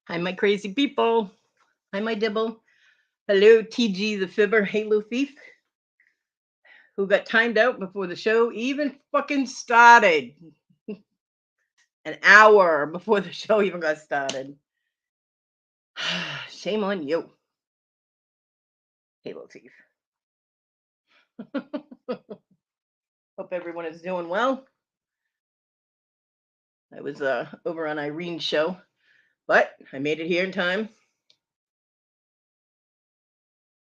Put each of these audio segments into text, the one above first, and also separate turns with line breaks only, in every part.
Hi, my crazy people. Hi, my dibble. Hello, TG the Fibber Halo Thief, who got timed out before the show even fucking started. An hour before the show even got started. Shame on you, Halo Thief. Hope everyone is doing well. I was over on Irene's show, but I made it here in time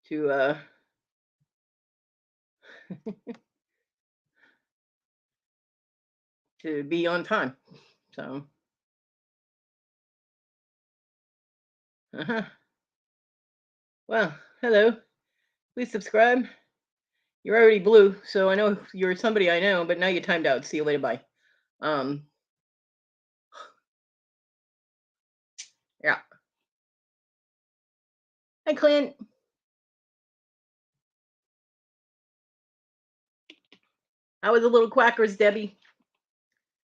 to to be on time. So, uh-huh. Well, hello. Please subscribe. You're already blue, so I know you're somebody I know, but now you timed out. See you later. Bye. Um, yeah. Hi, Clint. How are the little quackers, Debbie?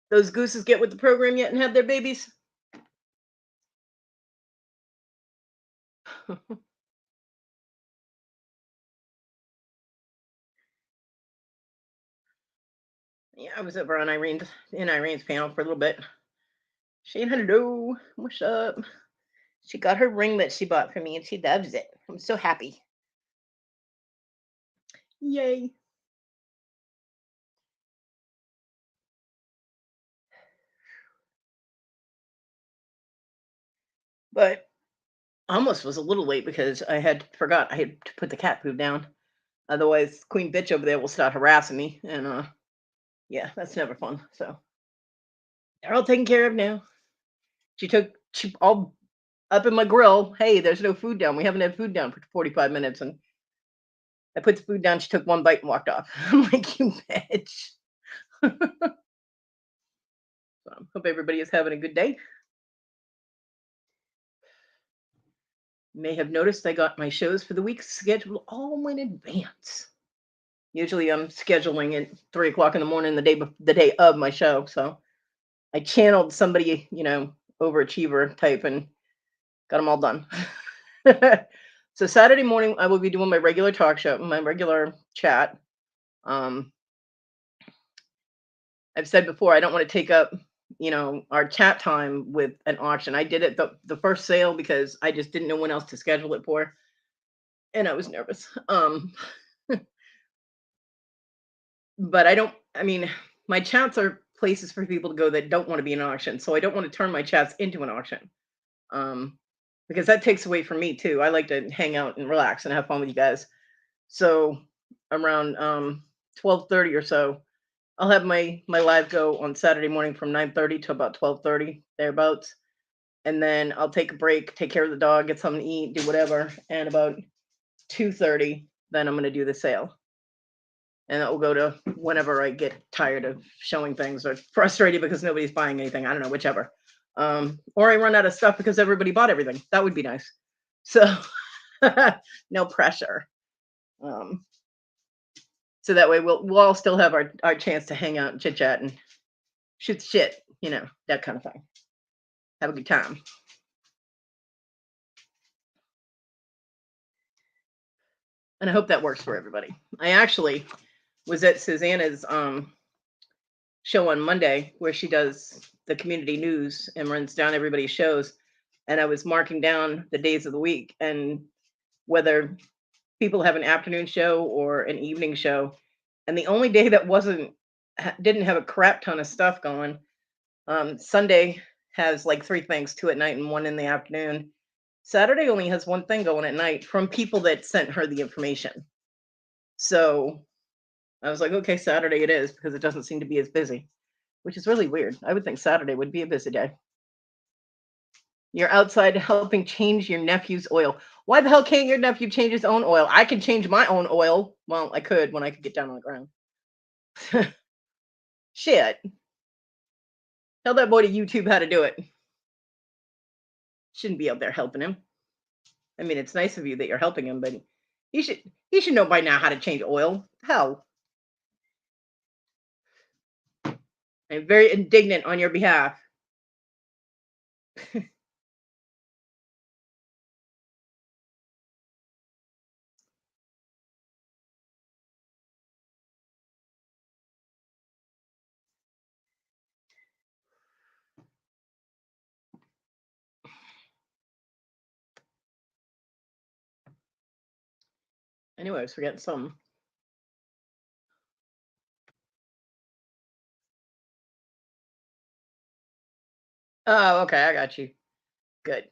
Those gooses get with the program yet and have their babies? Yeah, I was over on Irene's panel for a little bit. Shane, hello. What's up? She got her ring that she bought for me and she loves it. I'm so happy. Yay. But almost was a little late because I had to put the cat food down. Otherwise, Queen Bitch over there will start harassing me. And yeah, that's never fun. So they're all taken care of now. She all up in my grill. Hey, there's no food down. We haven't had food down for 45 minutes. And I put the food down. She took one bite and walked off. I'm like, you bitch. So, hope everybody is having a good day. You may have noticed I got my shows for the week scheduled all in advance. Usually I'm scheduling at 3 o'clock in the morning the day of my show. So I channeled somebody, overachiever type and got them all done. So Saturday morning I will be doing my regular talk show, my regular chat. Um, I've said before I don't want to take up, our chat time with an auction. I did it the first sale because I just didn't know when else to schedule it for, and I was nervous. But I don't. I mean, my chats are places for people to go that don't want to be in an auction, so I don't want to turn my chats into an auction. Um, because that takes away from me too. I like to hang out and relax and have fun with you guys. So around 12:30 or so, I'll have my live go on Saturday morning from 9:30 to about 12:30 thereabouts, and then I'll take a break, take care of the dog, get something to eat, do whatever, and about 2:30, then I'm gonna do the sale, and that will go to whenever I get tired of showing things or frustrated because nobody's buying anything. I don't know, whichever. Or I run out of stuff because everybody bought everything. That would be nice. So no pressure. Um, so that way we'll all still have our chance to hang out and chit chat and shoot the shit, that kind of thing. Have a good time. And I hope that works for everybody. I actually was at Susanna's show on Monday where she does the community news and runs down everybody's shows. And I was marking down the days of the week and whether people have an afternoon show or an evening show. And the only day that didn't have a crap ton of stuff going. Sunday has like three things, two at night and one in the afternoon. Saturday only has one thing going at night from people that sent her the information. So I was like, okay, Saturday it is because it doesn't seem to be as busy, which is really weird. I would think Saturday would be a busy day. You're outside helping change your nephew's oil. Why the hell can't your nephew change his own oil? I can change my own oil. Well, I could when I could get down on the ground. Shit. Tell that boy to YouTube how to do it. Shouldn't be out there helping him. I mean, it's nice of you that you're helping him, but he should know by now how to change oil. Hell. I'm very indignant on your behalf. Anyway, I was forgetting some. Oh, okay, I got you. Good.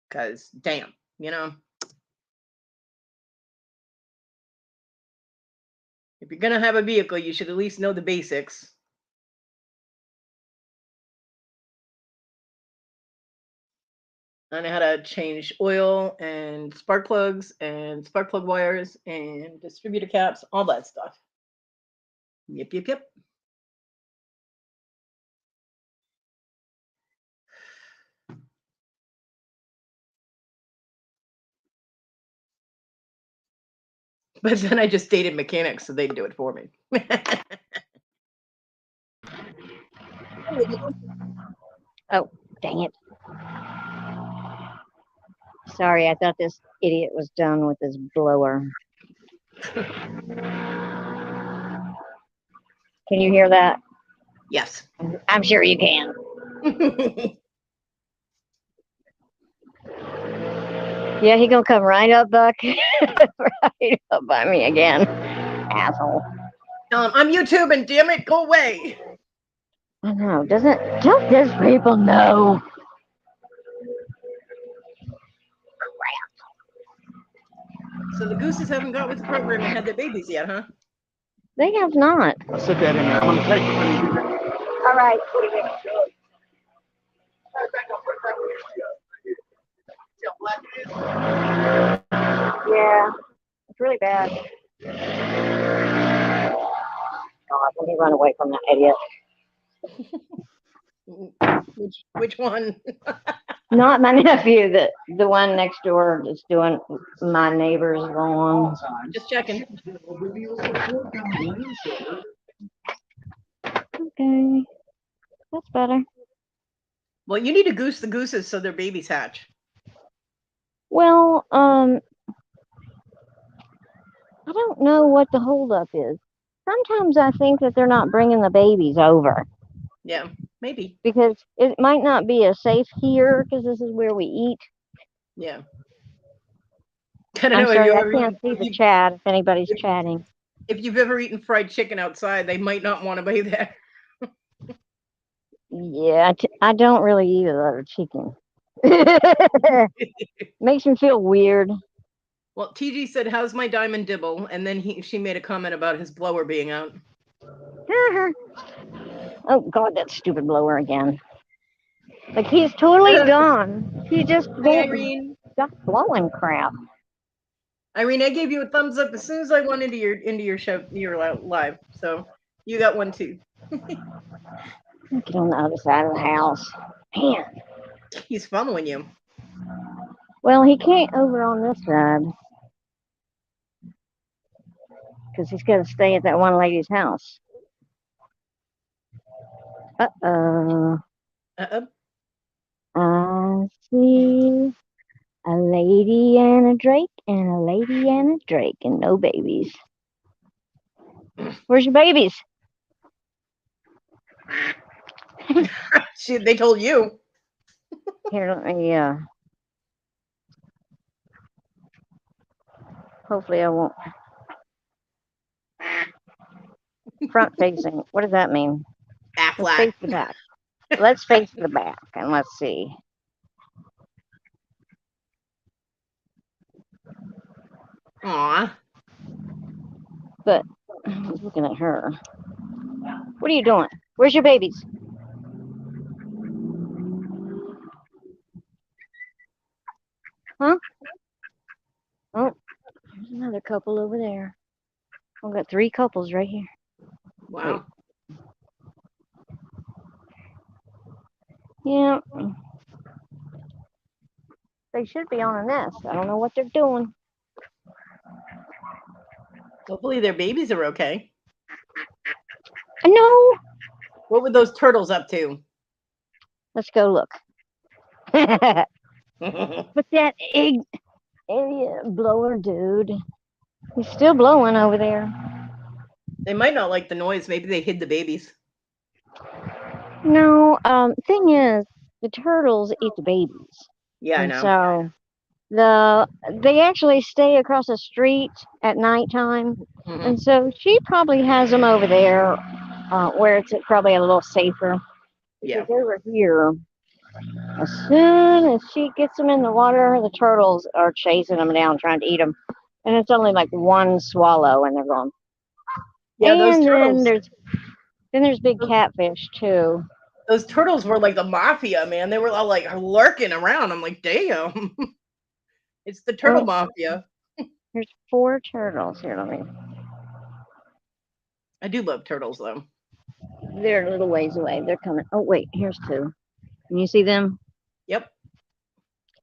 Because, damn, you know, if you're gonna have a vehicle, you should at least know the basics. I know how to change oil and spark plugs and spark plug wires and distributor caps, all that stuff. Yep, yep, yep. But then I just dated mechanics, so they'd do it for me.
Oh, dang it. Sorry, I thought this idiot was done with his blower. Can you hear that?
Yes.
I'm sure you can. Yeah, he gonna come right up, Buck. Right up by me again. Asshole.
I'm YouTubing, damn it, go away.
I know, don't these people know?
So the gooses haven't got with the program and had their babies yet, huh?
They have not.
I'll sit that in there. I'm gonna take it.
All right. Yeah, it's really bad. God, let me run away from that idiot.
Which one?
Not my nephew, the one next door that's doing my neighbor's lawn.
Just checking.
Okay, that's better.
Well, you need to goose the gooses so their babies hatch.
Well, I don't know what the holdup is. Sometimes I think that they're not bringing the babies over.
Yeah, maybe.
Because it might not be as safe here because this is where we eat.
Yeah. I don't
I'm
know
sorry, I can't see the chat if anybody's chatting.
If you've ever eaten fried chicken outside, they might not want to be there.
Yeah, I don't really eat a lot of chicken. Makes me feel weird.
Well, TG said, "How's my diamond dibble?" And then she made a comment about his blower being out.
Oh God, that stupid blower again. Like he's totally gone. He just won't stop blowing crap.
Irene, I gave you a thumbs up as soon as I went into your show, your live. So you got one too.
Get on the other side of the house. Man.
He's following you.
Well, he can't over on this side. Because he's got to stay at that one lady's house. Uh-oh.
Uh-oh.
I see a lady and a drake and a lady and a drake and no babies. Where's your babies?
They told you.
Here, let me, hopefully I won't. Front facing. What does that mean?
Back
Let's face the back. Let's face the back and let's see.
Aw.
But I was looking at her. What are you doing? Where's your babies? Huh? Oh, there's another couple over there. I've got 3 couples right here.
Wow.
Wait. Yeah. They should be on a nest. I don't know what they're doing.
Hopefully their babies are okay.
No.
What were those turtles up to?
Let's go look. But that idiot blower dude, he's still blowing over there.
They might not like the noise. Maybe they hid the babies.
No, thing is, the turtles eat the babies.
Yeah, I know.
So They actually stay across the street at nighttime,
Mhm.
and so she probably has them over there where it's probably a little safer.
Yeah.
Because over here, as soon as she gets them in the water, the turtles are chasing them down, trying to eat them, and it's only like one swallow, and they're gone.
Yeah, those
And
turtles.
then there's big catfish too.
Those turtles were like the mafia, man. They were all like lurking around. I'm like, damn, it's the turtle
Oh,
mafia.
there's 4 turtles here. Let me.
I do love turtles though.
They're a little ways away. They're coming. Oh wait, here's 2. Can you see them?
Yep.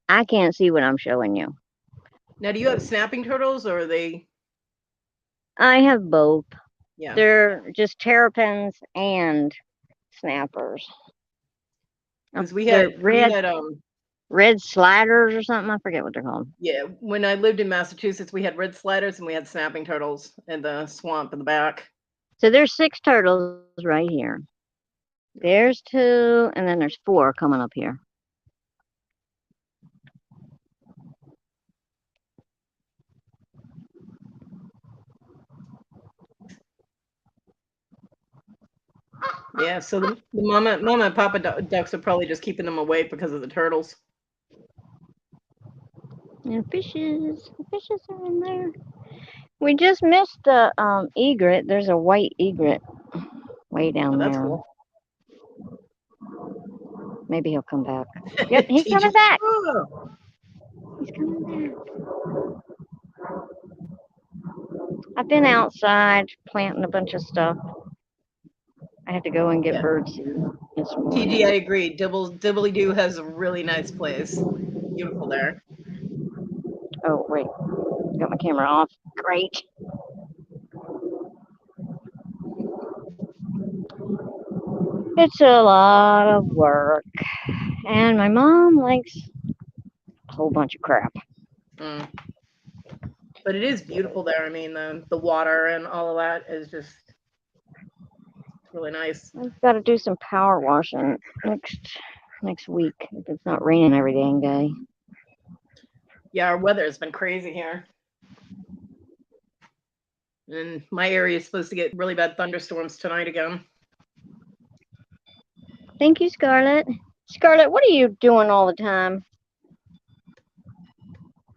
I can't see what I'm showing you.
Now, do you have snapping turtles or are they?
I have both.
Yeah.
They're just terrapins and snappers.
Because
They're
we
red
had
red sliders or something. I forget what they're called.
yeah, when I lived in Massachusetts, we had red sliders and we had snapping turtles in the swamp in the back.
So there's 6 turtles right here. There's 2, and then there's 4 coming up here.
Yeah, so the mama and papa ducks are probably just keeping them away because of the turtles.
And fishes. The fishes are in there. We just missed the egret. There's a white egret way
Oh,
down
that's
there.
cool.
Maybe he'll come back. Yep, he's
Teach
coming
it.
back.
Oh,
He's coming back. I've been outside planting a bunch of stuff. I had to go and get
yeah.
birdseed this morning.
TG, I agree. Dibbly Doo has a really nice place. Beautiful there.
Oh, wait. Got my camera off. Great. It's a lot of work. And my mom likes a whole bunch of crap.
Mm. But it is beautiful there. I mean, the water and all of that is just really nice.
I've got to do some power washing next week if it's not raining every dang day.
Yeah, our weather has been crazy here. And my area is supposed to get really bad thunderstorms tonight again.
Thank you, Scarlett. Scarlett, what are you doing all the time?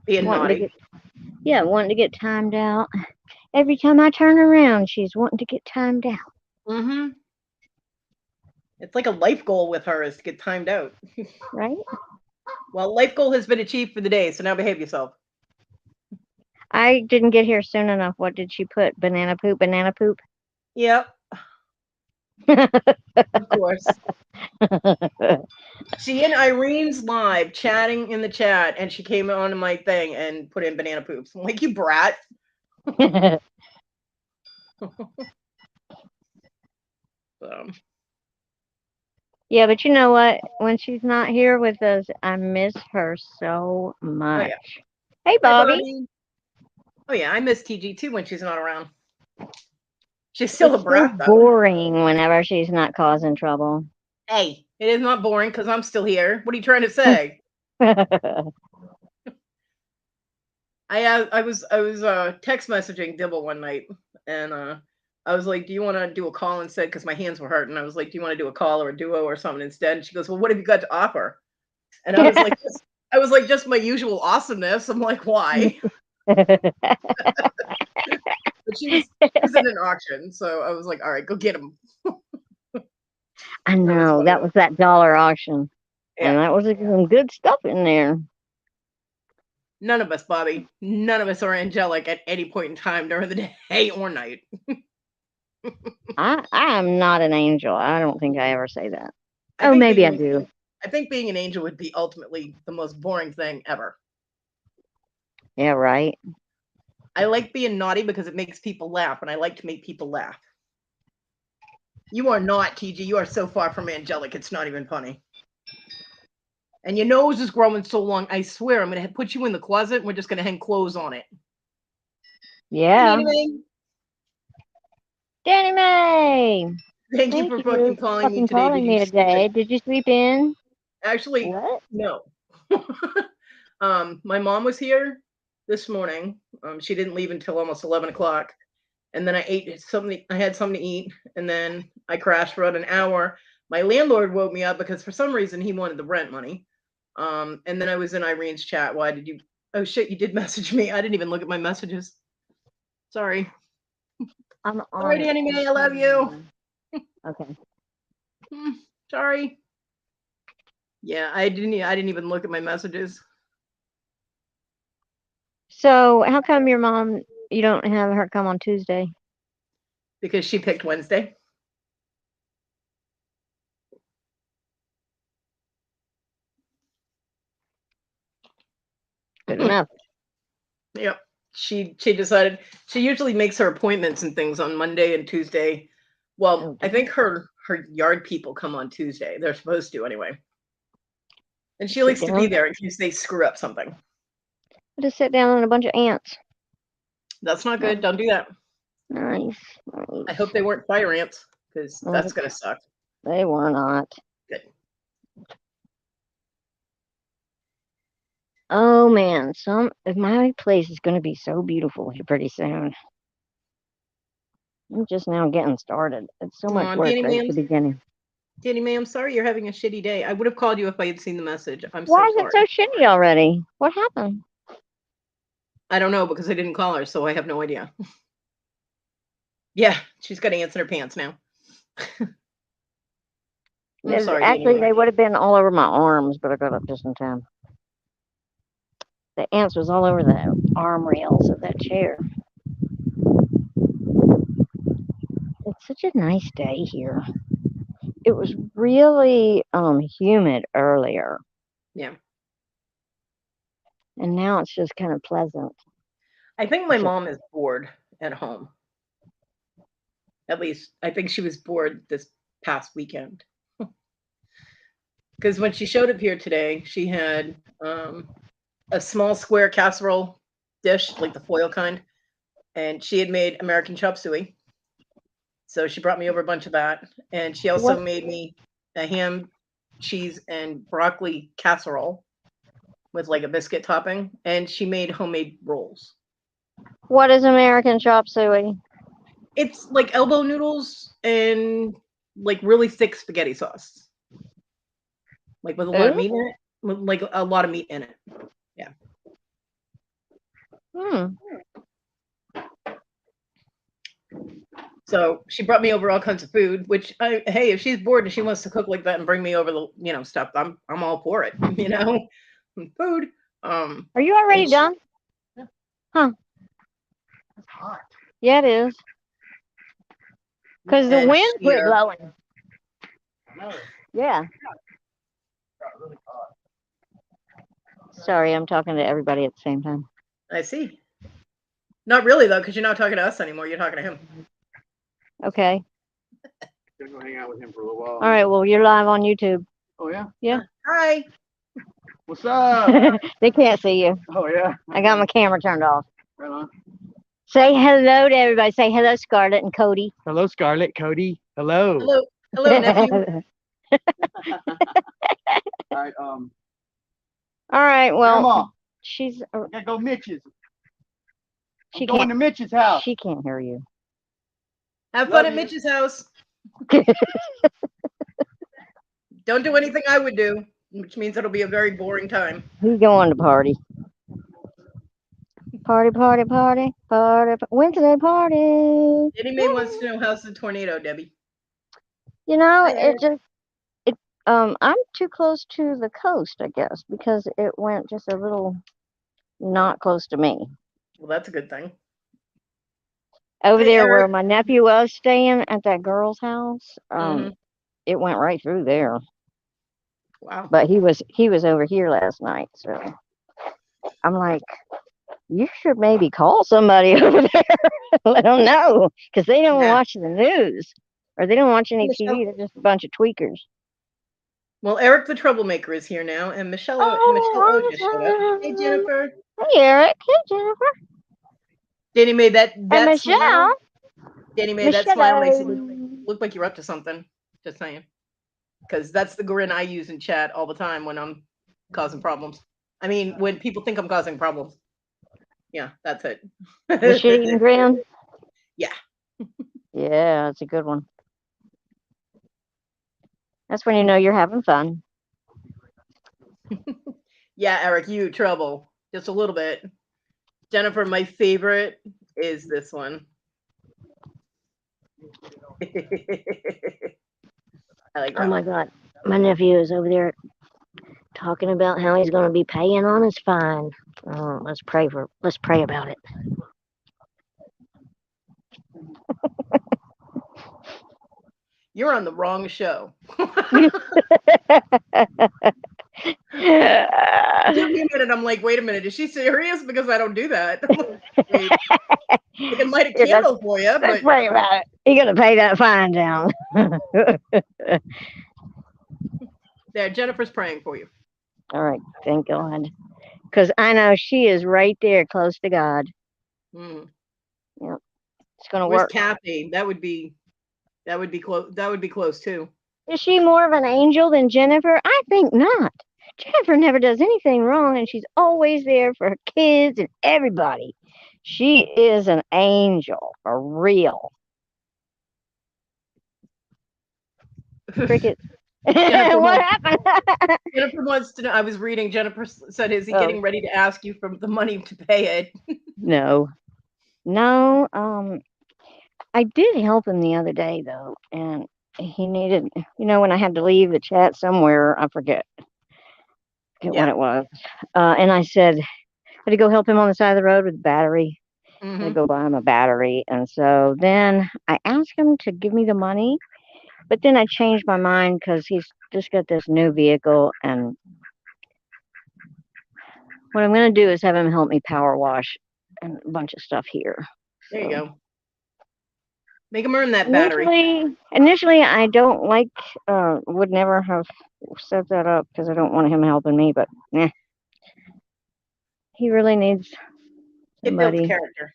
Being naughty.
Wanting to get timed out. Every time I turn around, she's wanting to get timed out.
Mm-hmm. It's like a life goal with her is to get timed out.
Right?
Well, life goal has been achieved for the day, so now behave yourself.
I didn't get here soon enough. What did she put? Banana poop, banana poop?
Yep. Of course. She and Irene's live chatting in the chat, and she came on to my thing and put in banana poops. I'm like, you brat. So.
Yeah, but you know what? When she's not here with us, I miss her so much.
Oh, yeah.
Hey, Bobby.
Hi, Bobby. Oh yeah, I miss TG too when she's not around. She's still
It's
a brat
so
though.
boring whenever she's not causing trouble.
Hey, it is not boring because I'm still here. What are you trying to say? I was text messaging Dibble one night, and I was like, "Do you want to do a call instead?" Because my hands were hurting. I was like, "Do you want to do a call or a duo or something instead?" And she goes, "Well, what have you got to offer?" And I was like, just my usual awesomeness. I'm like, why? But she was in an auction, so I was like, all right, go get him.
I know, that was that dollar auction. Yeah. And that was some good stuff in there.
None of us, Bobby, none of us are angelic at any point in time during the day or night.
I am not an angel. I don't think I ever say that. Oh, maybe I do.
I think being an angel would be ultimately the most boring thing ever.
Yeah, right.
I like being naughty because it makes people laugh, and I like to make people laugh. You are not, TG. You are so far from angelic. It's not even funny. And your nose is growing so long. I swear, I'm going to put you in the closet. And we're just going to hang clothes on it.
Yeah.
Danny
May.
Thank you for fucking calling me today.
Did you sleep in?
Actually,
what?
No. My mom was here this morning. She didn't leave until almost 11 o'clock. And then I ate something. I had something to eat, and then I crashed for about an hour. My landlord woke me up because for some reason he wanted the rent money. And then I was in Irene's chat. Why did you? Oh shit! You did message me. I didn't even look at my messages. Sorry.
I'm on
Sorry,
it.
Danny May. I love you.
Okay.
Sorry. Yeah, I didn't even look at my messages
So how come your mom, you don't have her come on Tuesday?
because she picked Wednesday.
Good enough.
Yep. She decided she usually makes her appointments and things on Monday and Tuesday. Well, I
Okay.
think her yard people come on Tuesday. They're supposed to anyway. And she
Sit
likes to be
down.
there in case they screw up something.
Just sit down on a bunch of ants.
That's not good. Don't do that.
Nice.
I hope they weren't fire ants because that's
Nope,
gonna suck.
they were not.
Good.
Oh man, my place is going to be so beautiful here pretty soon. I'm just now getting started. It's so much work right at the beginning.
Danny May, I'm sorry you're having a shitty day. I would have called you if I had seen the message. I'm
Why
so
is it
sorry.
so shitty already? What happened?
I don't know because I didn't call her, so I have no idea. Yeah, she's got ants in her pants now. I'm sorry, Danny
Actually,
May.
they would have been all over my arms, but I got up just in time. The ants was all over the arm rails of that chair. It's such a nice day here. It was really humid earlier,
Yeah.
and now it's just kind of pleasant.
I think my mom is bored at home. At least I think she was bored this past weekend. Because when she showed up here today, she had a small square casserole dish, like the foil kind, and she had made American chop suey. So she brought me over a bunch of that, and she also
What
made me a ham, cheese, and broccoli casserole with like a biscuit topping, and she made homemade rolls.
What is American chop suey?
It's like elbow noodles and like really thick spaghetti sauce, like with a lot of
Ooh.
meat in it, with like a lot of meat in it. Yeah.
Hmm.
So she brought me over all kinds of food, which hey, if she's bored and she wants to cook like that and bring me over the stuff, I'm all for it, food.
Are you already
And
done? Huh.
It's hot.
Yeah, it is. Because the
and
wind
she,
quit blowing.
I know.
Yeah.
Got really hot.
Sorry, I'm talking to everybody at the same time.
I see. Not really though, because you're not talking to us anymore. You're talking to him.
Okay.
Gonna go hang out with him for a little while.
All right. Well, you're live on YouTube.
Oh yeah.
Yeah.
Hi.
What's up?
They can't see you.
Oh yeah.
I got my camera turned off.
Right on.
Say hello to everybody. Say hello, Scarlett and Kodi.
Hello, Scarlett. Cody. Hello.
Hello, nephew.
All right.
All right. Well,
Grandma,
she's
gotta go Mitch's.
she
Going
can't
to Mitch's house.
she can't hear you.
Have
Love
fun at
you.
Mitch's house. Don't do anything I would do, which means it'll be a very boring time.
He's going to party. Party, party, party, party. Wednesday party.
Danny May wants to know how's the tornado, Debbie.
You know,
Hi, Eric.
I'm too close to the coast, I guess, because it went just a little not close to me.
Well, that's a good thing.
Over
Hi,
there where
Eric.
my nephew was staying at that girl's house,
Mhm.
it went right through there.
Wow.
But he was over here last night, so I'm like, you should maybe call somebody over there, let them know, because they don't
Nah.
watch the news or they don't watch any
Michelle.
TV. They're just a bunch of tweakers.
Well, Eric the troublemaker is here now, and Michelle O just showed up. Hey, Jennifer.
Hey, Eric. Hey, Jennifer.
Danny May, that
And
smile.
Michelle.
Danny May, that smile makes it
Michelle.
look like you're up to something. Just saying. Because that's the grin I use in chat all the time when I'm causing problems. I mean, when people think I'm causing problems. Yeah, that's it.
The shit-eating grin?
Yeah.
Yeah, it's a good one. That's when you know you're having fun.
Yeah, Eric, you trouble. Just a little bit. Jennifer, my favorite is this one. I like
Oh
that
my
one.
God. My nephew is over there talking about how he's going to be paying on his fine. Oh, let's pray about it.
You're on the wrong show. It took me a minute. I'm like, wait a minute, is she serious? Because I don't do that. Wait, I can light a
Yeah,
candle for you,
let's
but
pray about it. You're going to pay that fine down.
there, Jennifer's praying for you.
All right, thank God. Because I know she is right there close to God.
Mm.
Yep. It's going to
Where's
work.
Kathy? That would be close. That would be close too.
Is she more of an angel than Jennifer? I think not. Jennifer never does anything wrong, and she's always there for her kids and everybody. She is an angel, for real. Cricket.
Jennifer
What
wants,
happened?
Jennifer wants to know. I was reading. Jennifer said, "Is he
Oh,
getting ready to ask you for the money to pay it?"
no. No, I did help him the other day, though, and he needed, when I had to leave the chat somewhere, I forget what
Yeah.
it was. And I said, I had to go help him on the side of the road with the battery. I had to
Mm-hmm.
go buy him a battery. And so then I asked him to give me the money, but then I changed my mind because he's just got this new vehicle. And what I'm going to do is have him help me power wash and a bunch of stuff here.
There you
So
go. Make him earn that battery.
initially, I don't like, would never have set that up because I don't want him helping me, but he really needs
It builds
somebody,
character.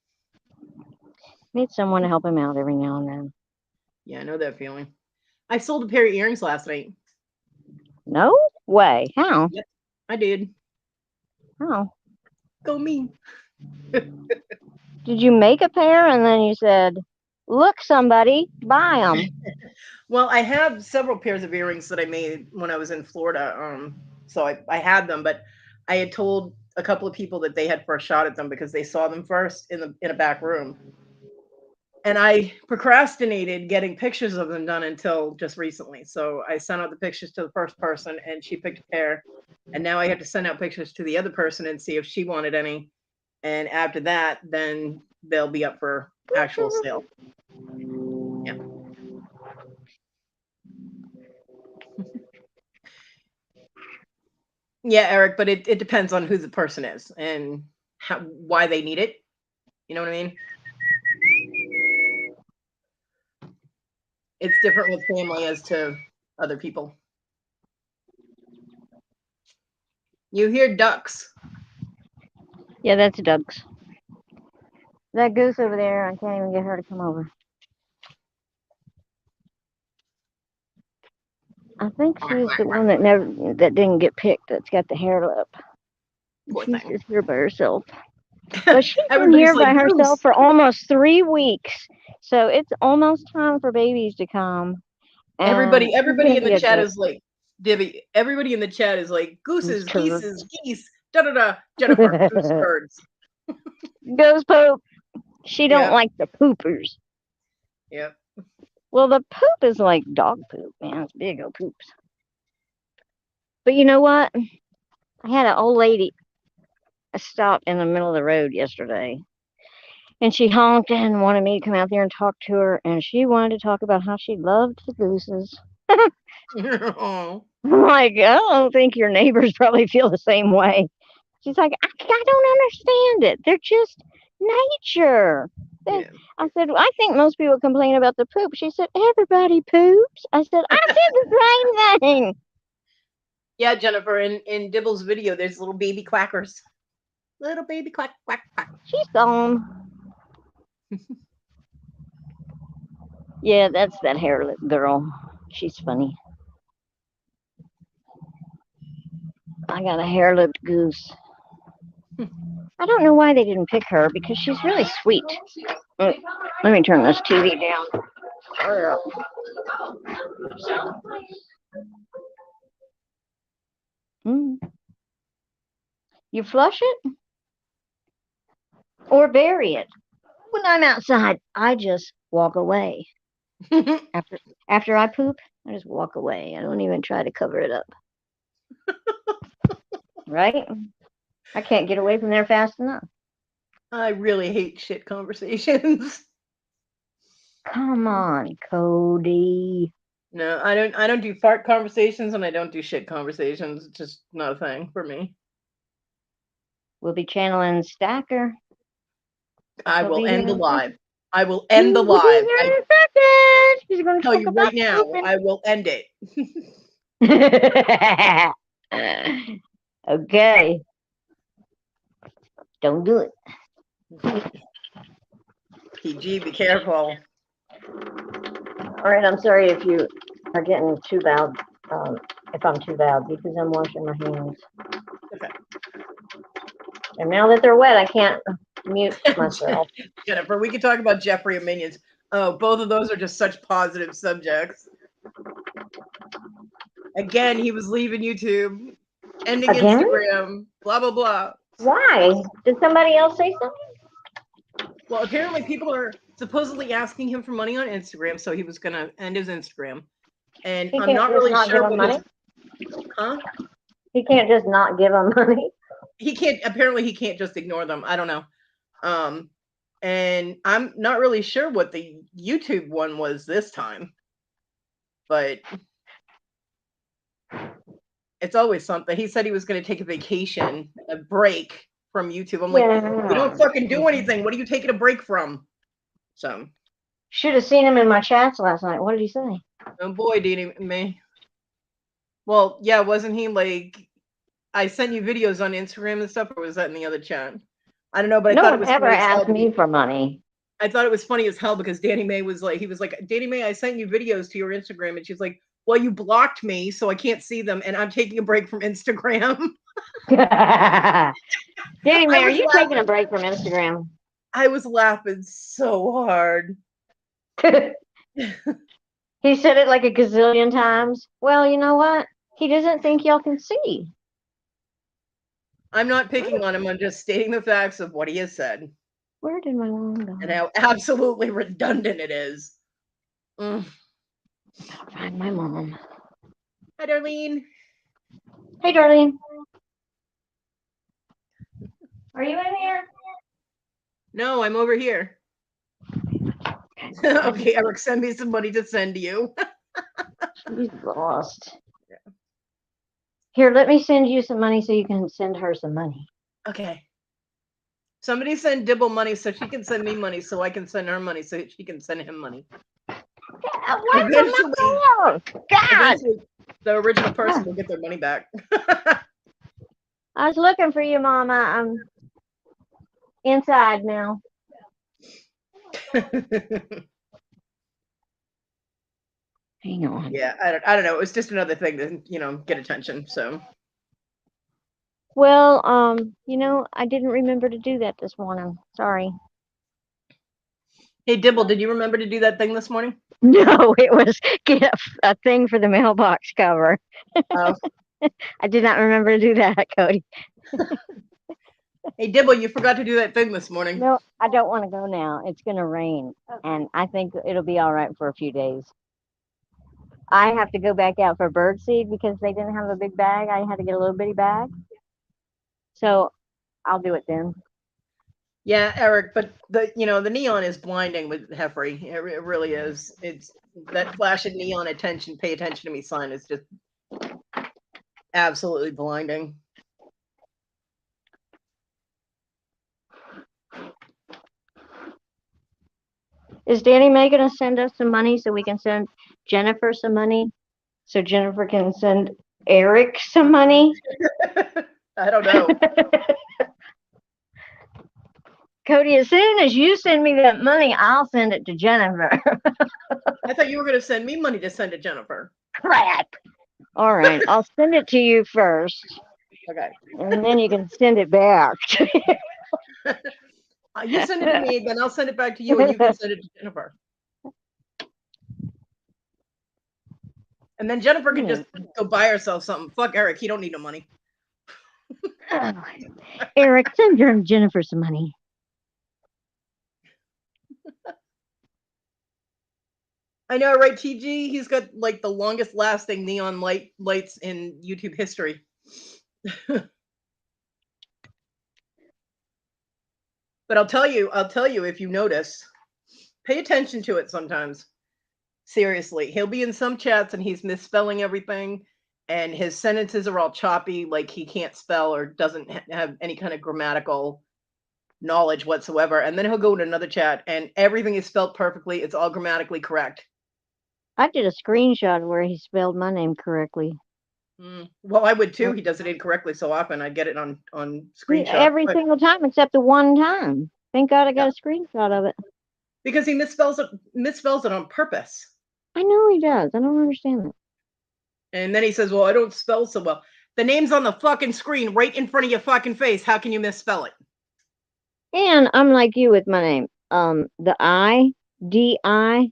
needs someone to help him out every now and then.
Yeah, I know that feeling. I sold a pair of earrings last night.
No way. How?
Yep, I did.
How?
Go me.
Did you make a pair and then you said, look, somebody, buy them?
Well, I have several pairs of earrings that I made when I was in Florida. So I had them, but I had told a couple of people that they had first shot at them because they saw them first in a back room. And I procrastinated getting pictures of them done until just recently. So I sent out the pictures to the first person and she picked a pair. And now I have to send out pictures to the other person and see if she wanted any. And after that, then they'll be up for actual sale. Yeah. Yeah, Eric, but it depends on who the person is and why they need it. You know what I mean? It's different with family as to other people. You hear ducks.
Yeah, that's Doug's. That goose over there, I can't even get her to come over. I think she's the one that didn't get picked. That's got the hair lip.
Poor
She's
thing.
just here by herself. But she's been
Everybody's
here
like
by herself
goose.
for almost 3 weeks. So it's almost time for babies to come. And she's
Everybody
gonna
in
be
the
a
chat
good
is like, Divvy. Everybody in the chat is like,
goose
gooses,
turd.
geeses, geese, da da da. Jennifer, goose birds.
Goes poop. She don't
Yeah,
like the poopers.
yeah.
Well, the poop is like dog poop, man. It's big old poops. But you know what? I had an old lady stop in the middle of the road yesterday. And she honked and wanted me to come out there and talk to her. And she wanted to talk about how she loved the gooses.
Oh,
I'm like, I don't think your neighbors probably feel the same way. She's like, I don't understand it. They're just nature.
yeah.
I said, well, I think most people complain about the poop. She said, everybody poops. I said, I said the same thing.
Yeah, Jennifer, in Dibble's video, there's little baby quackers. Little baby quack, quack, quack.
She's gone. Yeah, that's that hair lip girl. She's funny. I got a hair-lipped goose. I don't know why they didn't pick her because she's really sweet. Let me turn this TV down. Hurry up. You flush it or bury it. When I'm outside, I just walk away. After I poop, I just walk away. I don't even try to cover it up. Right? I can't get away from there fast enough.
I really hate shit conversations.
Come on, Kodi.
No, I don't do fart conversations and I don't do shit conversations. It's just not a thing for me.
We'll be channeling Stacker.
I
He'll
will
be
end the
here.
live. I will end the
He'll be
live.
here
I
in a second. He's going to
tell
talk
you
about
right now,
pooping.
I will end it.
Okay. Don't do it.
PG, be careful.
All right, I'm sorry if you are getting too loud, if I'm too loud, because I'm washing my hands.
Okay.
And now that they're wet, I can't mute myself.
Jennifer, we could talk about Jeffrey and Minions. Oh, both of those are just such positive subjects. Again, he was leaving YouTube, ending
Again?
Instagram, blah, blah, blah.
Why? Did somebody else say something?
Well, apparently people are supposedly asking him for money on Instagram, so he was going to end his Instagram. And
He
I'm
can't
not
just
really
not
sure
give them
what
money?
Huh?
He can't just not give them money?
He can't, apparently he can't just ignore them. I don't know. And I'm not really sure what the YouTube one was this time, but it's always something. He said he was going to take a vacation, a break from YouTube. I'm like, you don't fucking do anything. What are you taking a break from? So,
should have seen him in my chats last night. What did he say?
oh boy, did he me. Well, yeah, wasn't he like, I sent you videos on Instagram and stuff, or was that in the other chat? I don't know, but I
No
thought it
one
was
ever
funny as hell
asked me for money.
I thought it was funny as hell because Danny May was like, he was like, Danny May, I sent you videos to your Instagram. And she's like, well, you blocked me, so I can't see them. And I'm taking a break from Instagram.
Danny May, are you
laughing.
taking a break from Instagram?
I was laughing so hard.
He said it like a gazillion times. Well, you know what? He doesn't think y'all can see.
I'm not picking on him. I'm just stating the facts of what he has said.
Where did my mom go?
And how absolutely redundant it is.
I'll find my mom.
Hi, Darlene.
Hey, Darlene. Are you in here?
No, I'm over here. Okay, Eric, send me some money to send to you.
She's lost. Yeah. Here, let me send you some money so you can send her some money.
Okay. Somebody send Dibble money so she can send me money so I can send her money so she can send him money.
Yeah,
eventually, the original person will get their money back.
I was looking for you, Mama. I'm inside now. Hang on.
Yeah, I don't know. It was just another thing to, get attention. So.
Well, I didn't remember to do that this morning. Sorry.
Hey, Dibble, did you remember to do that thing this morning?
No, it was get a thing for the mailbox cover.
Oh.
I did not remember to do that, Kodi.
Hey, Dibble, you forgot to do that thing this morning.
No, I don't want to go now. It's going to rain, and I think it'll be all right for a few days. I have to go back out for birdseed because they didn't have a big bag. I had to get a little bitty bag. So I'll do it then.
Yeah, Eric, but the neon is blinding with Heffrey. It really is. It's that flash of neon attention, pay attention to me sign is just absolutely blinding.
Is Danny May going to send us some money so we can send Jennifer some money? So Jennifer can send Eric some money?
I don't know.
Kodi, as soon as you send me that money, I'll send it to Jennifer.
I thought you were going to send me money to send to Jennifer.
Crap. All right, I'll send it to you first.
Okay.
and then you can send it back.
You send it to me, then I'll send it back to you, and you can send it to Jennifer. And then Jennifer can just go buy herself something. Fuck Eric, he don't need no money.
Oh, Eric, send Jennifer some money.
I know, right, TG? He's got like the longest lasting neon lights in YouTube history. But I'll tell you, if you notice, pay attention to it sometimes. Seriously, he'll be in some chats and he's misspelling everything, and his sentences are all choppy, like he can't spell or doesn't have any kind of grammatical knowledge whatsoever. And then he'll go in another chat and everything is spelled perfectly. It's all grammatically correct.
I did a screenshot where he spelled my name correctly.
Well, I would too. He does it incorrectly so often. I get it on screenshot.
Every single time except the one time. Thank God I got a screenshot of it.
Because he misspells it on purpose.
I know he does. I don't understand that.
And then he says, well, I don't spell so well. The name's on the fucking screen right in front of your fucking face. How can you misspell it?
And I'm like you with my name. The I, D-I,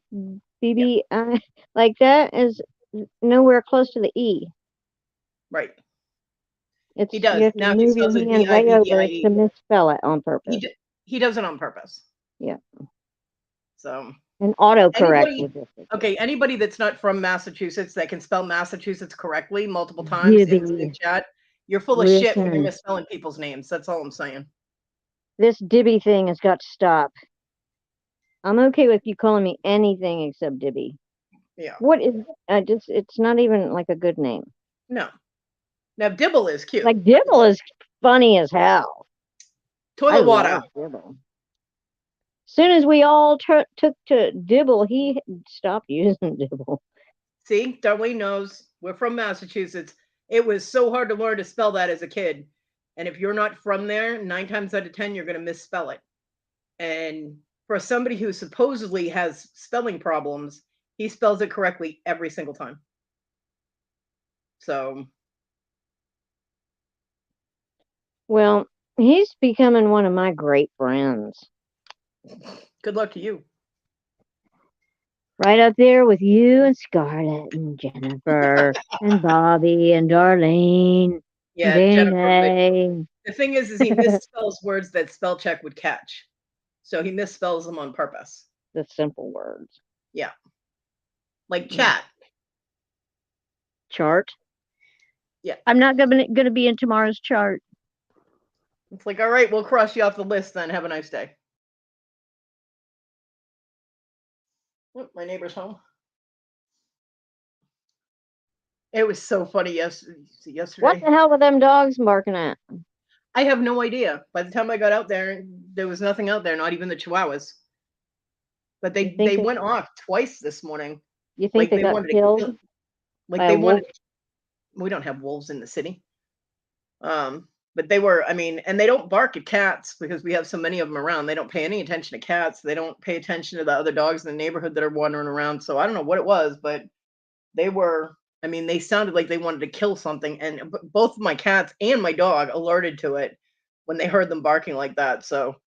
B-B-I, like that is nowhere close to the E.
Right.
It's,
He does.
you have to
Now he
move your
spells it
hand way over
V-I-B-B-I-E.
to misspell it on purpose.
He does it on purpose.
Yeah.
So.
And autocorrect.
Anybody that's not from Massachusetts that can spell Massachusetts correctly multiple times in the same chat, you're full of shit when you're misspelling people's names. That's all I'm saying.
This Dibby thing has got to stop. I'm okay with you calling me anything except Dibby.
Yeah.
What is it's not even like a good name.
No. Now Dibble is cute.
Like Dibble is funny as hell.
Toilet water.
Dibble. As soon as we all took to Dibble, he stopped using Dibble.
See, Darlene knows we're from Massachusetts. It was so hard to learn to spell that as a kid. And if you're not from there, 9 times out of 10, you're going to misspell it. And for somebody who supposedly has spelling problems, he spells it correctly every single time. So.
Well, he's becoming one of my great friends.
Good luck to you.
Right up there with you and Scarlett and Jennifer and Bobby and Darlene.
Yeah, Jennifer. The thing is he misspells words that spell check would catch. So he misspells them on purpose.
The simple words.
Yeah. Like chat.
Chart?
Yeah.
I'm not gonna be in tomorrow's chart.
It's like, all right, we'll cross you off the list then. Have a nice day. Oh, my neighbor's home. It was so funny yesterday.
What the hell were them dogs barking at?
I have no idea. By the time I got out there was nothing out there, not even the chihuahuas. But they went off twice this morning.
You think they got killed?
We don't have wolves in the city. But they were, and they don't bark at cats because we have so many of them around. They don't pay any attention to cats. They don't pay attention to the other dogs in the neighborhood that are wandering around. So I don't know what it was, but they were, they sounded like they wanted to kill something. And both of my cats and my dog alerted to it when they heard them barking like that. So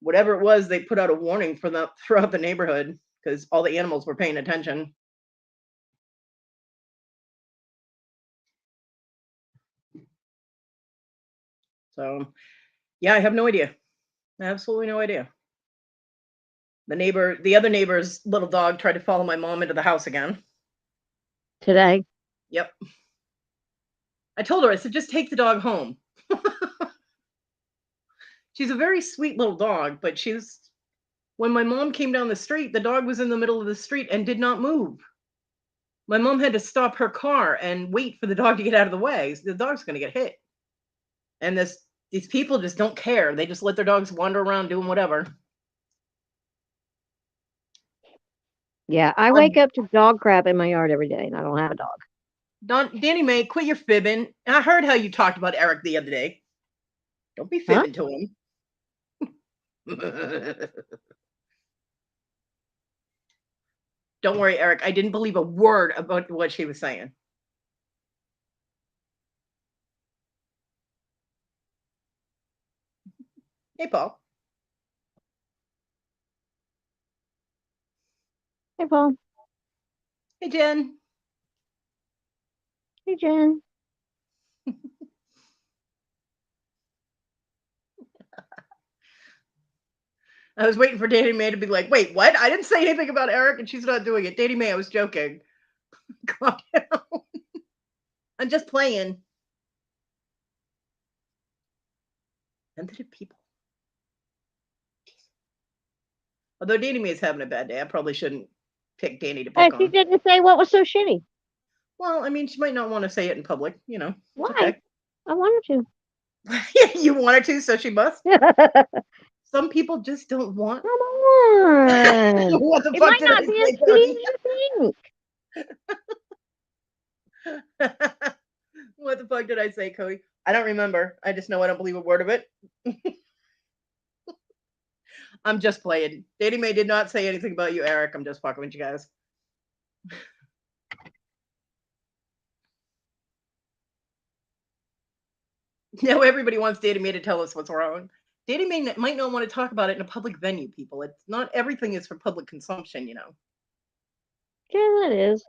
whatever it was, they put out a warning for them throughout the neighborhood because all the animals were paying attention. So, yeah, I have no idea. Absolutely no idea. The other neighbor's little dog tried to follow my mom into the house again.
Today?
Yep. I told her, I said, just take the dog home. She's a very sweet little dog, but when my mom came down the street, the dog was in the middle of the street and did not move. My mom had to stop her car and wait for the dog to get out of the way. The dog's going to get hit. And these people just don't care. They just let their dogs wander around doing whatever.
Yeah, I wake up to dog crap in my yard every day, and I don't have a dog.
Danny Mae, quit your fibbing. I heard how you talked about Eric the other day. Don't be fibbing to him. Don't worry, Eric. I didn't believe a word about what she was saying. Hey, Paul.
Hey, Paul.
Hey, Jen.
Hey, Jen.
I was waiting for Danny May to be like, wait, what? I didn't say anything about Eric, and she's not doing it. Danny May, I was joking. Calm down. I'm just playing. Sensitive people. Although Danny May is having a bad day, I probably shouldn't pick Danny to
Hey,
pick
she
on.
didn't say what was so shitty.
Well, I mean, she might not want to say it in public, you know.
Why?
Okay.
I wanted
You wanted to, so she must.
to.
Some people just don't want.
Come on.
What the
It
fuck
might
did
not
I
be as
say,
shitty
Cody?
as you think.
What the fuck did I say, Cody? I don't remember. I just know I don't believe a word of it. I'm just playing. Danny May did not say anything about you, Eric. I'm just fucking with you guys. Now everybody wants Danny May to tell us what's wrong. Danny May might not want to talk about it in a public venue, people. It's not everything is for public consumption, you know.
Yeah, that is.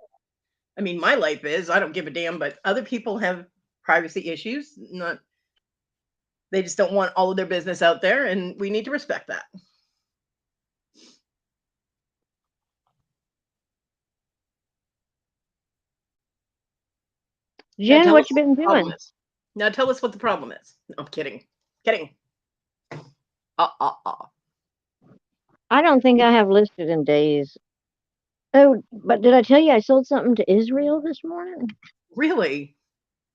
I mean, my life is. I don't give a damn, but other people have privacy issues. Not they just don't want all of their business out there, and we need to respect that. Now
Jen,
tell us
what you
what
been
the problem
doing?
is. Now tell us what the problem is. No, I'm kidding. Kidding. Uh.
I don't think I have listed in days. Oh, but did I tell you I sold something to Israel this morning?
Really?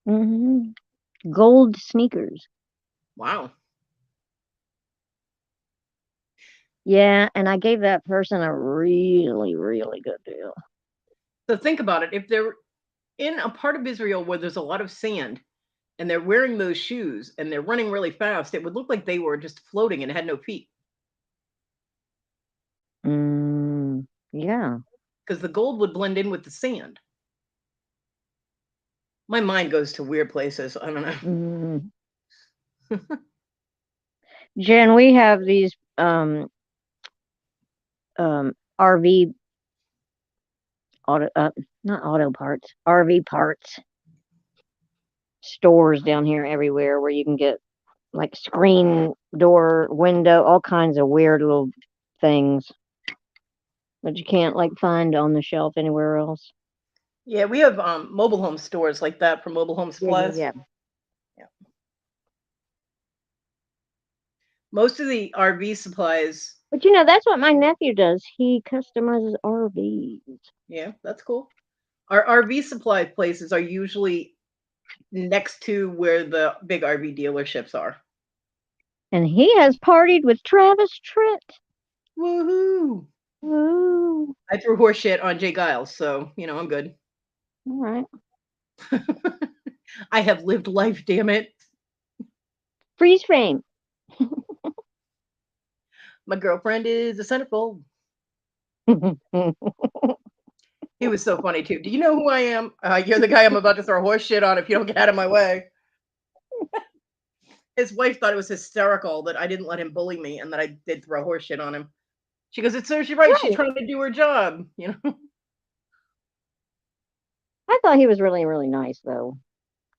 Gold sneakers.
Wow.
Yeah, and I gave that person a really, really good deal.
So think about it. If they're in a part of Israel where there's a lot of sand and they're wearing those shoes and they're running really fast, it would look like they were just floating and had no feet
Yeah.
because the gold would blend in with the sand. My mind goes to weird places. I don't know.
Jen, we have these RV auto not auto parts, RV parts stores down here everywhere where you can get like screen door, window, all kinds of weird little things that you can't like find on the shelf anywhere else.
Yeah, we have mobile home stores like that for mobile home supplies.
Yeah.
Most of the RV supplies.
But that's what my nephew does. He customizes RVs.
Yeah, that's cool. Our RV supply places are usually next to where the big RV dealerships are.
And he has partied with Travis Tritt.
Woohoo!
Ooh.
I threw horse shit on Jay Giles, so I'm good.
All right.
I have lived life, damn it.
Freeze frame.
My girlfriend is a centerfold. He was so funny too. Do you know who I am? You're the guy I'm about to throw horse shit on if you don't get out of my way. His wife thought it was hysterical that I didn't let him bully me and that I did throw horse shit on him. She goes, "It serves you right. She's trying to do her job."
I thought he was really, really nice, though.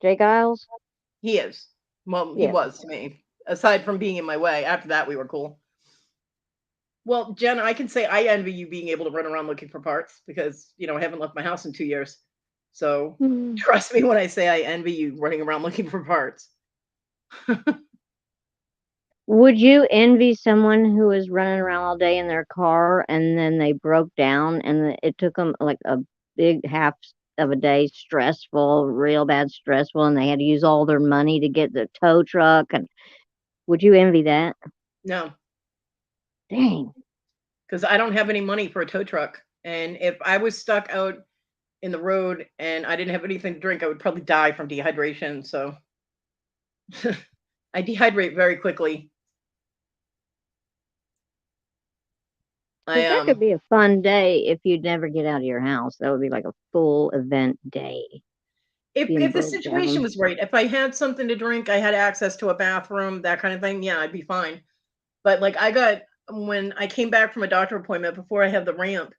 Jay Giles?
He is. Well, he
Yeah.
was to me. Aside from being in my way, after that we were cool. Well, Jen, I can say I envy you being able to run around looking for parts because I haven't left my house in 2 years. So trust me when I say I envy you running around looking for parts.
Would you envy someone who was running around all day in their car and then they broke down and it took them like a big half of a day, stressful, real bad stressful, and they had to use all their money to get the tow truck? And would you envy that?
No,
Dang.
because I don't have any money for a tow truck. And if I was stuck out in the road and I didn't have anything to drink, I would probably die from dehydration. So I dehydrate very quickly.
That could be a fun day if you'd never get out of your house. That would be like a full event day.
If the situation was right, if I had something to drink, I had access to a bathroom, that kind of thing, yeah, I'd be fine. But like when I came back from a doctor appointment before I had the ramp,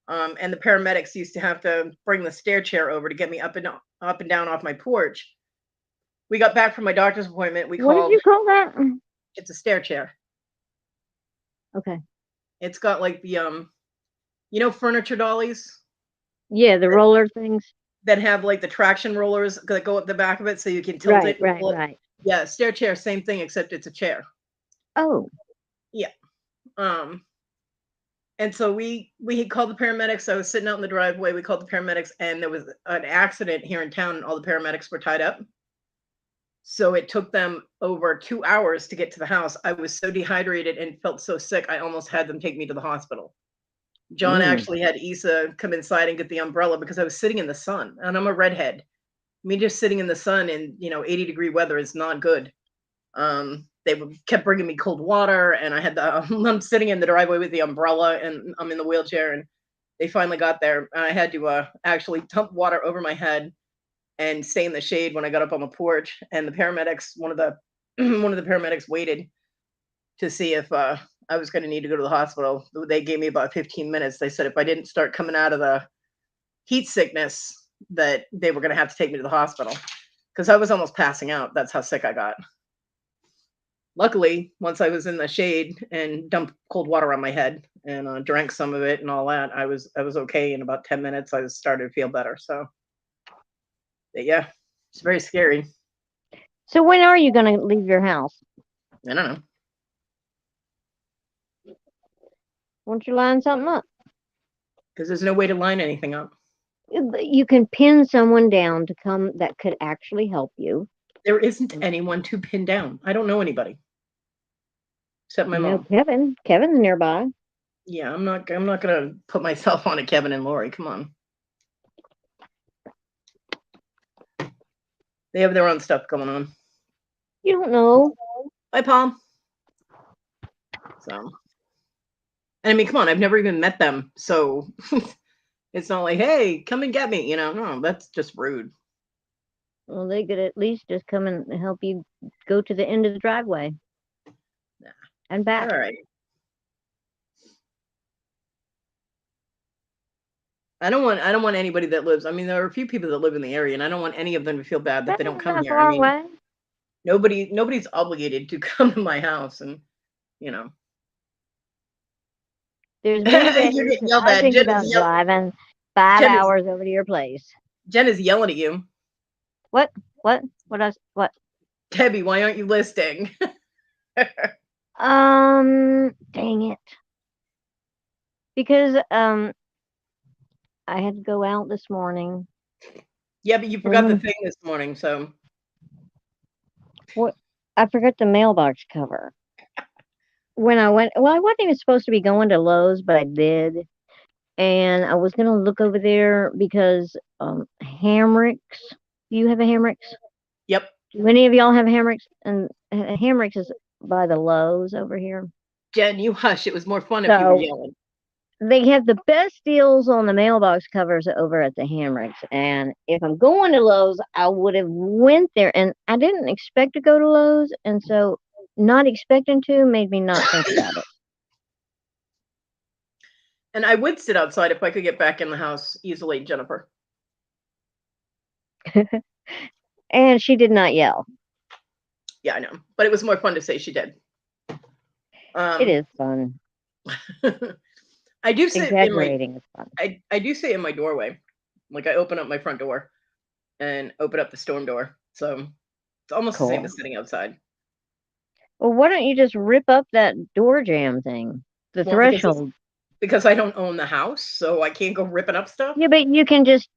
and the paramedics used to have to bring the stair chair over to get me up and down off my porch. We got back from my doctor's appointment. We
What did
called.
you call that?
It's a stair chair.
Okay.
It's got like the furniture dollies
Yeah, the roller things.
that have like the traction rollers that go up the back of it so you can tilt
Right,
it and
right,
pull it.
right.
Yeah, stair chair, same thing except it's a chair.
Oh,
Yeah. Um, and so we had called the paramedics. I was sitting out in the driveway. We called the paramedics, and there was an accident here in town, and all the paramedics were tied up. So it took them over 2 hours to get to the house. I was so dehydrated and felt so sick, I almost had them take me to the hospital. John
mm.
actually had Issa come inside and get the umbrella because I was sitting in the sun, and I'm a redhead. Me just sitting in the sun in 80-degree weather is not good. They kept bringing me cold water, and I had I'm sitting in the driveway with the umbrella, and I'm in the wheelchair, and they finally got there. And I had to actually dump water over my head and stay in the shade when I got up on the porch. And the paramedics, one of the one of the paramedics waited to see if I was going to need to go to the hospital. They gave me about 15 minutes. They said if I didn't start coming out of the heat sickness, that they were going to have to take me to the hospital because I was almost passing out. That's how sick I got. Luckily, once I was in the shade and dumped cold water on my head and drank some of it and all that, I was okay. In about 10 minutes, I was started to feel better. So, but yeah, it's very scary.
So when are you going to leave your house?
I don't know.
Won't you line something up?
Because there's no way to line anything up.
You can pin someone down to come that could actually help you.
There isn't anyone to pin down. I don't know anybody except my mom.
Kevin. Kevin's nearby.
Yeah, I'm not gonna put myself on a Kevin and Lori. Come on. They have their own stuff going on.
You don't know.
Bye, Paul. So, and I mean, come on, I've never even met them, so it's not like, hey, come and get me. No, that's just rude.
Well, they could at least just come and help you go to the end of the driveway.
Nah.
And back.
All right. I don't want anybody that lives. I mean, there are a few people that live in the area, and I don't want any of them to feel bad that they don't come here. I mean,
away.
nobody's obligated to come to my house, and
There's many days
you get yelled
I
at.
think
Jen
about
is
driving 5 hours over to your place.
Jen is yelling at you.
What? What?
Debbie, why aren't you listing?
Dang it. Because I had to go out this morning.
Yeah, but you forgot the thing this morning, so.
What? I forgot the mailbox cover. When I went, well, I wasn't even supposed to be going to Lowe's, but I did. And I was going to look over there because Hammocks. Do you have a Hammocks?
Yep.
Do any of y'all have Hammocks? And Hammocks is by the Lowe's over here.
Jen, you hush. It was more fun if you were yelling.
They have the best deals on the mailbox covers over at the Hammocks. And if I'm going to Lowe's, I would have went there. And I didn't expect to go to Lowe's. And so not expecting to made me not think about it.
And I would sit outside if I could get back in the house easily, Jennifer.
And she did not yell.
Yeah, I know. But it was more fun to say she did.
It is fun.
I do sit
Exaggerating is fun.
I do sit in my doorway. Like I open up my front door and open up the storm door. So it's almost the same as sitting outside.
Well, why don't you just rip up that door jamb thing? The threshold.
Because I don't own the house, so I can't go ripping up stuff.
Yeah, but you can just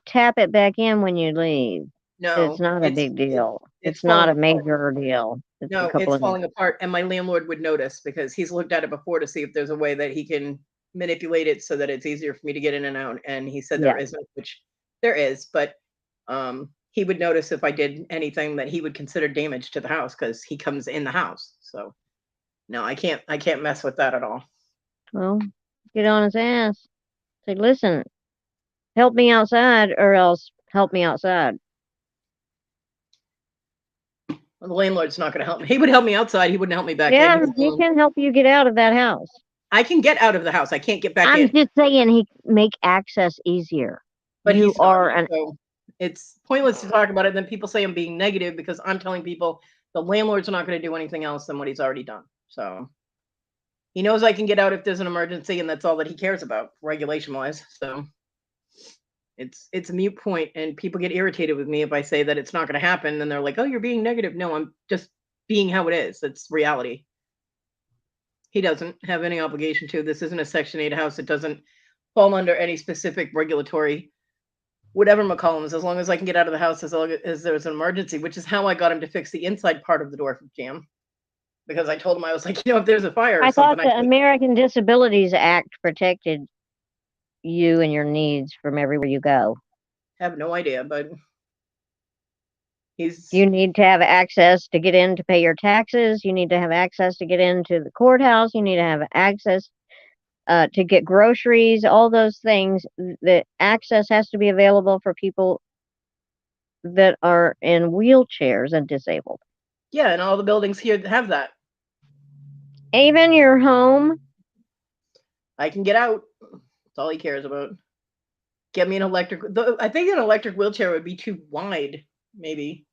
tap it back in when you leave.
No.
It's not a big deal.
It's
not a major deal.
It's falling apart, and my landlord would notice because he's looked at it before to see if there's a way that he can manipulate it so that it's easier for me to get in and out, and he said there isn't, which there is, but he would notice if I did anything that he would consider damage to the house because he comes in the house. So no, I can't mess with that at all.
Well, get on his ass. Say, listen, help me outside or else help me outside.
Well, The landlord's not going to help me. He would help me outside. He wouldn't help me back in.
Yeah,
He's
he
alone.
can help you get out of that house.
I can get out of the house. I can't get back
I'm
in.
just saying he make access easier.
But
You
he's not.
are an
So it's pointless to talk about it. And then people say I'm being negative because I'm telling people the landlord's not going to do anything else than what he's already done. So he knows I can get out if there's an emergency, and that's all that he cares about, regulation wise. So it's a mute point, and people get irritated with me if I say that it's not going to happen. And they're like, "Oh, you're being negative." No, I'm just being how it is. It's reality. He doesn't have any obligation to. This isn't a Section 8 house. It doesn't fall under any specific regulatory whatever McCollum's, as long as I can get out of the house as long as there's an emergency, which is how I got him to fix the inside part of the door jam. Because I told him, I was like, if there's a fire or
I
something,
thought the American Disabilities Act protected you and your needs from everywhere you go.
have no idea, but he's
You need to have access to get in to pay your taxes. You need to have access to get into the courthouse. You need to have access to get groceries, all those things. The access has to be available for people that are in wheelchairs and disabled.
yeah, and all the buildings here have that.
Even your home.
I can get out. That's all he cares about. Get me an electric. I think an electric wheelchair would be too wide, maybe.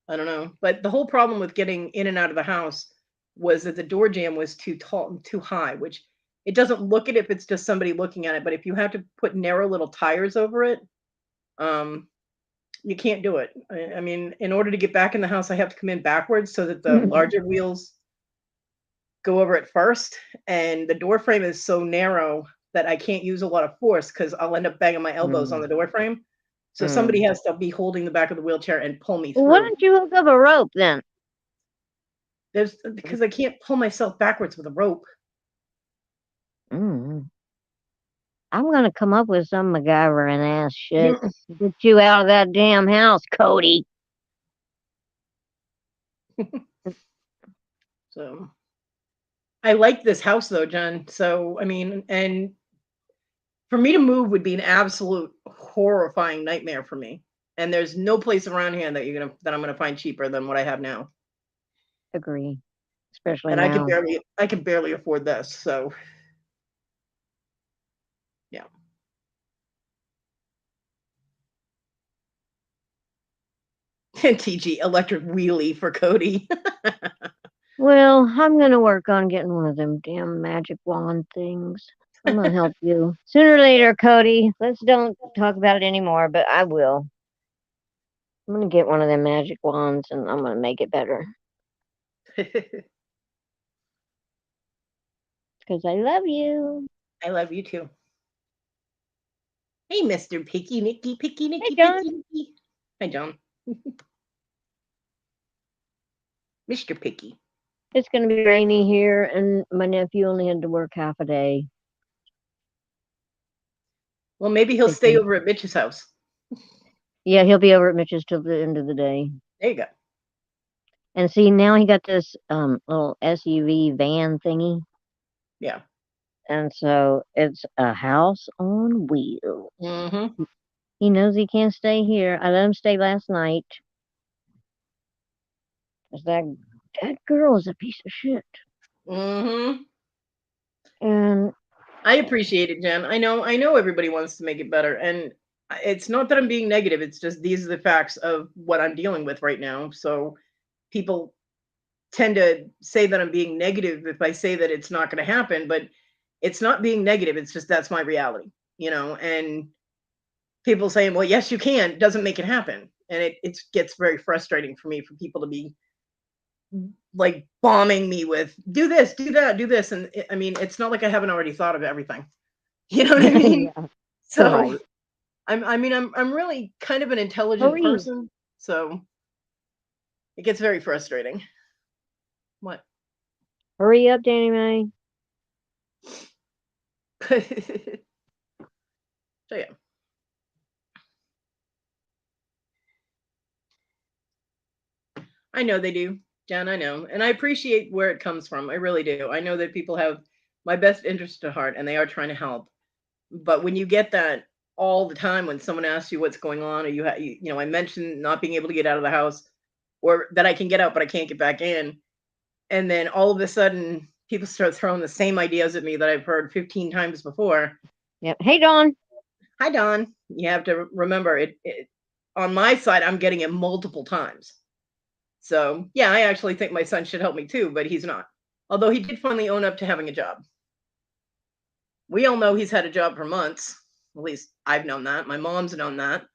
I don't know. But the whole problem with getting in and out of the house was that the door jamb was too tall, too high, which it doesn't look at it if it's just somebody looking at it. But if you have to put narrow little tires over it, you can't do it. I mean, in order to get back in the house, I have to come in backwards so that the larger wheels go over it first. And the door frame is so narrow that I can't use a lot of force because I'll end up banging my elbows on the door frame. So somebody has to be holding the back of the wheelchair and pull me through.
Why don't you hook up a rope then?
Because I can't pull myself backwards with a rope.
I'm gonna come up with some MacGyver ass shit. Get you out of that damn house, Kodi.
So I like this house though, John. So I mean, and for me to move would be an absolute horrifying nightmare for me. And there's no place around here that I'm gonna find cheaper than what I have now.
Agree. Especially
And
now.
I can barely afford this. So yeah. TG electric wheelie for Kodi.
Well, I'm gonna work on getting one of them damn magic wand things. I'm gonna help you. Sooner or later, Kodi. Let's don't talk about it anymore, but I will. I'm gonna get one of them magic wands and I'm gonna make it better. Because I love you.
I love you too. Hey, Mr. Picky Nicky, Picky Nicky,
John.
Picky Nicky. Hi, John. Mr. Picky.
It's gonna be rainy here, and my nephew only had to work half a day.
Well, maybe he'll stay over at Mitch's house.
Yeah, he'll be over at Mitch's till the end of the day.
There you go.
And see, now he got this little SUV van thingy.
Yeah.
And so it's a house on wheels.
Mm-hmm.
He knows he can't stay here. I let him stay last night. 'Cause that girl is a piece of shit.
Mm-hmm.
And
I appreciate it, Jen. I know everybody wants to make it better. And it's not that I'm being negative. It's just these are the facts of what I'm dealing with right now. So people tend to say that I'm being negative if I say that it's not going to happen, but it's not being negative. It's just that's my reality, and people saying, well, yes, you can, doesn't make it happen. And it gets very frustrating for me for people to be like bombing me with do this, do that, do this. And I mean, it's not like I haven't already thought of everything. You know what I mean?
yeah.
So
Right.
I'm really kind of an intelligent person. So it gets very frustrating. What?
Hurry up, Danny Mae.
So yeah. I know they do, Jen. I know. And I appreciate where it comes from. I really do. I know that people have my best interest at heart and they are trying to help. But when you get that all the time when someone asks you what's going on, or I mentioned not being able to get out of the house, or that I can get out, but I can't get back in. And then all of a sudden, people start throwing the same ideas at me that I've heard 15 times before.
Yep. Hey, Dawn.
Hi, Don. You have to remember it on my side, I'm getting it multiple times. So, yeah, I actually think my son should help me too, but he's not. Although he did finally own up to having a job. We all know he's had a job for months. At least I've known that. My mom's known that.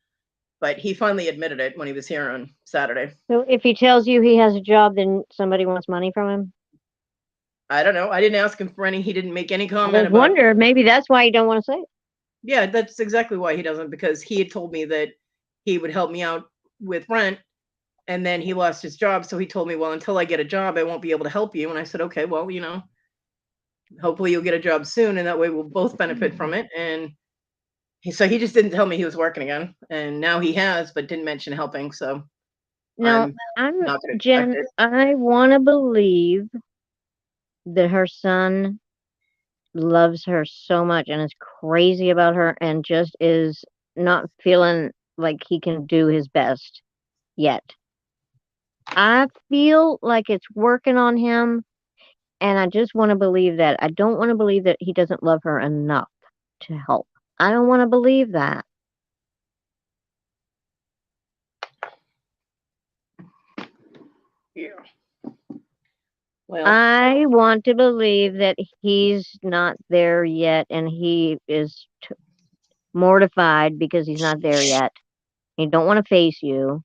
But he finally admitted it when he was here on Saturday.
So if he tells you he has a job, then somebody wants money from him?
I don't know. I didn't ask him for any. He didn't make any
I
comment
just
about.
wonder, maybe that's why you don't want to say it.
Yeah, that's exactly why he doesn't, because he had told me that he would help me out with rent, and then he lost his job. So he told me, well, until I get a job, I won't be able to help you. And I said, okay, well, hopefully you'll get a job soon, and that way we'll both benefit from it. And so he just didn't tell me he was working again, and now he has, but didn't mention helping. So
No,
I'm not going to expect
Jen,
it.
I want to believe that her son loves her so much and is crazy about her and just is not feeling like he can do his best yet. I feel like it's working on him, and I just want to believe that. I don't want to believe that he doesn't love her enough to help. I don't want to believe that.
Yeah. Well,
I want to believe that he's not there yet and he is mortified because he's not there yet. He don't want to face you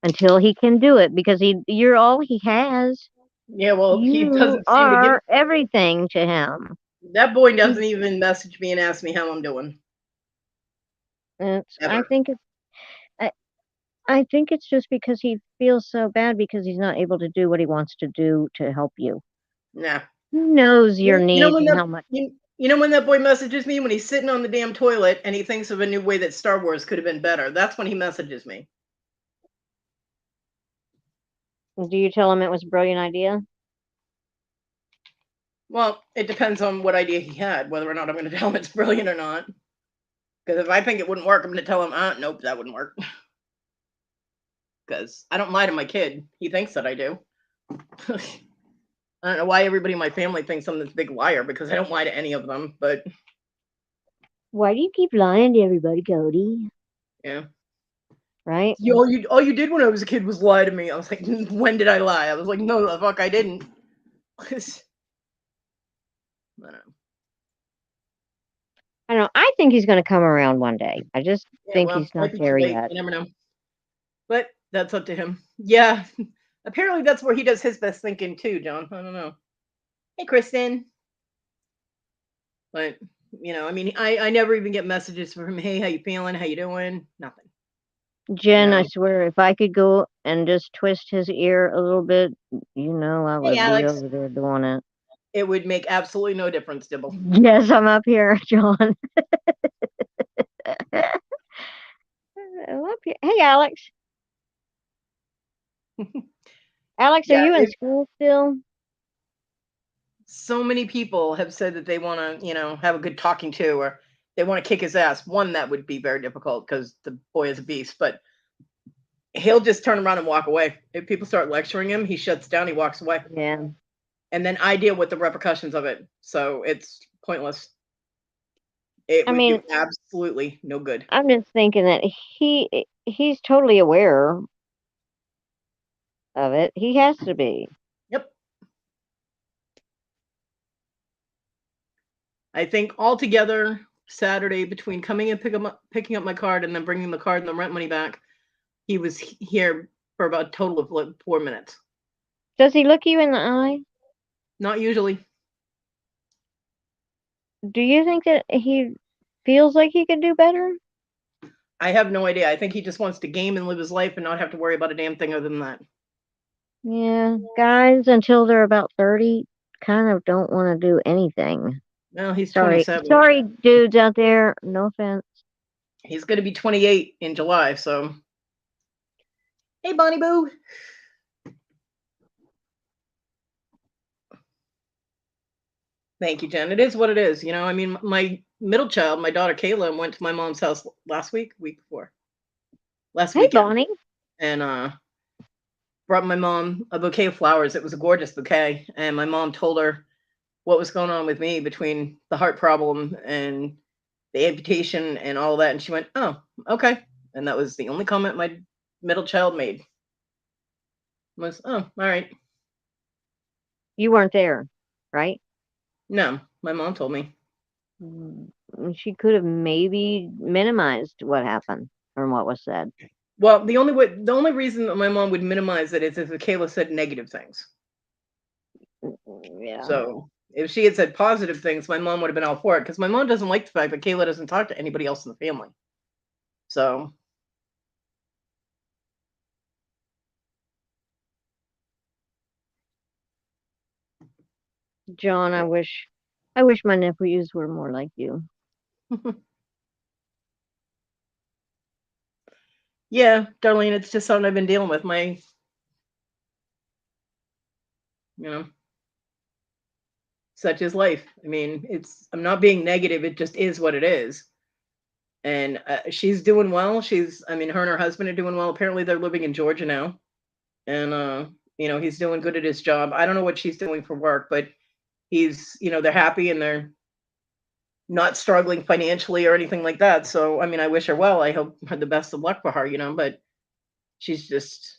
until he can do it, because you're all he has.
yeah, well, he
You
doesn't seem to give.
are everything to him.
That boy doesn't even message me and ask me how I'm doing.
I
Ever.
think I think it's just because he feels so bad because he's not able to do what he wants to do to help you.
Nah.
He knows your
You know
needs
when
and
that
how much.
you know when that boy messages me when he's sitting on the damn toilet and he thinks of a new way that Star Wars could have been better. That's when he messages me.
Do you tell him it was a brilliant idea?
Well, it depends on what idea he had, whether or not I'm going to tell him it's brilliant or not. Because if I think it wouldn't work, I'm going to tell him, nope, that wouldn't work. Because I don't lie to my kid. He thinks that I do. I don't know why everybody in my family thinks I'm this big liar, because I don't lie to any of them. But
Why do you keep lying to everybody, Kodi?
yeah.
Right?
All you did when I was a kid was lie to me. I was like, when did I lie? I was like, no, the fuck, I didn't. I don't know.
I don't know. I think he's going to come around one day. I just
Yeah,
think
well,
he's not
might be too
there
late.
yet.
You never know. But that's up to him. Yeah. Apparently that's where he does his best thinking too, John. I don't know. Hey, Kristen. But I mean, I never even get messages from him. Hey, how you feeling? How you doing? Nothing.
Jen, I
No.
swear, if I could go and just twist his ear a little bit, I
Hey,
would be
Alex.
over there doing it.
It would make absolutely no difference, Dibble.
Yes, I'm up here, John. I'm up here. Hey, Alex. Alex, are
Yeah.
you in school still?
So many people have said that they want to, have a good talking to, or they want to kick his ass. One, that would be very difficult because the boy is a beast, but he'll just turn around and walk away. If people start lecturing him, he shuts down, he walks away.
Yeah.
And then I deal with the repercussions of it. So it's pointless. It
I
would
mean,
do absolutely no good.
I'm just thinking that he's totally aware of it. He has to be.
Yep. I think altogether, Saturday, between coming and picking up my card and then bringing the card and the rent money back, he was here for about a total of like 4 minutes.
Does he look you in the eye?
Not usually.
Do you think that he feels like he could do better?
I have no idea. I think he just wants to game and live his life and not have to worry about a damn thing other than that.
Yeah, guys until they're about 30 kind of don't want to do anything.
Well, he's
Sorry.
27.
Sorry, dudes out there. No offense.
He's going to be 28 in July, so. Hey, Bonnie Boo. Thank you, Jen. It is what it is. I mean, my middle child, my daughter Kayla, went to my mom's house last week before. Last
Hey,
weekend.
Bonnie.
and brought my mom a bouquet of flowers. It was a gorgeous bouquet, and my mom told her what was going on with me between the heart problem and the amputation and all that, and she went, "Oh, okay." And that was the only comment my middle child made was, "Oh, all right."
You weren't there, right?
No, my mom told me.
She could have maybe minimized what happened from what was said.
Well, the only reason that my mom would minimize it is if Kayla said negative things.
Yeah.
So if she had said positive things, my mom would have been all for it because my mom doesn't like the fact that Kayla doesn't talk to anybody else in the family. So
John, I wish my nephews were more like you.
yeah, Darlene, it's just something I've been dealing with. You know, such is life. I mean, I'm not being negative. It just is what it is. And she's doing well. I mean, her and her husband are doing well. Apparently, they're living in Georgia now, and he's doing good at his job. I don't know what she's doing for work, but they're happy and they're not struggling financially or anything like that. So, I mean, I wish her well. I hope her the best of luck for her. But she's just,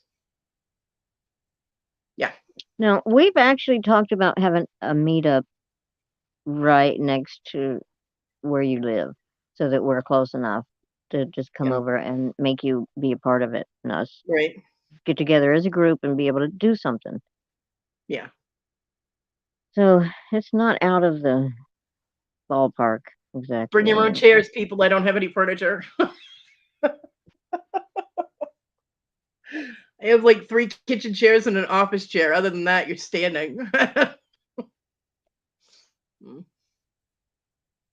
yeah.
Now, we've actually talked about having a meetup right next to where you live so that we're close enough to just come
Yeah.
over and make you be a part of it and us
Right.
get together as a group and be able to do something.
Yeah.
So it's not out of the ballpark exactly.
Bring your own chairs, people. I don't have any furniture. I have like 3 kitchen chairs and an office chair. Other than that, you're standing.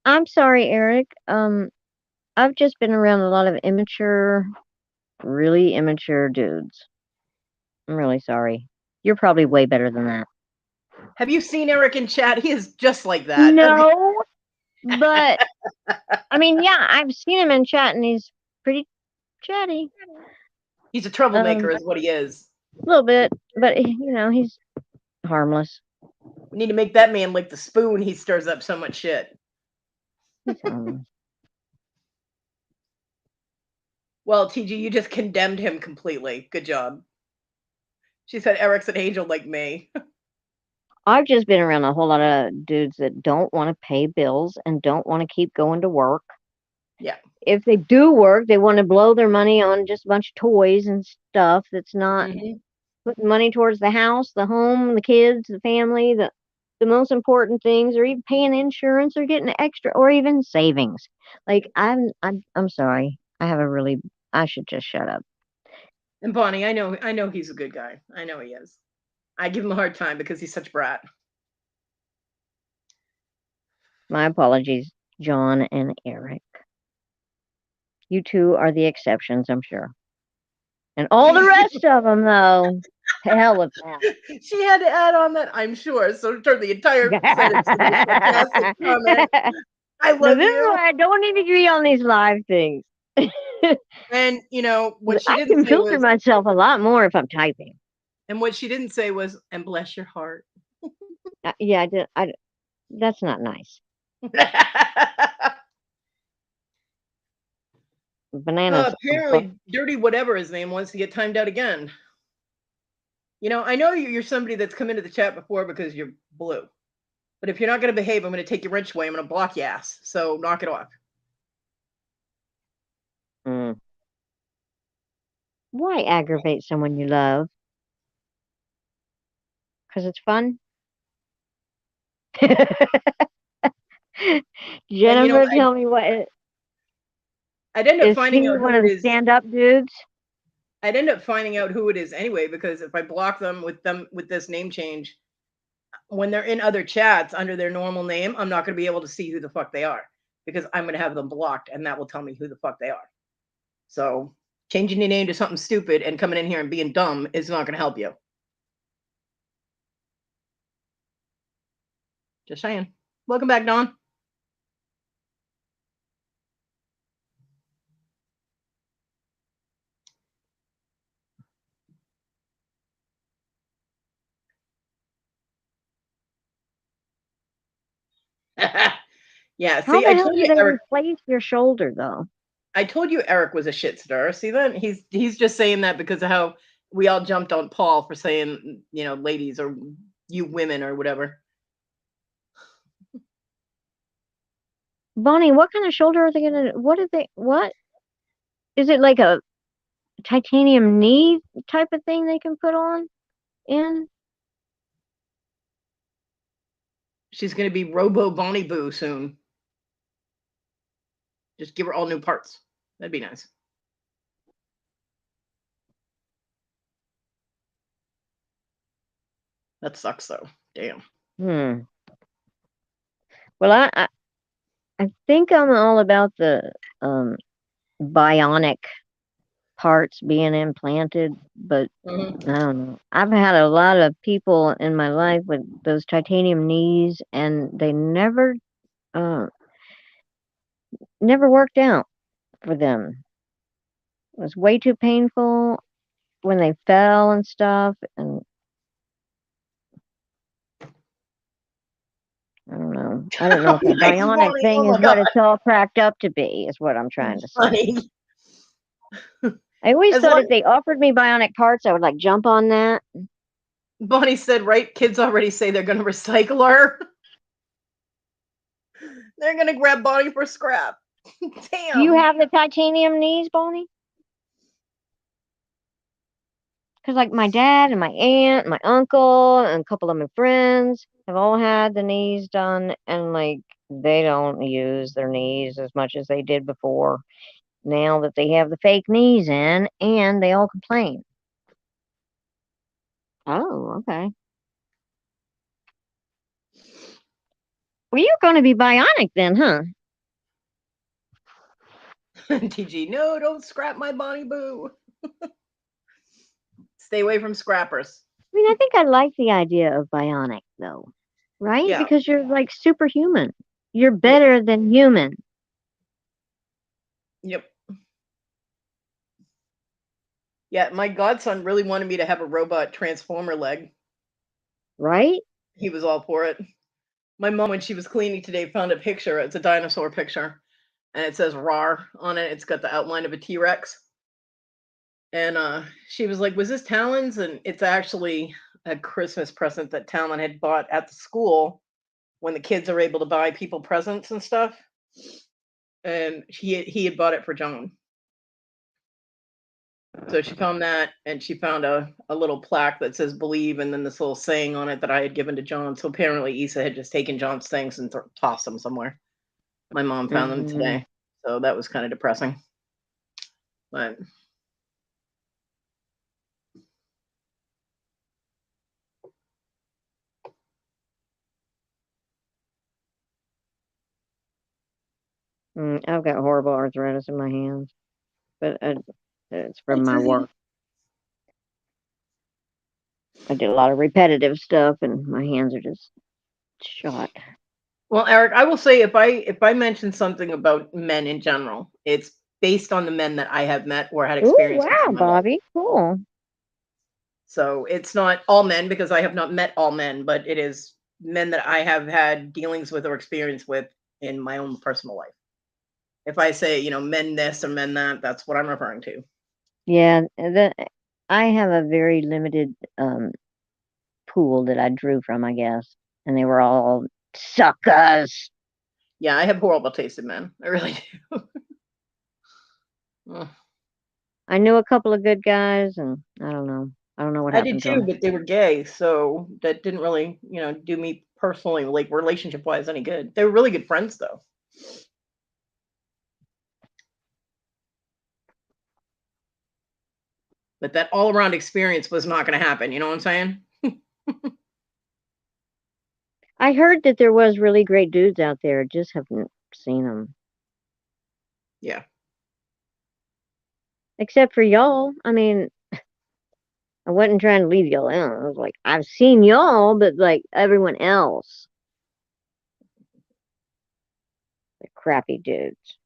I'm sorry, Eric. I've just been around a lot of really immature dudes. I'm really sorry. You're probably way better than that.
Have you seen Eric in chat? He is just like that.
No, but I mean, yeah, I've seen him in chat and he's pretty chatty.
He's a troublemaker, is what he is.
A little bit, but he's harmless.
We need to make that man lick the spoon. He stirs up so much shit.
He's harmless.
Well, TG, you just condemned him completely. Good job. She said Eric's an angel like me.
I've just been around a whole lot of dudes that don't want to pay bills and don't want to keep going to work.
Yeah.
If they do work, they want to blow their money on just a bunch of toys and stuff that's not putting money towards the house, the home, the kids, the family, the most important things, or even paying insurance or getting extra or even savings. Like I'm sorry. I should just shut up.
And Bonnie, I know he's a good guy. I know he is. I give him a hard time because he's such a brat.
My apologies, John and Eric. You two are the exceptions, I'm sure. And all the rest of them, though, to hell with them.
She had to add on that, I'm sure. So turn the entire sentence into a sarcastic comment. I love
This
you.
is why I don't need to agree on these live things.
And what she
I
didn't
can
say
filter
was,
myself a lot more if I'm typing.
and what she didn't say was, and bless your heart.
Yeah, I did. That's not nice. Bananas.
Apparently, Dirty whatever his name wants to get timed out again. I know you're somebody that's come into the chat before because you're blue. But if you're not going to behave, I'm going to take your wrench away. I'm going to block your ass. So knock it off.
Why aggravate someone you love? Because it's fun. Jennifer, tell me what.
I'd end up finding out
one of the stand-up dudes.
I'd end up finding out who it is anyway, because if I block them with this name change, when they're in other chats under their normal name, I'm not going to be able to see who the fuck they are because I'm going to have them blocked, and that will tell me who the fuck they are. So changing your name to something stupid and coming in here and being dumb is not going to help you. Just saying. Welcome back, Dawn. Yeah,
How
see,
the hell do they replace your shoulder though?
I told you Eric was a shit stirrer. See that? He's just saying that because of how we all jumped on Paul for saying, ladies or you women or whatever.
Bonnie, what kind of shoulder are they gonna? What is it like a titanium knee type of thing they can put on in?
She's gonna be Robo Bonnie Boo soon. Just give her all new parts. That'd be nice. That sucks though. Damn.
Hmm. Well, I think I'm all about the bionic parts being implanted, but
Mhm.
I don't know. I've had a lot of people in my life with those titanium knees, and they uh, never worked out for them. It was way too painful when they fell and stuff, and I don't know. I don't know
Oh,
if the
nice,
bionic
Bonnie.
thing
Oh
is
my
what
god.
it's all cracked up to be, is what I'm trying to say.
Funny.
I always
As
thought if
long
they offered me bionic parts, I would like jump on that.
Bonnie said, right? Kids already say they're gonna recycle her. They're gonna grab Bonnie for scrap.
Do you
Damn.
have the titanium knees, Bonnie? Because like my dad and my aunt, my uncle, and a couple of my friends have all had the knees done, and like they don't use their knees as much as they did before. Now that they have the fake knees in, and they all complain. Oh, okay. Well, you're going to be bionic then, huh?
TG, no, don't scrap my Bonnie Boo. Stay away from scrappers.
I mean, I think I like the idea of bionic though, right?
Yeah.
Because you're like superhuman. You're
Yep.
better than human,
Yep. Yeah, my godson really wanted me to have a robot transformer leg.
right?
He was all for it. My mom, when she was cleaning today, found a picture. It's a dinosaur picture, and it says "RAR" on it. It's got the outline of a T-Rex, and she was like, "Was this Talon's?" And it's actually a Christmas present that Talon had bought at the school when the kids are able to buy people presents and stuff. And he had bought it for John. So she found that, and she found a little plaque that says "Believe," and then this little saying on it that I had given to John. So apparently, Issa had just taken John's things and tossed them somewhere. My mom found them
Mm-hmm.
today, so that was kind of depressing. But
I've got horrible arthritis in my hands, but it's from my
it's
work. I did a lot of repetitive stuff, and my hands are just shot.
well, Eric, I will say if I mention something about men in general, it's based on the men that I have met or had
Oh
experience with
wow,
in my life.
Bobby, cool.
So it's not all men because I have not met all men, but it is men that I have had dealings with or experience with in my own personal life. If I say, men this or men that, that's what I'm referring to.
Yeah, I have a very limited pool that I drew from, I guess, and they were all suckers.
Yeah, I have horrible taste in men. I really do. Ugh.
I knew a couple of good guys, and I don't know. I don't know what
I did
happened to
too,
them.
but they were gay, so that didn't really, do me personally, like relationship wise, any good. They were really good friends though. But that all around experience was not going to happen. You know what I'm saying?
I heard that there was really great dudes out there. Just haven't seen them,
Yeah.
except for y'all. I mean, I wasn't trying to leave y'all out. I was like, I've seen y'all, but like everyone else, the crappy dudes.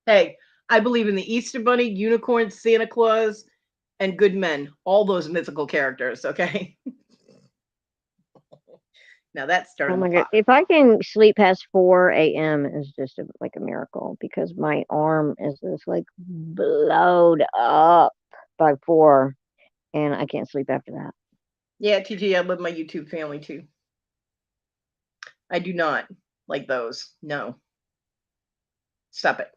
Hey, I believe in the Easter Bunny, unicorn, Santa Claus, and good men. All those mythical characters. Okay. Now that's
Oh
stirring the
my god!
pot.
If I can sleep past 4 a.m. is just like a miracle because my arm is just like blowed up by 4, and I can't sleep after that.
Yeah, TG, I live my YouTube family too. I do not like those. No. Stop it.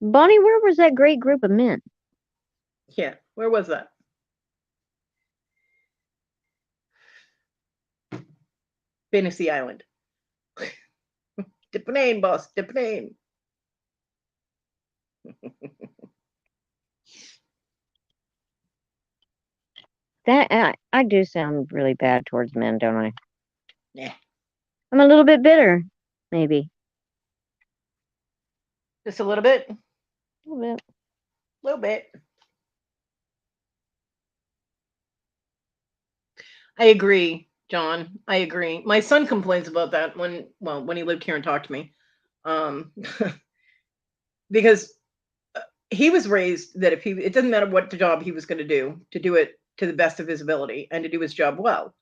Bonnie, where was that great group of men?
Yeah, where was that? Fantasy Island. Dip a name, boss. Dip a name.
That I do sound really bad towards men, don't I?
Yeah,
I'm a little bit bitter, maybe.
just a little bit.
A little bit.
Little bit. I agree, John. I agree. My son complains about that when he lived here and talked to me. Um because he was raised that if it doesn't matter what the job he was going to do it to the best of his ability and to do his job well.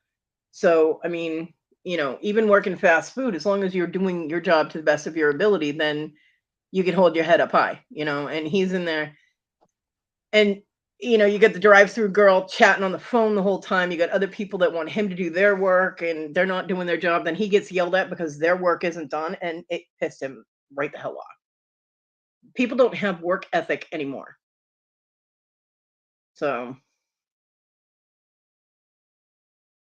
So, I mean, even working fast food, as long as you're doing your job to the best of your ability, then you can hold your head up high, and he's in there. And, you get the drive through girl chatting on the phone the whole time. You got other people that want him to do their work and they're not doing their job. Then he gets yelled at because their work isn't done. And it pissed him right the hell off. People don't have work ethic anymore. So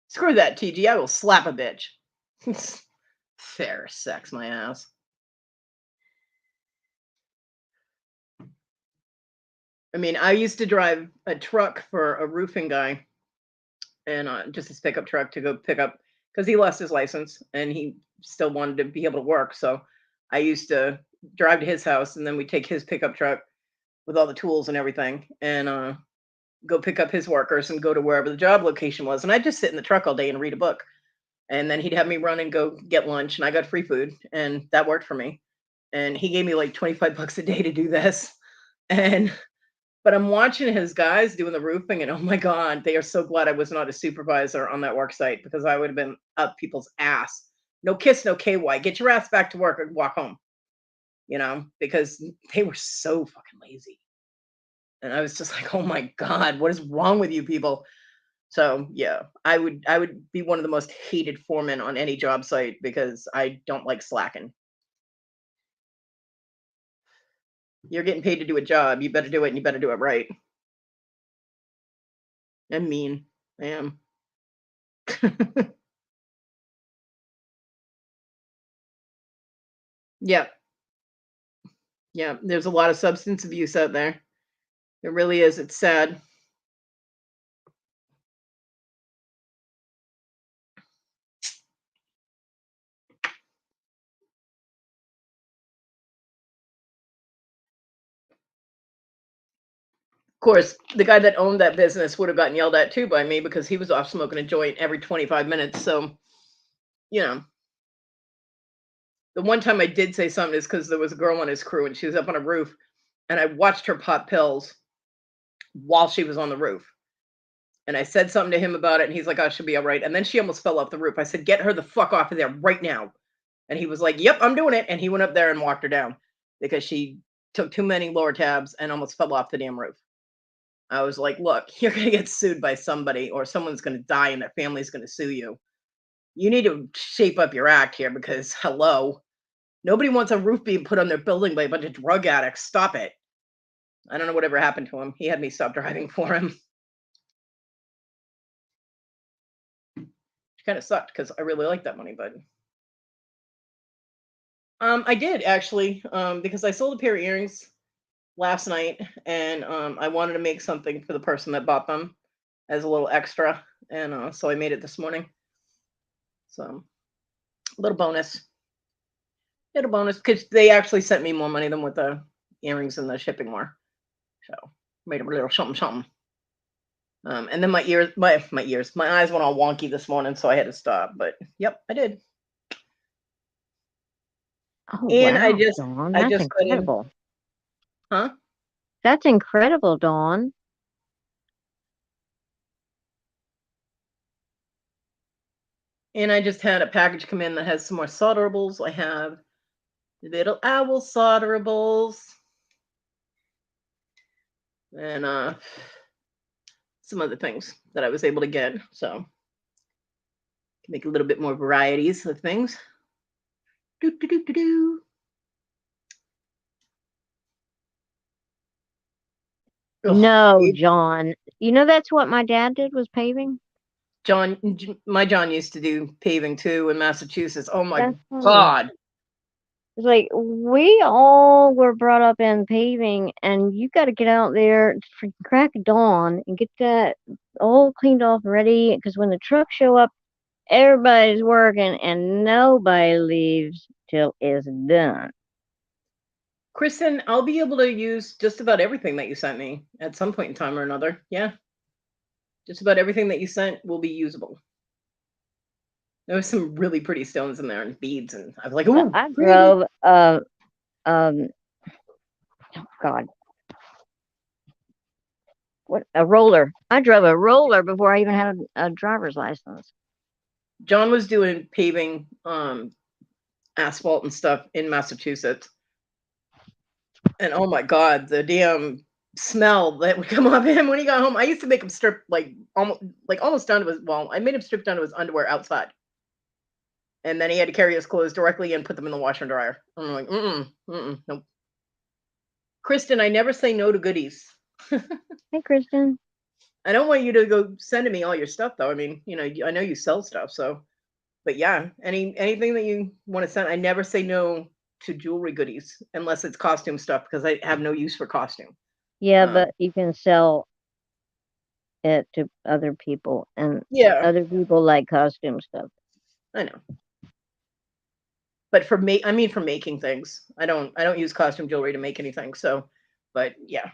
screw that, TG. I will slap a bitch. Fair sex, my ass. I mean, I used to drive a truck for a roofing guy, and just his pickup truck to go pick up because he lost his license and he still wanted to be able to work. So I used to drive to his house, and then we take his pickup truck with all the tools and everything, and go pick up his workers and go to wherever the job location was. And I'd just sit in the truck all day and read a book. And then he'd have me run and go get lunch, and I got free food, and that worked for me. And he gave me like 25 bucks a day to do this. And but I'm watching his guys doing the roofing, and oh my god, they are so glad I was not a supervisor on that work site because I would have been up people's ass. No kiss, no KY. Get your ass back to work and walk home. Because they were so fucking lazy. And I was just like, "Oh my god, what is wrong with you people?" So, yeah, I would be one of the most hated foremen on any job site because I don't like slacking. You're getting paid to do a job, you better do it and you better do it right. I'm mean. I am. Yeah. Yeah, there's a lot of substance abuse out there. It really is. It's sad. Of course, the guy that owned that business would have gotten yelled at too by me because he was off smoking a joint every 25 minutes. So, you know, the one time I did say something is because there was a girl on his crew and she was up on a roof and I watched her pop pills while she was on the roof. And I said something to him about it and he's like, "Oh, she'll be all right." And then she almost fell off the roof. I said, "Get her the fuck off of there right now." And he was like, "Yep, I'm doing it." And he went up there and walked her down because she took too many lower tabs and almost fell off the damn roof. I was like, "Look, you're going to get sued by somebody or someone's going to die and their family's going to sue you. You need to shape up your act here because hello, nobody wants a roof being put on their building by a bunch of drug addicts. Stop it." I don't know whatever happened to him. He had me stop driving for him. Which kind of sucked because I really like that money, but I did actually, because I sold a pair of earrings last night, and I wanted to make something for the person that bought them as a little extra, and so I made it this morning. So a little bonus, little bonus, because they actually sent me more money than what the earrings and the shipping were. So made a little something, something. And then my eyes went all wonky this morning, so I had to stop. But yep, I did.
Oh
And
wow, Dawn,
I
that's
just got in,
incredible.
huh?
That's incredible, Dawn.
And I just had a package come in that has some more solderables. I have little owl solderables and some other things that I was able to get. So make a little bit more varieties of things. Do, do, do, do, do. Ugh,
No,
Dave.
John. You know that's what my dad did was paving.
My John used to do paving too in Massachusetts. Oh my
That's funny.
God.
It's like we all were brought up in paving, and you got to get out there for crack of dawn and get that all cleaned off, ready. Because when the trucks show up, everybody's working, and nobody leaves till it's done.
Kristen, I'll be able to use just about everything that you sent me at some point in time or another. Yeah. Just about everything that you sent will be usable. There was some really pretty stones in there and beads, and I was like, "Ooh,
I
pretty."
drove oh God, what a roller! I drove a roller before I even had a driver's license.
John was doing paving, asphalt and stuff in Massachusetts, and oh my God, the damn smell that would come off him when he got home. I used to make him strip almost down to his. Well, I made him strip down to his underwear outside, and then he had to carry his clothes directly and put them in the washer and dryer. I'm like, nope. Kristen, I never say no to goodies.
Hey, Kristen.
I don't want you to go sending me all your stuff though. I mean, I know you sell stuff, so but yeah, anything that you want to send, I never say no to jewelry goodies unless it's costume stuff because I have no use for costume.
Yeah,
Um,
but you can sell it to other people, and
yeah,
other people like costume stuff.
I know. But I mean for making things. I don't use costume jewelry to make anything. So, but yeah.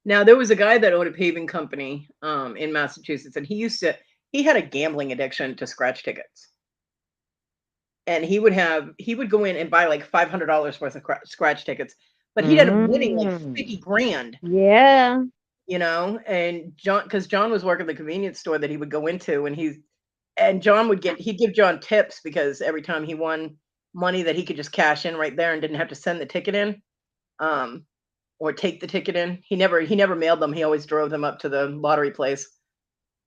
Now there was a guy that owned a paving company in Massachusetts, and he had a gambling addiction to scratch tickets. And he would go in and buy like $500 worth of scratch tickets, but he'd end up winning like
Mm,
50 grand,
yeah.
and because John was working the convenience store that he would go into, and he'd give John tips because every time he won money that he could just cash in right there and didn't have to send the ticket in, um, or take the ticket in. He never mailed them. He always drove them up to the lottery place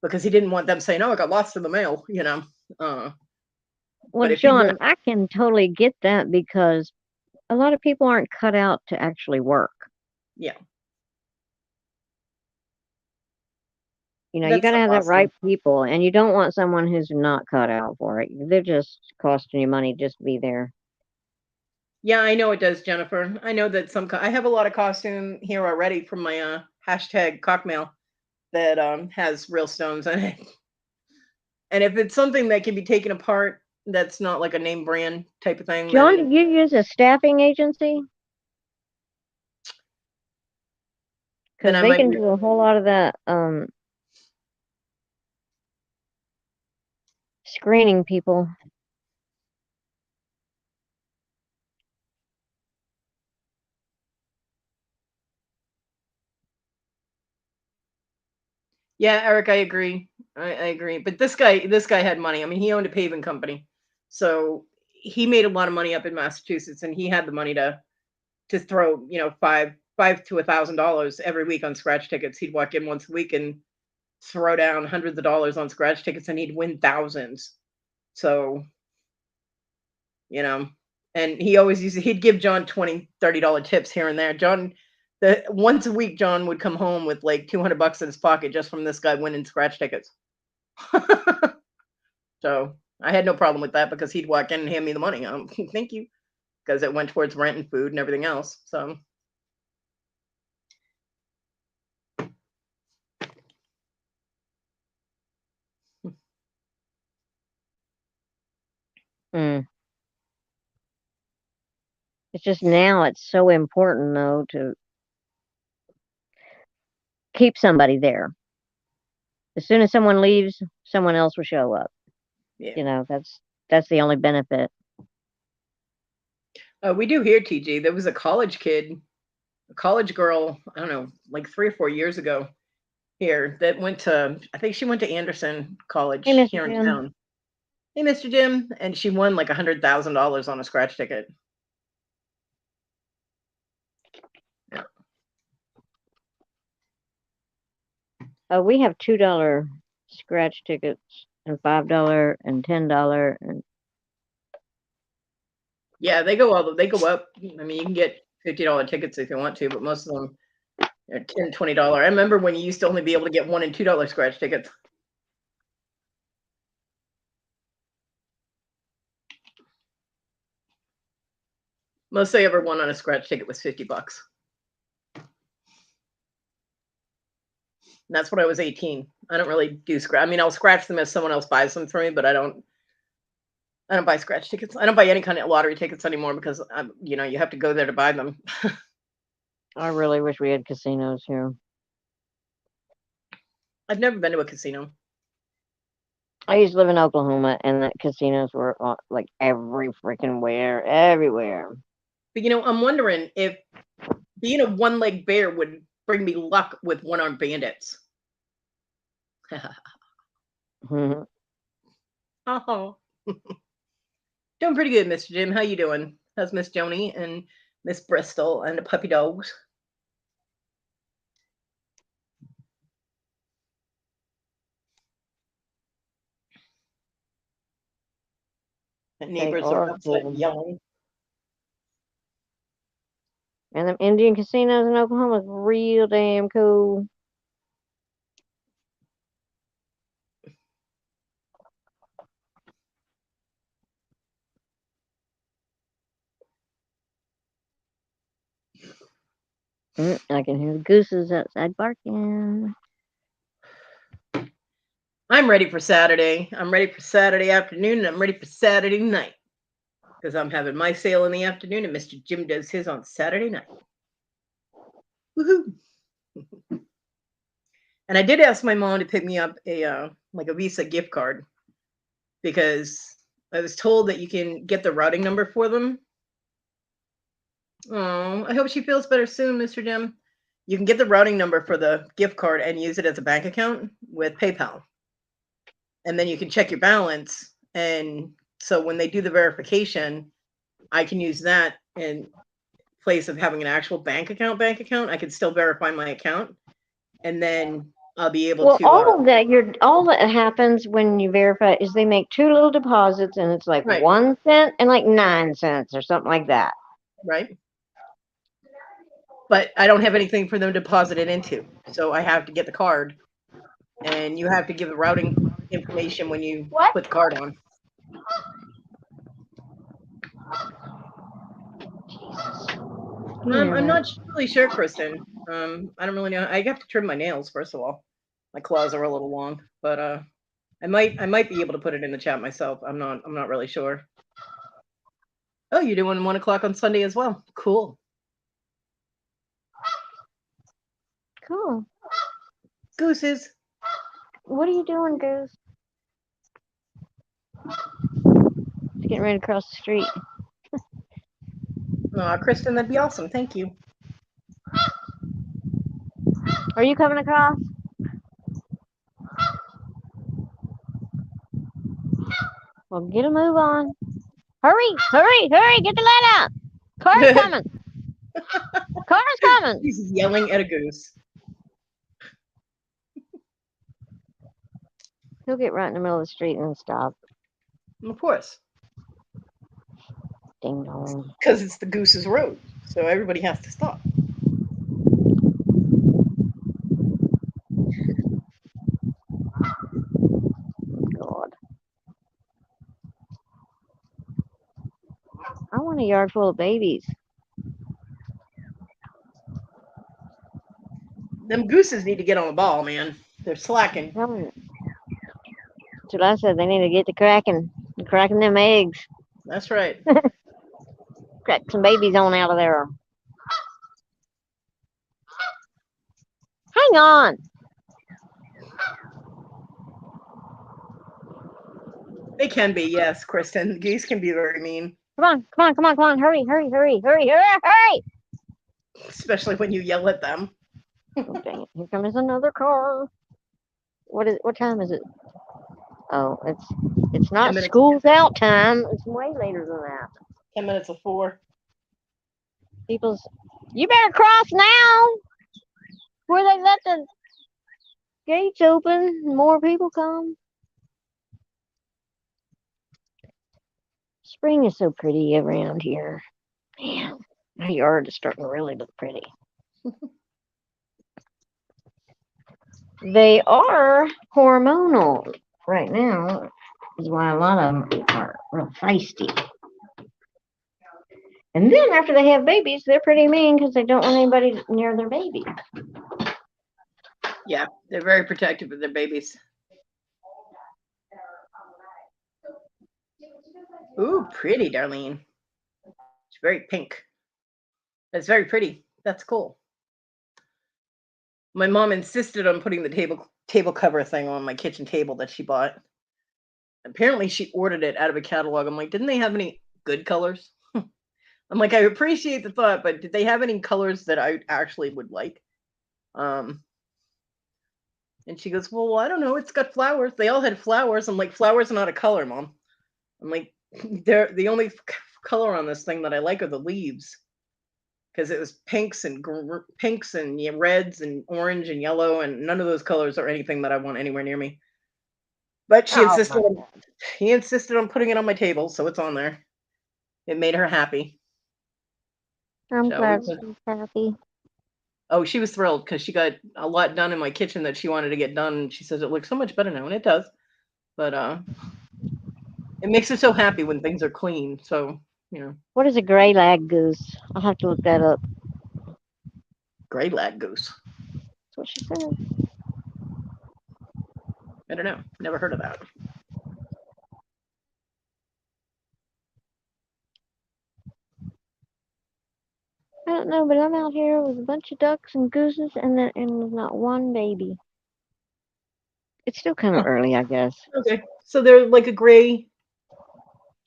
because he didn't want them saying, "Oh, it got lost in the mail." Uh,
Well,
but if he won,
John, I can totally get that because a lot of people aren't cut out to actually work.
yeah,
You
that's
got to
so
have that
awesome.
right people, and you don't want someone who's not cut out for it. They're just costing you money just to be there.
Yeah, I know it does, Jennifer. I know that I have a lot of costume here already from my hashtag cockmail that has real stones in it. And if it's something that can be taken apart, that's not like a name brand type of thing,
John,
then
do you use a staffing agency?
then
Because
I
they
might.
can do a whole lot of that screening people.
Yeah, Eric, I agree. I agree. But this guy had money. I mean, he owned a paving company, so he made a lot of money up in Massachusetts, and he had the money to throw, five to $1,000 every week on scratch tickets. He'd walk in once a week and throw down hundreds of dollars on scratch tickets, and he'd win thousands. So, you know, and he'd give John $20, $30 tips here and there. The once a week, John would come home with like 200 bucks in his pocket just from this guy winning scratch tickets. So I had no problem with that because he'd walk in and hand me the money. Thank you, because it went towards rent and food and everything else. So
Mm. It's just now it's so important though to keep somebody there. As soon as someone leaves, someone else will show up.
yeah,
That's the only benefit.
we do here, TG. There was a college kid, a college girl. I don't know, like 3 or 4 years ago. here that went to, I think she went to Anderson College
Hey, Mr.
here in
Jim.
town. Hey, Mr. Jim, and she won like $100,000 on a scratch ticket. Yeah.
Oh, we have $2 scratch tickets and $5 and $10 and
Yeah, they go up. I mean, you can get $50 tickets if you want to, but most of them are $10, $20. I remember when you used to only be able to get $1 and $2 scratch tickets. Most I ever won on a scratch ticket was $50. And that's when I was 18. I don't really do scratch. I mean, I'll scratch them if someone else buys them for me, but I don't buy scratch tickets. I don't buy any kind of lottery tickets anymore because you have to go there to buy them.
I really wish we had casinos here.
I've never been to a casino.
I used to live in Oklahoma, and the casinos were like every freaking where, everywhere.
But I'm wondering if being a one-legged bear would bring me luck with one-armed bandits. Oh, doing pretty good, Mr. Jim. How you doing? How's Miss Joni and Miss Bristol and the puppy dogs? The neighbors are upset
cool.
yelling.
And them Indian casinos in Oklahoma is real damn cool. I can hear the gooses outside barking.
I'm ready for Saturday. I'm ready for Saturday afternoon, and I'm ready for Saturday night because I'm having my sale in the afternoon, and Mr. Jim does his on Saturday night. Woohoo! And I did ask my mom to pick me up a Visa gift card because I was told that you can get the routing number for them. Oh, I hope she feels better soon, Mr. Jim. You can get the routing number for the gift card and use it as a bank account with PayPal. And then you can check your balance. And so when they do the verification, I can use that in place of having an actual bank account. I can still verify my account. And then I'll be able to.
All that happens when you verify is they make two little deposits, and it's like
Right.
1 cent and like 9 cents or something like that.
Right. But I don't have anything for them to deposit it into. So I have to get the card. And you have to give the routing information when you put the card on. I'm not really sure, Kristen. I don't really know. I have to trim my nails first of all. My claws are a little long, but I might be able to put it in the chat myself. I'm not really sure. Oh, you're doing 1 o'clock on Sunday as well. Cool.
Cool.
Gooses.
What are you doing, Goose? It's getting ready to cross the street.
Kristen, that'd be awesome. Thank you.
Are you coming across? Well, get a move on. Hurry, hurry, hurry, get the light out. Car's coming. Car's coming.
He's yelling at a goose.
He'll get right in the middle of the street and stop.
Of course.
Ding dong.
Because it's the goose's road. So everybody has to stop.
God. I want a yard full of babies.
Them gooses need to get on the ball, man. They're slacking.
That's what I said. They need to get to cracking them eggs.
That's right.
Crack some babies on out of there. Hang on.
They can be, yes, Kristen. Geese can be very mean.
Come on. Hurry. Hurry.
Especially when you yell at them.
Oh, dang it. Here comes another car. What time is it? Oh, it's
10
not
minutes.
school's out time. It's way later than that.
10 minutes of 4.
People's you better cross now before they let the gates open and more people come. Spring is so pretty around here. Man, my yard is starting to really look pretty. They are hormonal right now, is why a lot of them are real feisty. And then after they have babies, they're pretty mean because they don't want anybody near their baby.
Yeah, they're very protective of their babies. Ooh, pretty, Darlene. It's very pink. That's very pretty. That's cool. My mom insisted on putting the table cover thing on my kitchen table that she bought. Apparently, she ordered it out of a catalog. I'm like, didn't they have any good colors? I'm like, I appreciate the thought, but did they have any colors that I actually would like? And she goes, well, I don't know. It's got flowers. They all had flowers. I'm like, flowers are not a color, Mom. I'm like, they're the only color on this thing that I like are the leaves, because it was pinks and reds and orange and yellow, and none of those colors are anything that I want anywhere near me. But
Oh my God.
he insisted on putting it on my table, so it's on there. It made her happy.
I'm
So
glad she's happy.
oh, she was thrilled because she got a lot done in my kitchen that she wanted to get done. And she says it looks so much better now, and it does. But it makes her so happy when things are clean. So,
What is a gray lag goose? I'll have to look that up.
gray lag goose.
That's what she said.
I don't know. Never heard of that.
I don't know, but I'm out here with a bunch of ducks and gooses and there's not one baby. It's still kind of
Huh.
early, I guess.
Okay. So they're like a gray,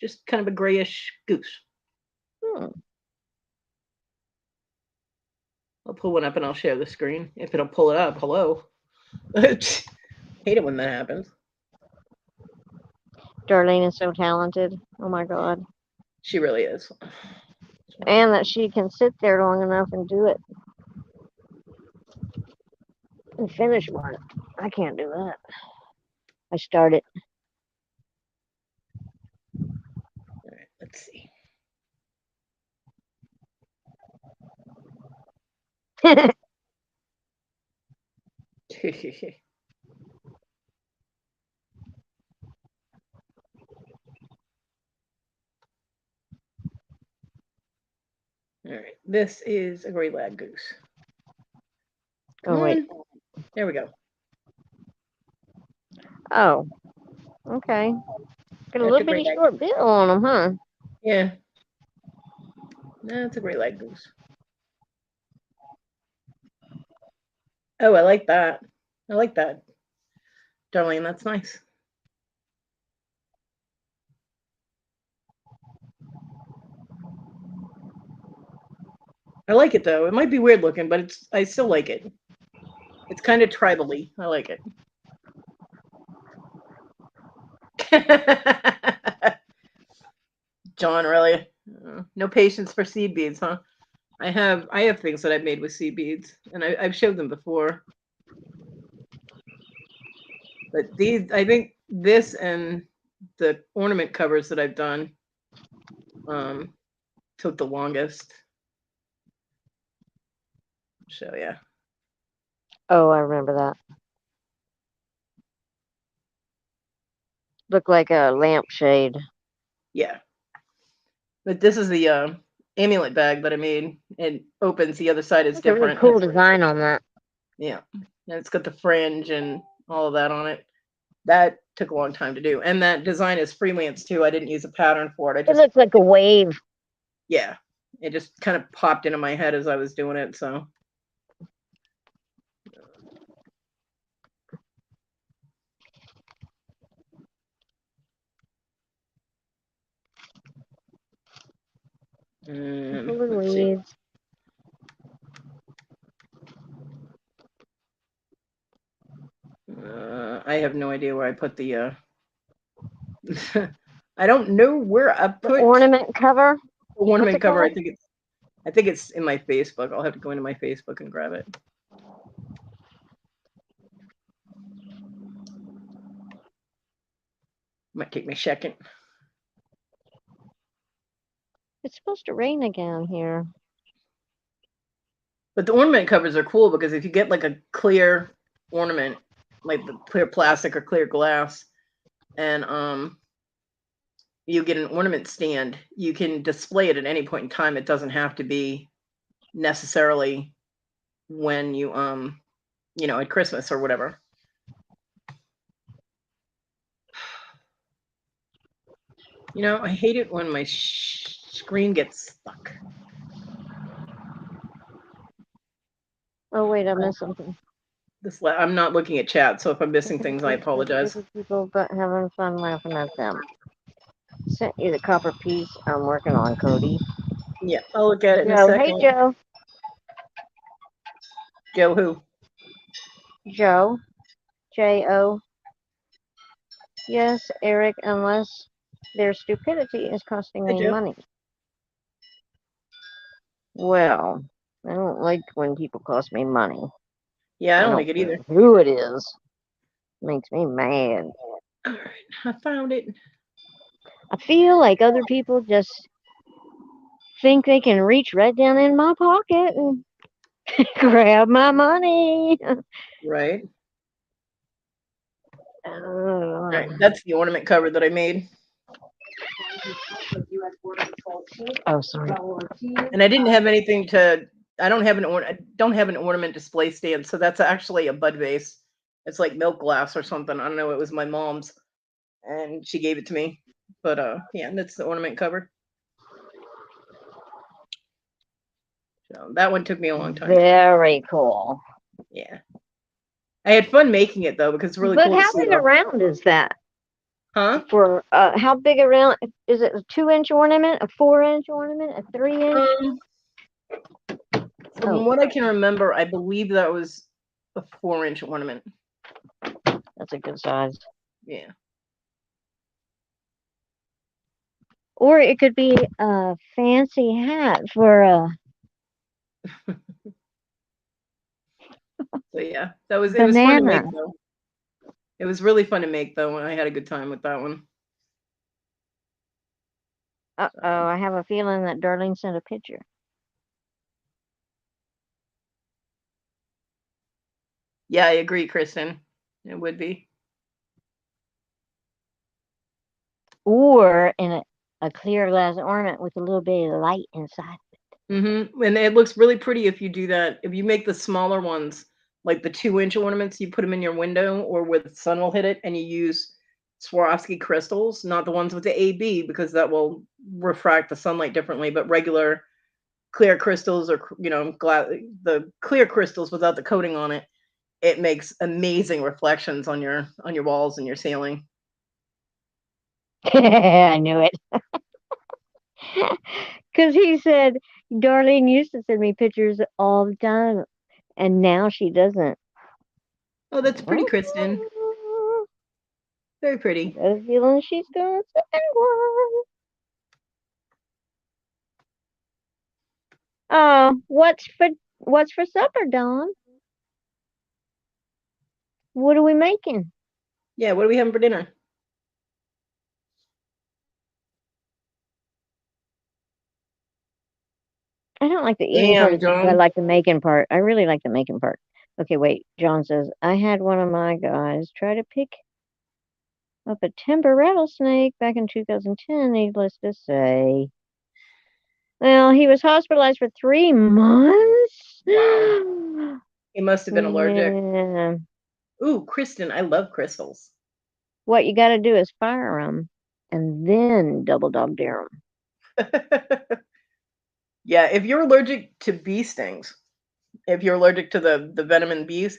just kind of a grayish goose.
Hmm.
I'll pull one up and I'll share the screen if it'll pull it up. Hello. Hate it when that happens.
Darlene is so talented. Oh my God.
She really is.
And that she can sit there long enough and do it and finish one. I can't do that. I started.
All right, let's see. All right, this is a gray lag goose. Come
Oh, wait.
on. There we go.
Oh, okay. Got a
That's
little
a gray
bitty
lag.
short bill on them, huh?
Yeah, that's a gray lag goose. Oh, I like that. I like that, Darlene. That's nice. I like it though. It might be weird looking, but I still like it. It's kind of tribally. I like it. John, really? No patience for seed beads, huh? I have things that I've made with seed beads, and I've showed them before. But these, I think this and the ornament covers that I've done took the longest. So yeah.
Oh, I remember that. Looked like a lampshade.
Yeah. But this is the amulet bag that I made. It opens, the other side is
That's a really
different.
cool design on that.
Yeah. And it's got the fringe and all of that on it. That took a long time to do. And that design is freelance too. I didn't use a pattern for it.
It looks like a wave.
Yeah. It just kind of popped into my head as I was doing it. So
Full of
let's see.
weeds.
have no idea where I put the I don't know where I
The
put
ornament cover.
the ornament
it
cover.
called?
I think it's in my Facebook. I'll have to go into my Facebook and grab it. Might take me a second.
It's supposed to rain again here.
But the ornament covers are cool because if you get like a clear ornament, like the clear plastic or clear glass, and you get an ornament stand, you can display it at any point in time. It doesn't have to be necessarily when you at Christmas or whatever. I hate it when my screen gets stuck.
Oh wait, I missed something.
I'm not looking at chat, so if I'm missing things, I apologize.
People but having fun laughing at them. Sent you the copper piece I'm working on, Kodi.
Yeah, I'll look at it in a
Joe,
second.
hey Joe.
Joe who?
Joe. J-O. Yes, Eric, unless their stupidity is costing
Hey,
me
Joe.
money. Well, I don't like when people cost me money.
Yeah, I don't like it either.
Who it is. Makes me mad.
All right, I found it.
I feel like other people just think they can reach right down in my pocket and grab my money.
Right.
All
Right, that's the ornament cover that I made.
Oh, sorry.
And I didn't have anything to. I don't have an ornament display stand, so that's actually a bud vase. It's like milk glass or something. I don't know. It was my mom's, and she gave it to me. But yeah, that's the ornament cover. So that one took me a long time.
Very cool.
Yeah, I had fun making it though because it's really
But
cool.
how big around is that?
Huh?
For how big around is it? A 2-inch ornament, a 4-inch ornament, a 3-inch?
From what I can remember, I believe that was a 4-inch ornament.
That's a good size.
Yeah.
Or it could be a fancy hat for a
So yeah, it was fun to
banana.
make though. It was really fun to make though, and I had a good time with that one.
Uh-oh, I have a feeling that Darlene sent a picture.
Yeah, I agree, Kristen. It would be.
Or in a clear glass ornament with a little bit of light inside.
Mm-hmm. And it looks really pretty if you do that. If you make the smaller ones, like the 2-inch ornaments, you put them in your window or where the sun will hit it, and you use Swarovski crystals, not the ones with the AB, because that will refract the sunlight differently, but regular clear crystals or the clear crystals without the coating on it. It makes amazing reflections on your walls and your ceiling.
I knew it. Because he said Darlene used to send me pictures all the time, and now she doesn't.
Oh, that's pretty, Kristen. Very pretty.
I have a feeling she's going to send one. Oh, what's for supper, Dawn? What are we making?
Yeah, what are we having for dinner?
I don't like the eating part.
John.
I like the making part. I really like the making part. Okay, wait. John says, I had one of my guys try to pick up a timber rattlesnake back in 2010, needless to say. Well, he was hospitalized for 3 months.
Wow. He must have been allergic.
Yeah.
Ooh, Kristen, I love crystals.
What you got to do is fire them and then double dog dare them.
Yeah, if you're allergic to bee stings, if you're allergic to the venom in bees,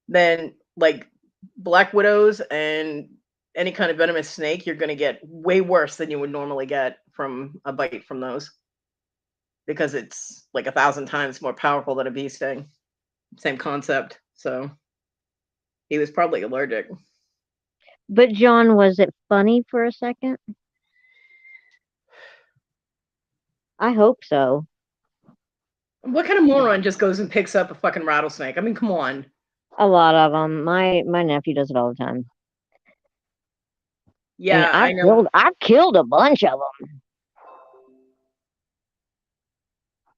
then like black widows and any kind of venomous snake, you're going to get way worse than you would normally get from a bite from those, because it's like 1,000 times more powerful than a bee sting. Same concept. So he was probably allergic.
But John, was it funny for a second? I hope so.
What kind of moron just goes and picks up a fucking rattlesnake? I mean, come on.
A lot of them. My nephew does it all the time, and
Yeah, I know.
I've killed a bunch of them.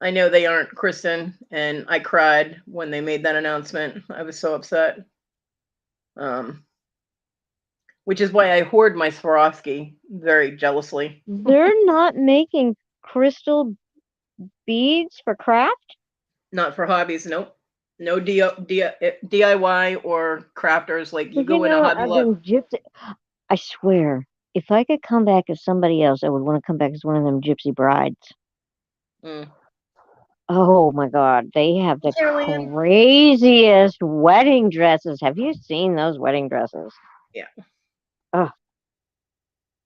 I know they aren't, Kristen, and I cried when they made that announcement. I was so upset. Which is why I hoard my Swarovski very jealously.
They're not making crystal beads for craft.
Not for hobbies, nope. No DIY or crafters. Like you
But you
go in a
know,
Hobby
I've
Lobby.
been gypsy. I swear, if I could come back as somebody else, I would want to come back as one of them gypsy brides.
Mm.
Oh my God, they have the
Carolyn.
craziest wedding dresses. Have you seen those wedding dresses?
Yeah.
Oh,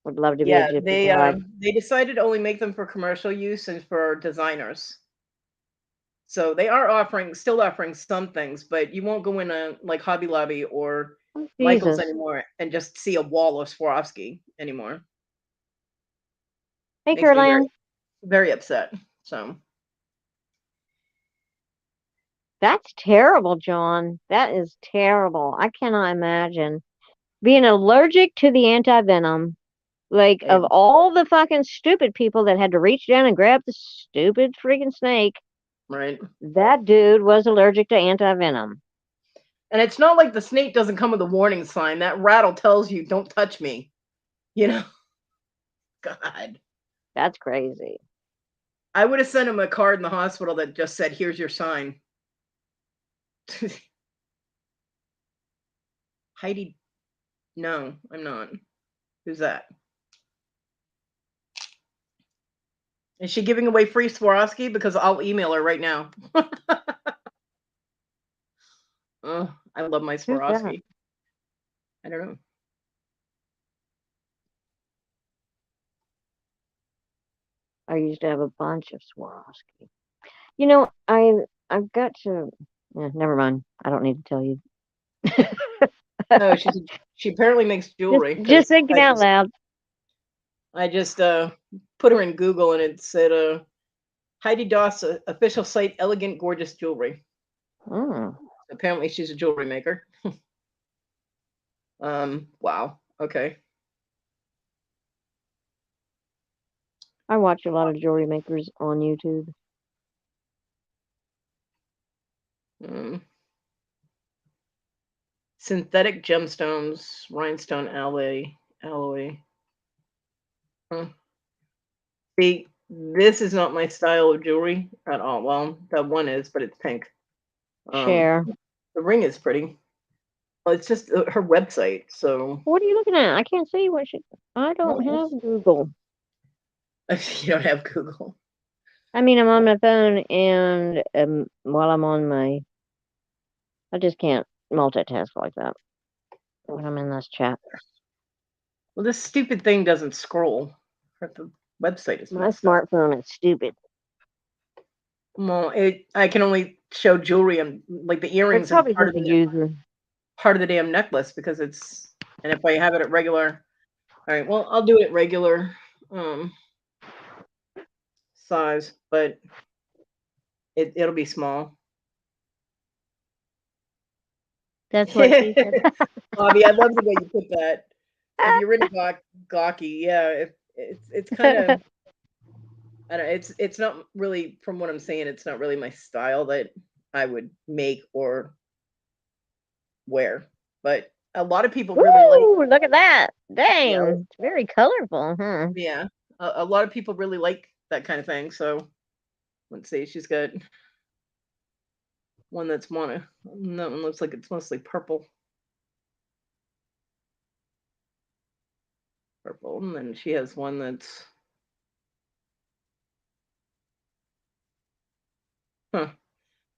would love to be a
Yeah,
gypsy bride.
they decided to only make them for commercial use and for designers. So they are still offering some things, but you won't go in a like Hobby Lobby or
Oh,
Michael's
Jesus.
anymore and just see a wall of Swarovski anymore.
Hey,
Makes me
Caroline.
very upset. So
That's terrible, John. That is terrible. I cannot imagine being allergic to the anti-venom. Like,
yeah,
of all the fucking stupid people that had to reach down and grab the stupid freaking snake,
right.
that dude was allergic to anti-venom.
And it's not like the snake doesn't come with a warning sign. That rattle tells you, don't touch me. You know, God.
That's crazy.
I would have sent him a card in the hospital that just said, here's your sign. Heidi. No, I'm not. Who's that? Is she giving away free Swarovski? Because I'll email her right now. Oh, I love my
Who's that?
Swarovski. I don't know.
I used to have a bunch of Swarovski. You know, I've got to. Never mind. I don't need to tell you.
No, she apparently makes jewelry
Just
because
thinking out loud.
I just put her in Google and it said Heidi Doss official site elegant gorgeous jewelry.
Mm.
Apparently she's a jewelry maker. Wow. Okay.
I watch a lot of jewelry makers on YouTube.
Um, synthetic gemstones, rhinestone alloy. Huh. See, this is not my style of jewelry at all. Well, that one is, but it's pink.
Share.
The ring is pretty. Well, it's just her website. So
What are you looking at? I can't see what she. I don't have Google.
you don't have Google.
I mean, I'm on my phone, and while I'm on my, I just can't multitask like that when I'm in this chat.
Well, this stupid thing doesn't scroll. The website is
My
messed up.
smartphone is stupid.
Well, I can only show jewelry and like the
It's
earrings and
probably just a user.
part of the damn necklace because it's and if I have it at regular, all right. Well, I'll do it at regular size, but it'll be small.
That's what she said.
Bobby, I love the way you put that. If you're really gawky, yeah, it's kind of I don't. It's not really from what I'm saying. It's not really my style that I would make or wear. But a lot of people really like.
Woo! Look at that.
Yeah,
Dang. It's very colorful, huh?
yeah. A lot of people really like that kind of thing. So let's see. She's got one that's mono. That one looks like it's mostly purple. Purple, and then she has one that's. Huh.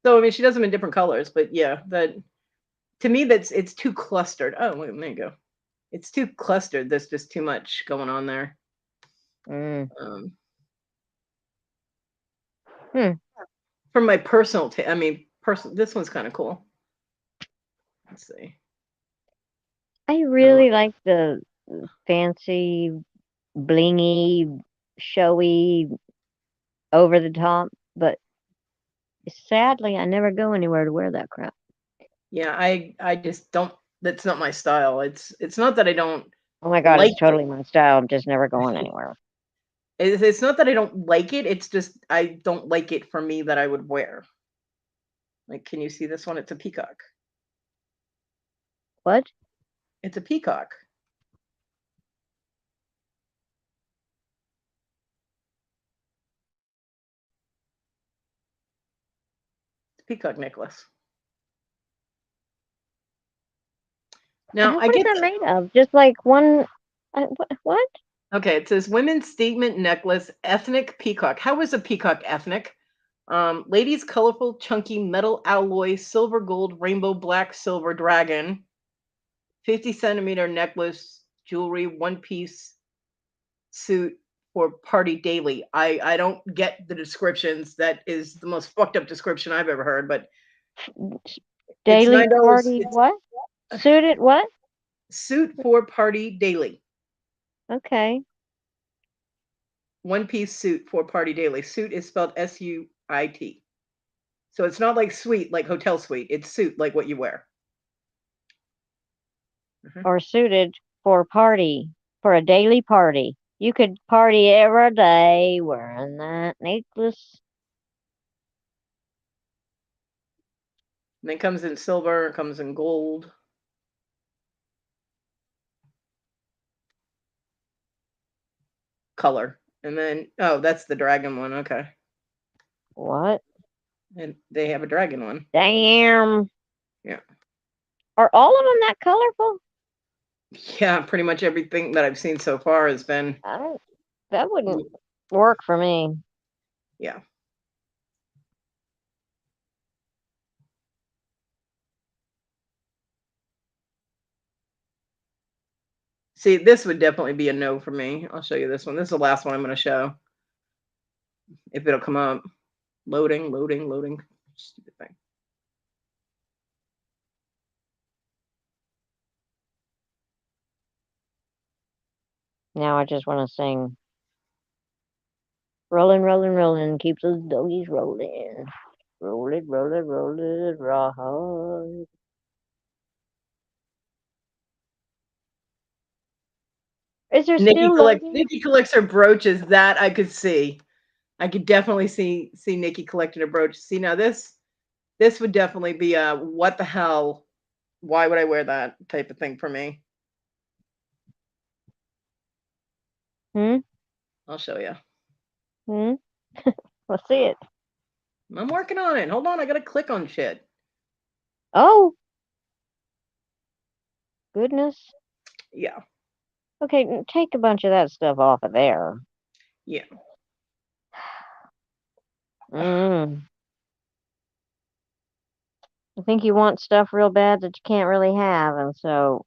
So I mean, she does them in different colors, but yeah, that to me it's too clustered. Oh, wait, there you go. It's too clustered. There's just too much going on there.
Mm.
From my personal I mean, this one's kind of cool. Let's see.
I really like the fancy, blingy, showy, over the top, but sadly, I never go anywhere to wear that crap.
Yeah, I just don't. That's not my style. It's not that I don't
Oh my God,
like
it's
it.
totally my style. I'm just never going anywhere.
It's not that I don't like it. It's just I don't like it for me that I would wear. Like, can you see this one? It's a peacock.
What?
It's a peacock. It's a peacock necklace. Now I
What is
get
that made of? Just like one. What?
okay. It says women's statement necklace, ethnic peacock. How is a peacock ethnic? Ladies, colorful, chunky metal alloy, silver, gold, rainbow, black, silver dragon, 50 centimeter necklace, jewelry, one piece suit for party daily. I don't get the descriptions. That is the most fucked up description I've ever heard. But it's
Daily
$9.
party?
It's
What? Suited? What?
suit for party daily.
Okay.
One piece suit for party daily. Suit is spelled SUIT. So it's not like suite, like hotel suite. It's suit, like what you wear. Mhm.
Or suited for a daily party. You could party every day wearing that necklace.
And it comes in silver, it comes in gold. Color. And then, oh, that's the dragon one. Okay.
What?
And they have a dragon one.
Damn.
Yeah.
Are all of them that colorful?
Yeah, pretty much everything that I've seen so far has been,
That wouldn't work for me.
yeah. See, this would definitely be a no for me. I'll show you this one. This is the last one I'm going to show. If it'll come up. Loading, loading, loading. Stupid thing.
Now I just want to sing. Rolling, rolling, rolling, keep those doggies rolling. Roll it, roll it, roll it, right. Is there still loading?
Nikki collects her brooches. That I could see. I could definitely see Nikki collecting a brooch. See, now this would definitely be a what the hell? Why would I wear that type of thing for me?
Hmm?
I'll show you.
Hmm? Let's see it.
I'm working on it. Hold on, I gotta click on shit.
Oh, goodness.
Yeah,
Okay, take a bunch of that stuff off of there.
yeah.
Mm. I think you want stuff real bad that you can't really have, and so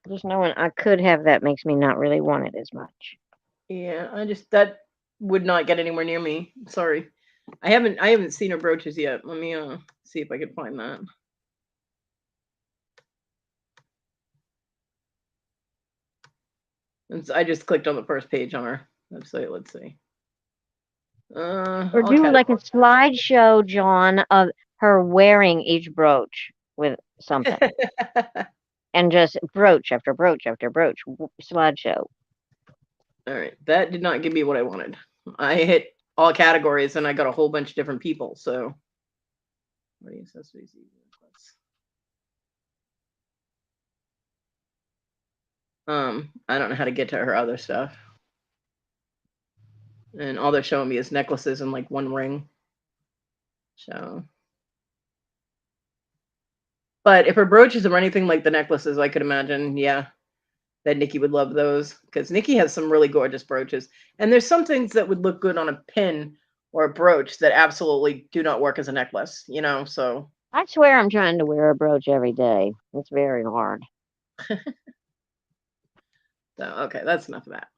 just knowing I could have that makes me not really want it as much.
Yeah, I just that would not get anywhere near me. Sorry. I haven't seen her brooches yet. Let me see if I can find that. I just clicked on the first page on her website. Let's see.
Or
All
do like a
categories.
slideshow, John, of her wearing each brooch with something. And just brooch after brooch after brooch, slideshow.
All right, that did not give me what I wanted. I hit all categories and I got a whole bunch of different people. So, what accessories? I don't know how to get to her other stuff. And all they're showing me is necklaces and like one ring. So, but if her brooches are anything like the necklaces, I could imagine, yeah, that Nikki would love those because Nikki has some really gorgeous brooches. And there's some things that would look good on a pin or a brooch that absolutely do not work as a necklace, so.
I swear I'm trying to wear a brooch every day. It's very hard.
So, okay, that's enough of that.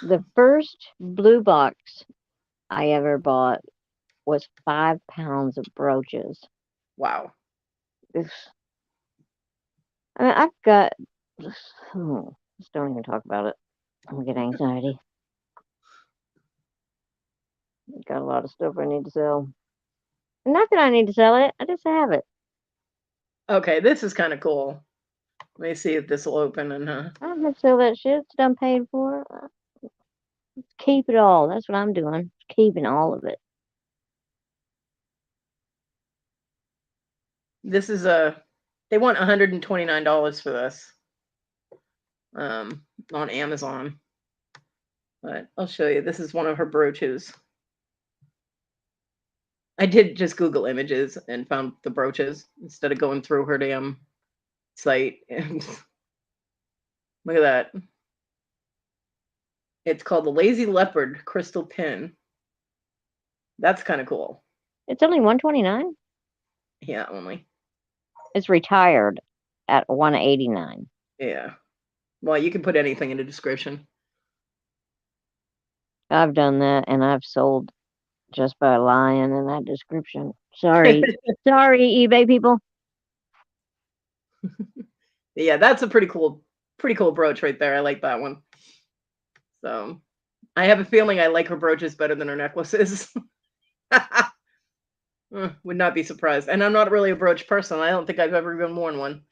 The first blue box I ever bought was 5 pounds of brooches.
Wow.
Oof. I mean, I've got. Just don't even talk about it. I'm gonna get anxiety. Got a lot of stuff I need to sell. Not that I need to sell it. I just have it.
Okay, this is kind of cool. Let me see if this will open and
I don't have to sell that shit. It's done paid for. Keep it all. That's what I'm doing. Keeping all of it.
this is they want $129 for this on Amazon. But I'll show you. This is one of her brooches. I did just Google images and found the brooches instead of going through her damn site. And look at that. It's called the Lazy Leopard Crystal Pin. That's kind of cool.
It's only $129.
Yeah, only.
It's retired at $189.
Yeah. Well, you can put anything in the description.
I've done that, and I've sold just by lying in that description. Sorry, sorry, eBay people.
Yeah, that's a pretty cool brooch right there. I like that one. So I have a feeling I like her brooches better than her necklaces. Would not be surprised. And I'm not really a brooch person. I don't think I've ever even worn one.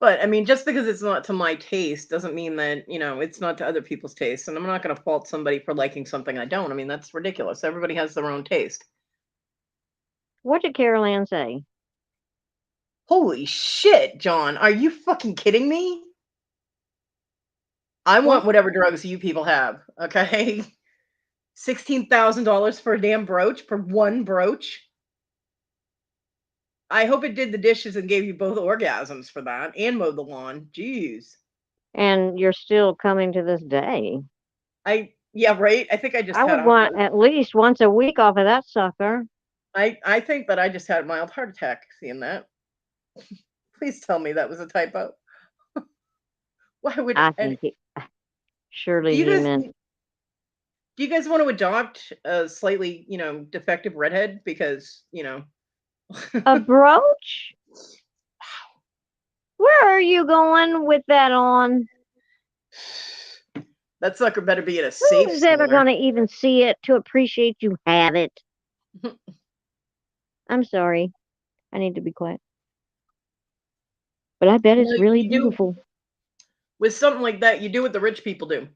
But I mean, just because it's not to my taste doesn't mean that, it's not to other people's taste. And I'm not going to fault somebody for liking something I don't. I mean, that's ridiculous. Everybody has their own taste.
What did Carol Ann say?
Holy shit, John. Are you fucking kidding me? I want whatever drugs you people have. Okay. $16,000 for a damn brooch, for one brooch. I hope it did the dishes and gave you both orgasms for that and mowed the lawn. Jeez.
And you're still coming to this day.
Yeah, right. I think I just
I
had
would want at least once a week off of that sucker.
I think that I just had a mild heart attack seeing that. Please tell me that was a typo. Why would
I think it, surely
do you
he
guys
meant
do you guys want to adopt a slightly, defective redhead? Because,
a brooch. Where are you going with that on?
that sucker better be in a safe
Who's ever
somewhere.
going to even see it to appreciate you have it? I'm sorry. I need to be quiet. But I bet it's
Well,
really
you do
beautiful.
with something like that, you do what the rich people do.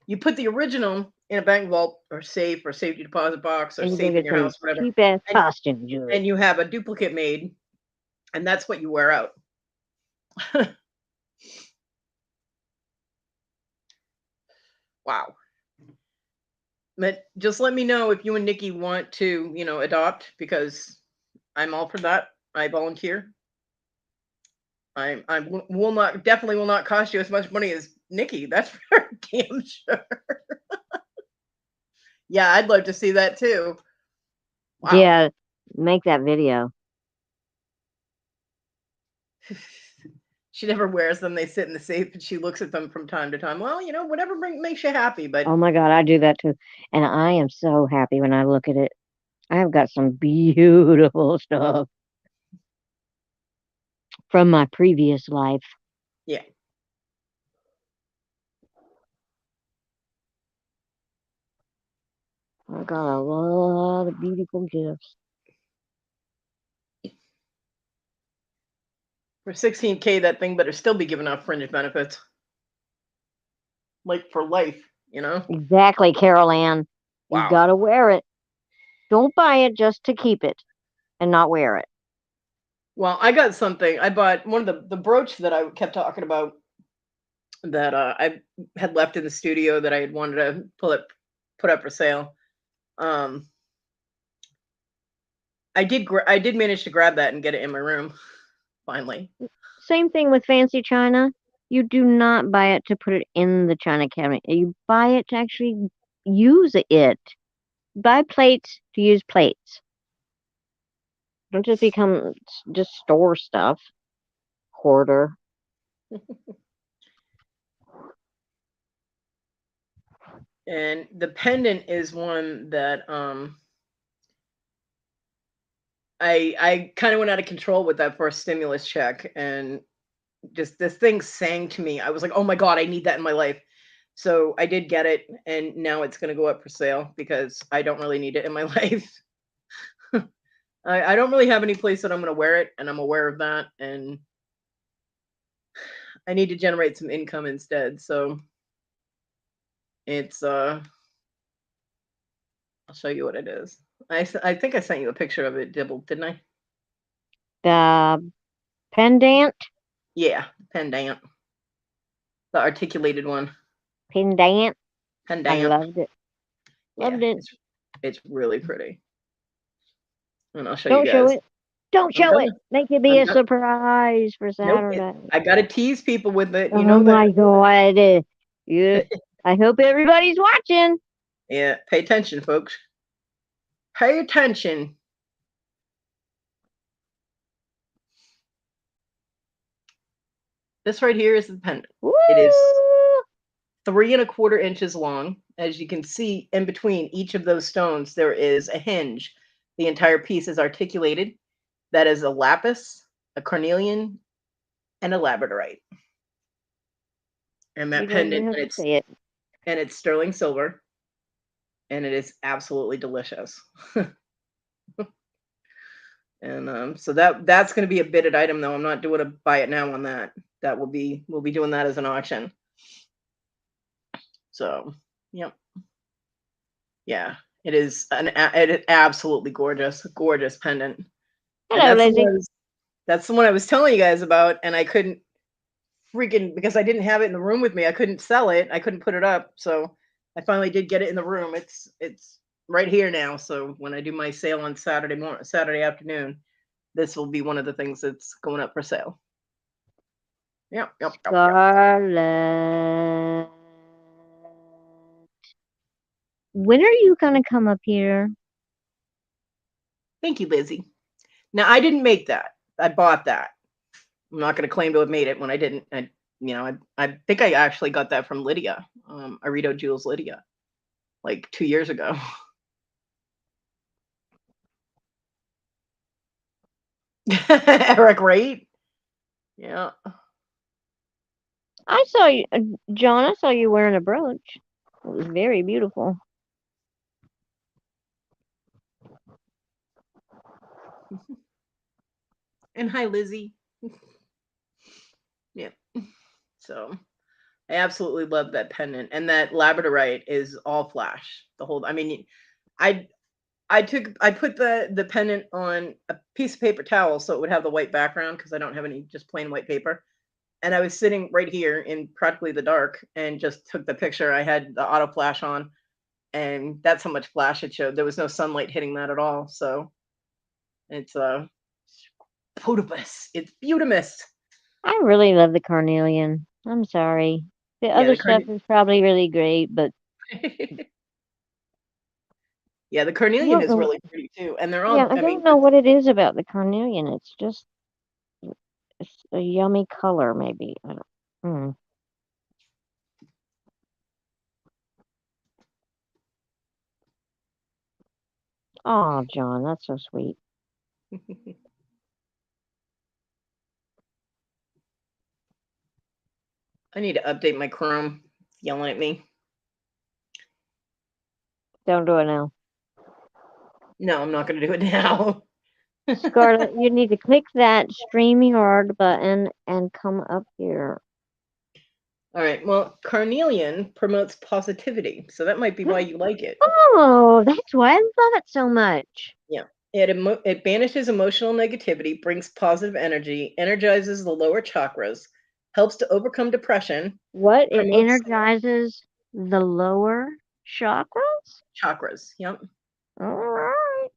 You put the original in a bank vault or safe or safety deposit box or
And you go
safe in
get
your
some
house, whatever,
cheap ass
and
costume jewelry.
and you have a duplicate made, and that's what you wear out. Wow. But just let me know if you and Nikki want to, adopt, because I'm all for that. I volunteer. Will not, definitely will not cost you as much money as Nikki. That's for damn sure. Yeah, I'd love to see that too. Wow.
Yeah, make that video.
She never wears them. They sit in the safe and she looks at them from time to time. Well, whatever makes you happy. But
Oh my God, I do that too. And I am so happy when I look at it. I have got some beautiful stuff from my previous life.
yeah.
I got a lot of beautiful gifts.
For 16K, that thing better still be giving out fringe benefits. Like for life,
Exactly, Carol Ann. You
Wow.
gotta wear it. Don't buy it just to keep it and not wear it.
Well, I got something. I bought one of the brooch that I kept talking about that I had left in the studio that I had wanted to put up for sale. I did manage to grab that and get it in my room finally.
Same thing with fancy china. You do not buy it to put it in the china cabinet. You buy it to actually use it. Buy plates to use plates. Don't just become just store stuff. Hoarder.
And the pendant is one that I kind of went out of control with that first stimulus check, and just this thing sang to me. I was like, "Oh my god, I need that in my life." So I did get it, and now it's going to go up for sale because I don't really need it in my life. I don't really have any place that I'm going to wear it, and I'm aware of that. And I need to generate some income instead. So it's I'll show you what it is. I think I sent you a picture of it, Dibble, didn't I?
The pendant,
Yeah, pendant, the articulated one,
pendant. I
pendant.
loved it.
Yeah,
Loved it.
it's really pretty, and I'll show you
Don't show
guys.
it. Don't
I'm
show it.
gonna.
Make it be
I'm
a
gonna.
surprise for
Nope.
Saturday.
I gotta tease people with it. You
Oh
know that.
my god. You I hope everybody's watching.
Yeah. Pay attention, folks. Pay attention. This right here is the pendant.
Woo!
It is 3.25 inches long. As you can see, in between each of those stones, there is a hinge. The entire piece is articulated. That is a lapis, a carnelian, and a labradorite. And
You
that
don't even
pendant,
have to say it.
and it's sterling silver, and it is absolutely delicious. And so that's going to be a bidded item, though. I'm not doing a buy it now on that. That we'll be doing that as an auction. So, yep, yeah, it is it is absolutely gorgeous pendant, and
Hello, Lizzie.
that's the one I was telling you guys about, and I couldn't freaking because I didn't have it in the room with me. I couldn't sell it. I couldn't put it up. So I finally did get it in the room. It's right here now. So when I do my sale on Saturday afternoon, this will be one of the things that's going up for sale. Yep.
Scarlet. When are you gonna come up here?
Thank you, Lizzie. Now I didn't make that. I bought that. I'm not going to claim to have made it when I didn't. I think I actually got that from Lydia, Arito Jules Lydia, like 2 years ago. Eric, right? Yeah.
I saw you, John. I saw you wearing a brooch. It was very beautiful.
And hi, Lizzie. Yeah. So I absolutely love that pendant, and that labradorite is all flash. The whole. I mean, I I put the pendant on a piece of paper towel so it would have the white background because I don't have any just plain white paper. And I was sitting right here in practically the dark and just took the picture. I had the auto flash on, and that's how much flash it showed. There was no sunlight hitting that at all. So it's beautiful. It's beautimous.
I really love the carnelian. I'm sorry. The
Yeah,
other
the
stuff is probably really great, but
yeah, the
I
carnelian
don't
is
know.
really pretty too. And they're
Yeah,
all.
I
I mean,
don't know what it is about the carnelian. It's a yummy color, maybe. I don't. Mm. Oh, John, that's so sweet.
I need to update my Chrome. Yelling at me.
Don't do it now.
No, I'm not going to do it now.
Scarlett, you need to click that StreamYard button and come up here.
All right. Well, carnelian promotes positivity, so that might be why you like it.
Oh, that's why I love it so much.
Yeah. It banishes emotional negativity, brings positive energy, energizes the lower chakras, helps to overcome depression,
What? It
promotes
energizes the lower chakras?
chakras. Yep.
All right.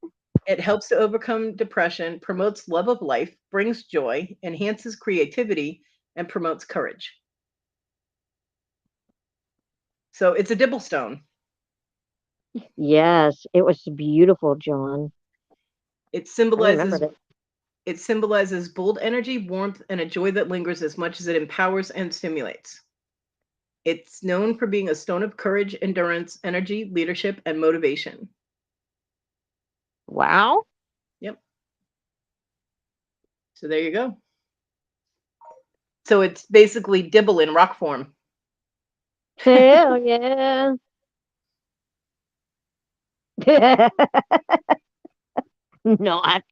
It helps to overcome depression, promotes love of life, brings joy, enhances creativity, and promotes courage. So it's a dibble stone.
Yes, it was beautiful, John.
It
I
symbolizes
remembered it.
it symbolizes bold energy, warmth, and a joy that lingers as much as it empowers and stimulates. It's known for being a stone of courage, endurance, energy, leadership, and motivation.
Wow.
Yep. So there you go. So it's basically dibble in rock form.
Hell yeah. Not.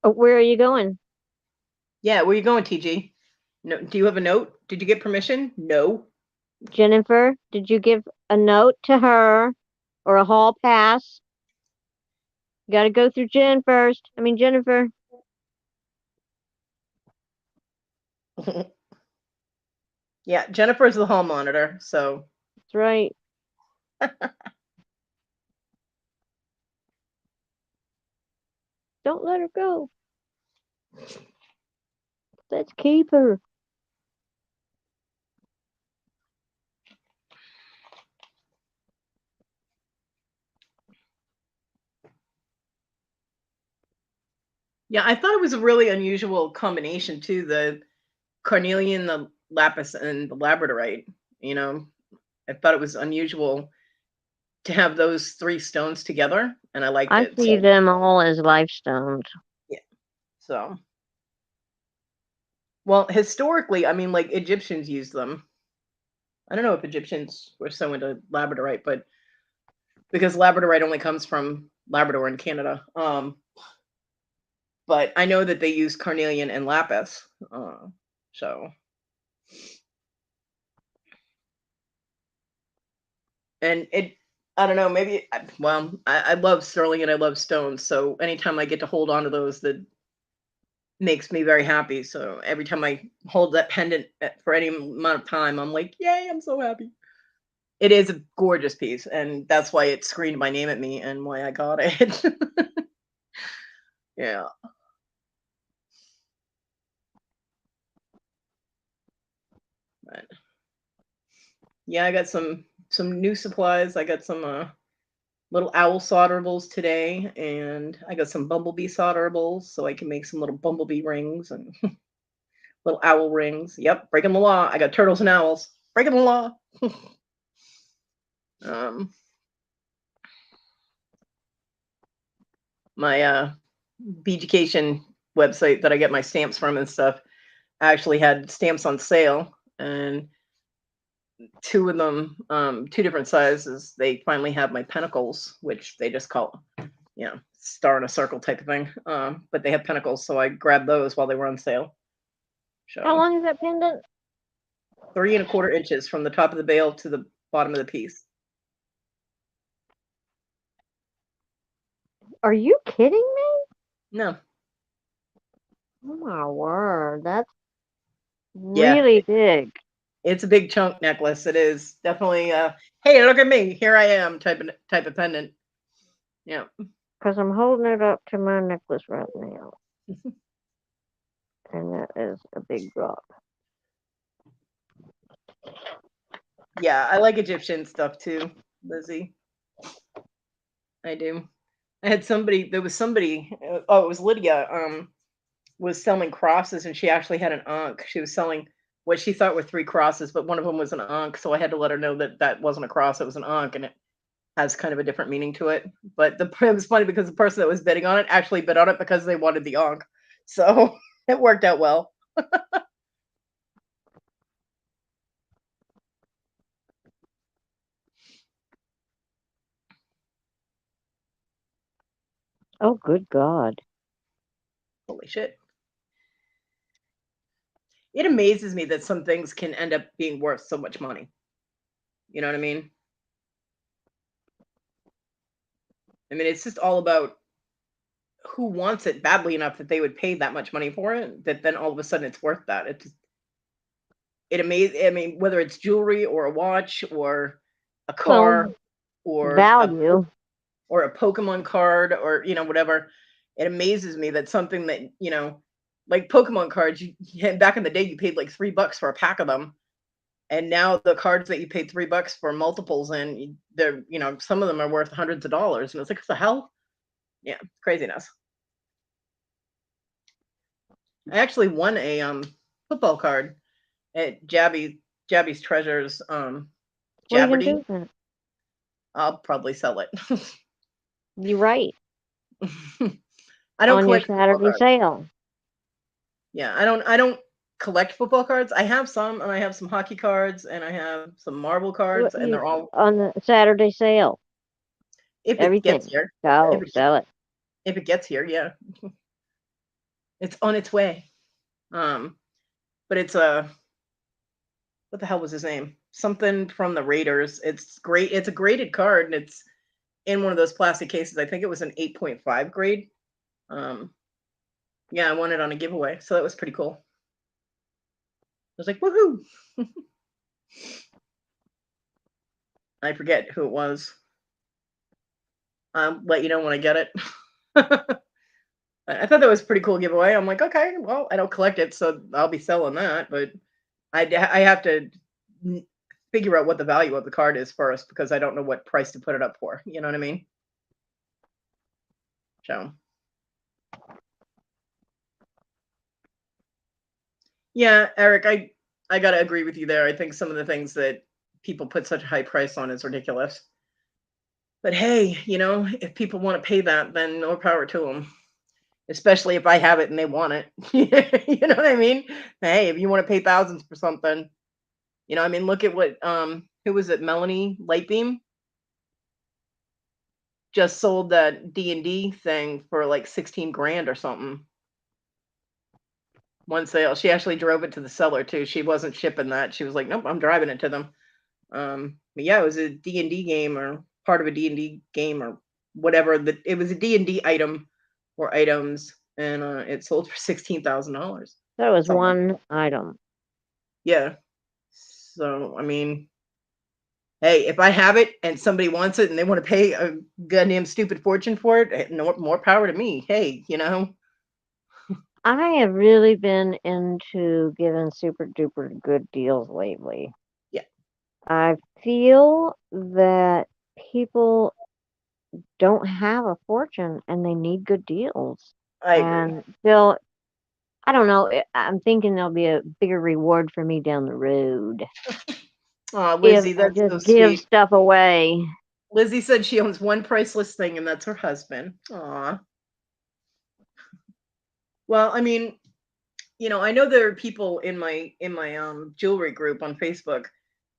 Oh, where are you going?
Yeah, where you going, TG? No, do you have a note? Did you get permission? No.
Jennifer, did you give a note to her or a hall pass? You got to go through Jen first. I mean, Jennifer.
Yeah, Jennifer's the hall monitor, so
That's right. Don't let her go. Let's keep her.
yeah, I thought it was a really unusual combination too. The carnelian, the lapis, and the labradorite. You know, I thought it was unusual to have those three stones together, and I liked
I
it.
see
So
them all as life stones.
yeah, so well, historically, I mean, like Egyptians used them. I don't know if Egyptians were so into labradorite, but because labradorite only comes from Labrador in Canada. But I know that they use carnelian and lapis. So and it I don't know, maybe well, I love sterling and I love stones. So anytime I get to hold on to those, that makes me very happy. So every time I hold that pendant for any amount of time, I'm like, yay, I'm so happy. It is a gorgeous piece, and that's why it screamed my name at me and why I got it. Yeah. But yeah, I got some new supplies. I got some little owl solderables today, and I got some bumblebee solderables so I can make some little bumblebee rings and little owl rings. Yep, breaking the law. I got turtles and owls. Breaking the law. um, my Beeducation website that I get my stamps from and stuff actually had stamps on sale, and two of them, two different sizes. They finally have my pentacles, which they just call, star in a circle type of thing. But they have pentacles, so I grabbed those while they were on sale.
How
So
long is that pendant?
3 1/4 inches from the top of the bale to the bottom of the piece.
Are you kidding me?
No,
Oh my word. That's
yeah,
really big.
it's a big chunk necklace. It is definitely hey, look at me, here I am type of pendant. Yeah.
Because I'm holding it up to my necklace right now. And that is a big drop.
Yeah, I like Egyptian stuff too, Lizzie. I do. I had somebody. There was somebody. Oh, it was Lydia. Was selling crosses, and she actually had an ankh. She was selling what she thought were three crosses, but one of them was an ankh. So I had to let her know that that wasn't a cross; it was an ankh, and it has kind of a different meaning to it. But it was funny because the person that was bidding on it actually bid on it because they wanted the ankh. So it worked out well.
Oh, good God.
Holy shit! It amazes me that some things can end up being worth so much money. You know what I mean? I mean, it's just all about who wants it badly enough that they would pay that much money for it, that then all of a sudden it's worth that. It amazes. I mean, whether it's jewelry or a watch or a car
Well,
or
value.
or a Pokemon card or whatever, it amazes me that something that like Pokemon cards, back in the day you paid like $3 for a pack of them, and now the cards that you paid $3 for multiples and they're some of them are worth hundreds of dollars, and it's like, what the hell? Yeah, craziness. I actually won a football card at Jabby's Treasures
What are you going to
Jabberdy.
do with that?
I'll probably sell it.
You're right.
I don't
On your
collect football
Saturday
cards.
sale.
Yeah, I don't collect football cards. I have some, and I have some hockey cards, and I have some marble cards, and they're all
On the Saturday sale.
if it gets
Everything.
here. If
Go
it
sell it.
if it gets here, yeah, it's on its way. But it's a what the hell was his name? Something from the Raiders. It's great. It's a graded card, and it's in one of those plastic cases. I think it was an 8.5 grade. Um, yeah, I won it on a giveaway, so that was pretty cool. I was like, woohoo! I forget who it was. I'll let you know when I get it. I thought that was a pretty cool giveaway. I'm like, okay, well, I don't collect it, so I'll be selling that, but I have to n- figure out what the value of the card is first because I don't know what price to put it up for. You know what I mean? So, yeah, Eric, I gotta agree with you there. I think some of the things that people put such a high price on is ridiculous. But hey, if people want to pay that, then more power to them. Especially if I have it and they want it. You know what I mean? Hey, if you want to pay thousands for something, I mean, look at what who was it? Melanie Lightbeam just sold that D&D thing for like 16 grand or something. One sale. She actually drove it to the seller too. She wasn't shipping that. She was like, "Nope, I'm driving it to them." But yeah, it was a D&D game or part of a D&D game or whatever. It was a D&D item or items, and it sold for $16,000.
That was
Something like
one item.
yeah. So I mean, hey, if I have it and somebody wants it and they want to pay a goddamn stupid fortune for it, no more power to me. Hey,
I have really been into giving super duper good deals lately.
yeah,
I feel that people don't have a fortune and they need good deals.
I agree.
And they'll, I don't know, I'm thinking there'll be a bigger reward for me down the road
Oh,
if
Lizzie,
I
that's so
just give
sweet.
stuff away.
Lizzie said she owns one priceless thing, and that's her husband. Aw. Well, I mean, I know there are people in my jewelry group on Facebook,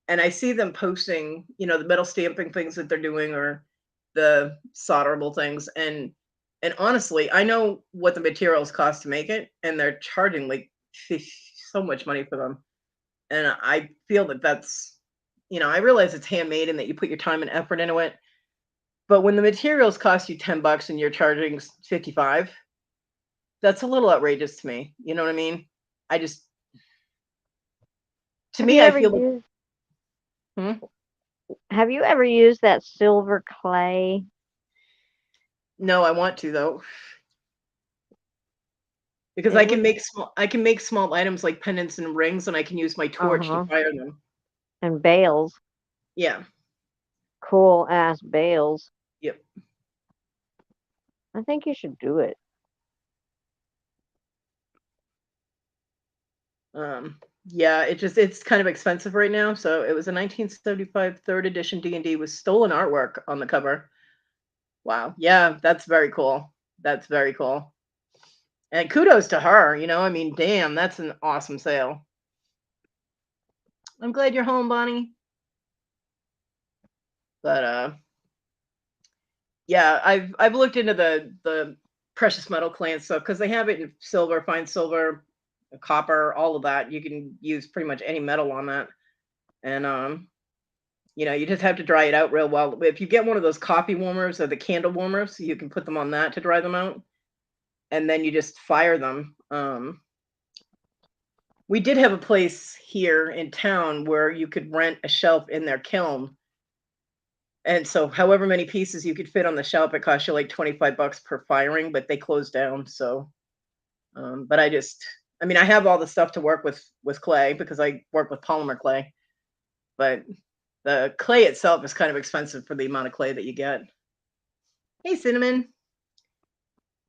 and I see them posting, the metal stamping things that they're doing or the solderable things, and honestly, I know what the materials cost to make it, and they're charging like so much money for them, and I feel that that's, I realize it's handmade and that you put your time and effort into it, but when the materials cost you $10 and you're charging 55, that's a little outrageous to me. You know what I mean? I just to
Have
me,
you
I
ever
feel like
used
hmm?
have you ever used that silver clay?
No, I want to though. Because
It would
I can make small items like pendants and rings, and I can use my torch to
uh-huh.
fire them.
And bales.
Yeah.
Cool ass bales.
Yep.
I think you should do it.
Yeah, it's kind of expensive right now. So it was a 1975 third edition D&D with stolen artwork on the cover. Wow. Yeah, that's very cool. That's very cool. And kudos to her, I mean, damn, that's an awesome sale. I'm glad you're home, Bonnie. But yeah, I've looked into the precious metal clan stuff because they have it in silver, fine silver, copper, all of that. You can use pretty much any metal on that, and you just have to dry it out real well. If you get one of those coffee warmers or the candle warmers, you can put them on that to dry them out, and then you just fire them. We did have a place here in town where you could rent a shelf in their kiln. And so however many pieces you could fit on the shelf, it cost you like 25 bucks per firing, but they closed down. So, but I mean, I have all the stuff to work with clay because I work with polymer clay, but the clay itself is kind of expensive for the amount of clay that you get. Hey, Cinnamon.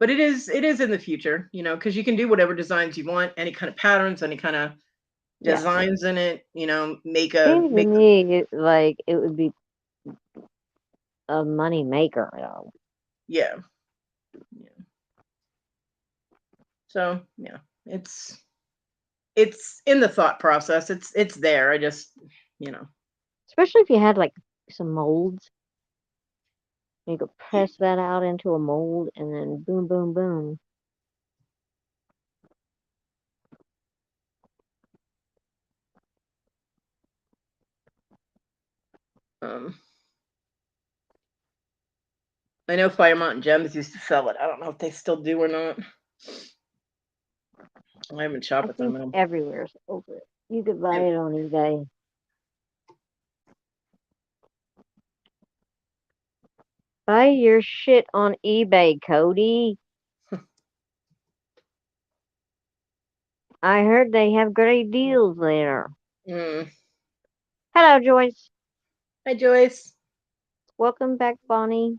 But it is in the future, because you can do whatever designs you want, any kind of patterns, any kind of
Yeah.
designs in it, make
Seems to
make
me like it would be a money maker though.
Yeah. Yeah. So yeah, it's in the thought process. It's there. I just, you know.
Especially if you had like some molds. You could press that out into a mold and then boom, boom, boom.
Um, I know Fire Mountain Gems used to sell it. I don't know if they still do or not. I haven't shopped
I
with
think
them.
everywhere's over it. You could buy
Yeah.
it on eBay. Buy your shit on eBay, Cody. I heard they have great deals there.
Mm.
Hello, Joyce.
Hi, Joyce.
Welcome back, Bonnie.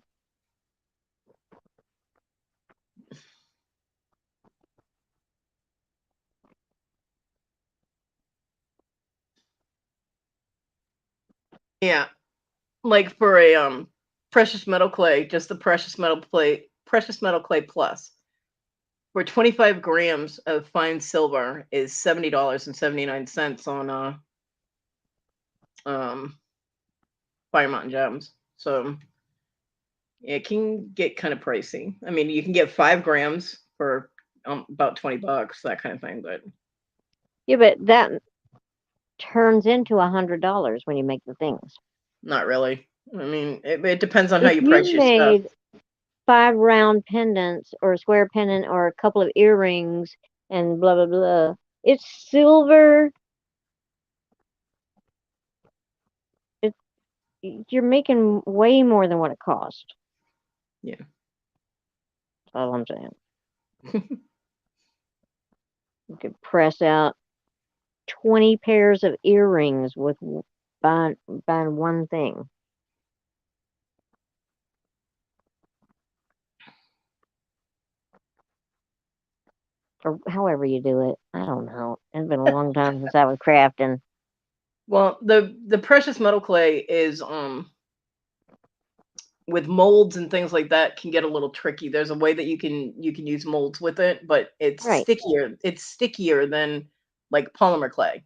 Yeah, like for a precious metal clay, just the precious metal clay plus for 25 grams of fine silver is $70.79 on um Fire Mountain Gems. So it can get kind of pricey. I mean, you can get 5 grams for about $20, that kind of thing, but
Yeah, but that turns into $100 when you make the things.
not really. I mean, it depends on how
If
you price
you
your stuff.
made 5 round pendants or a square pendant or a couple of earrings and blah blah blah, it's silver. It's you're making way more than what it cost.
Yeah.
That's all I'm saying. You could press out 20 pairs of earrings with buying one thing. Or however you do it. I don't know. It's been a long time since I was crafting.
Well, the precious metal clay is with molds and things like that can get a little tricky. There's a way that you can use molds with it, but it's
Right.
stickier. It's stickier than like polymer clay.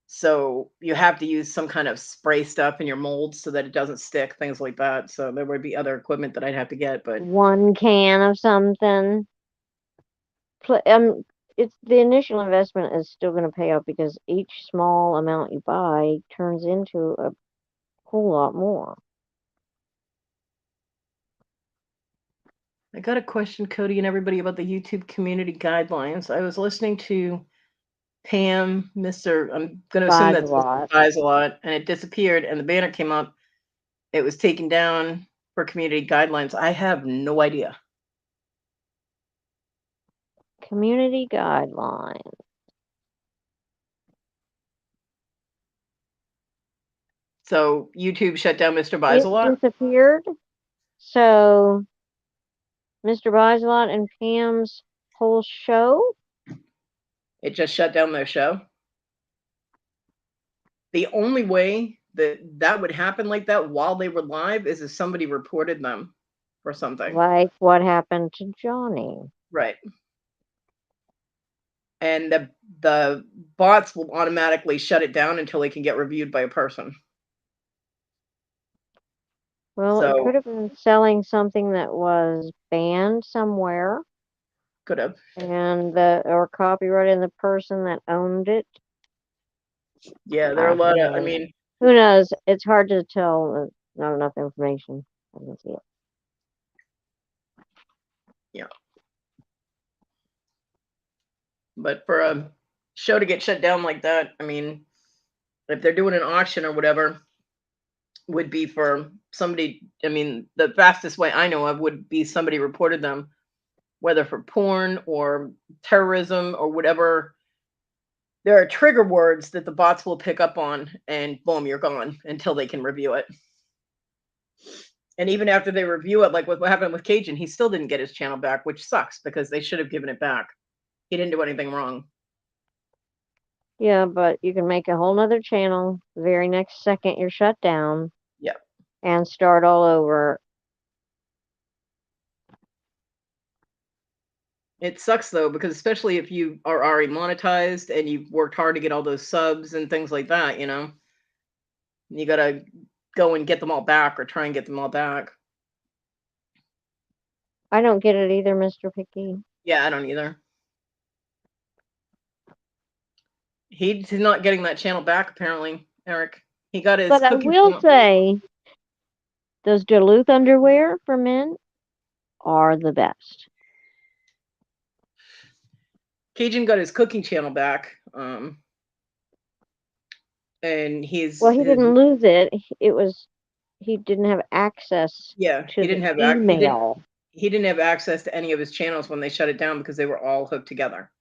So you have to use some kind of spray stuff in your molds so that it doesn't stick, things like that. So there would be other equipment that I'd have to get, but
One can of something. It's the initial investment is still going to pay off because each small amount you buy turns into a whole lot more.
I got a question, Cody, and everybody about the YouTube community guidelines. I was listening to Pam, Mr. I'm going to assume
Buys a
that's Mr.
lot.
Buys a lot, and it disappeared, and the banner came up. It was taken down for community guidelines. I have no idea.
Community guideline.
So YouTube shut down Mr. Buys a
It
lot.
disappeared. So Mr. Buys a lot and Pam's whole show.
It just shut down their show. The only way that that would happen like that while they were live is if somebody reported them for something.
Like what happened to Johnny.
Right. And the bots will automatically shut it down until they can get reviewed by a person.
Well, it could
So
have been selling something that was banned somewhere
could have.
and or copyrighted the person that owned it.
Yeah, there are a
Who
lot of. I
knows?
mean,
Who knows? It's hard to tell. Not enough information. I can see it.
yeah. But for a show to get shut down like that, I mean, if they're doing an auction or whatever, would be for somebody. I mean, the fastest way I know of would be somebody reported them, whether for porn or terrorism or whatever. There are trigger words that the bots will pick up on, and boom, you're gone until they can review it. And even after they review it, like what happened with Cajun, he still didn't get his channel back, which sucks because they should have given it back. He didn't do anything wrong.
Yeah, but you can make a whole nother channel the very next second you're shut down.
Yeah.
and start all over.
It sucks though, because especially if you are already monetized and you've worked hard to get all those subs and things like that, you gotta go and get them all back or try and get them all back.
I don't get it either, Mr. Picky.
Yeah, I don't either. He's not getting that channel back, apparently, Eric. He got his
But I
cooking
will
channel.
say, those Duluth underwear for men are the best.
Cajun got his cooking channel back. And
Well, he didn't lose it. It was he didn't have access
yeah,
to
he
the
didn't have
email.
he didn't have access to any of his channels when they shut it down because they were all hooked together.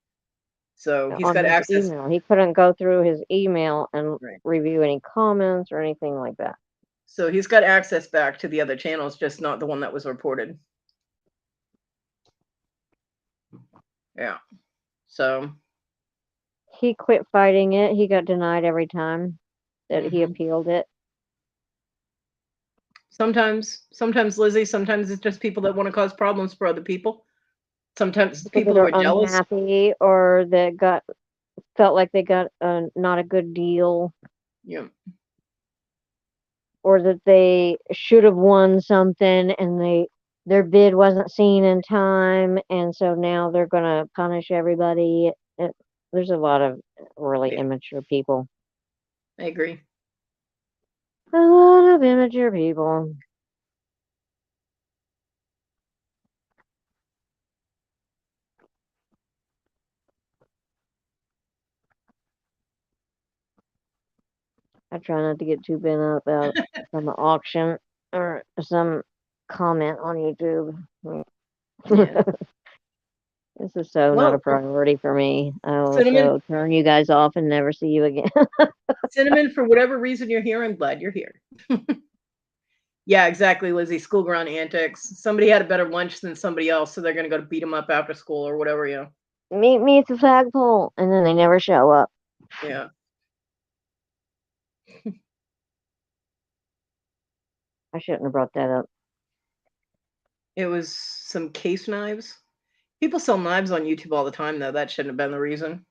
So he's
On
got
his
access.
email. He couldn't go through his email and
Right.
review any comments or anything like that.
So he's got access back to the other channels, just not the one that was reported. Yeah. So
He quit fighting it. He got denied every time that he appealed it.
sometimes Lizzie, sometimes it's just people that want to cause problems for other people. Sometimes it's
People
people
that
who
are
are jealous.
unhappy or that felt like they got not a good deal.
Yeah.
Or that they should have won something and their bid wasn't seen in time, and so now they're going to punish everybody. There's a lot of really
Yeah.
immature people.
I agree.
A lot of immature people. I try not to get too bent up about some auction or some comment on YouTube.
Yeah.
This is so not a
Well,
priority for me. I will
Cinnamon,
so turn you guys off and never see you again.
Cinnamon, for whatever reason you're here, I'm glad you're here. Yeah, exactly, Lizzie. School ground antics. Somebody had a better lunch than somebody else, so they're gonna go beat them up after school or whatever,
Meet me at the flagpole, and then they never show up.
Yeah.
I shouldn't have brought that up.
It was some case knives. People sell knives on YouTube all the time, though. That shouldn't have been the reason.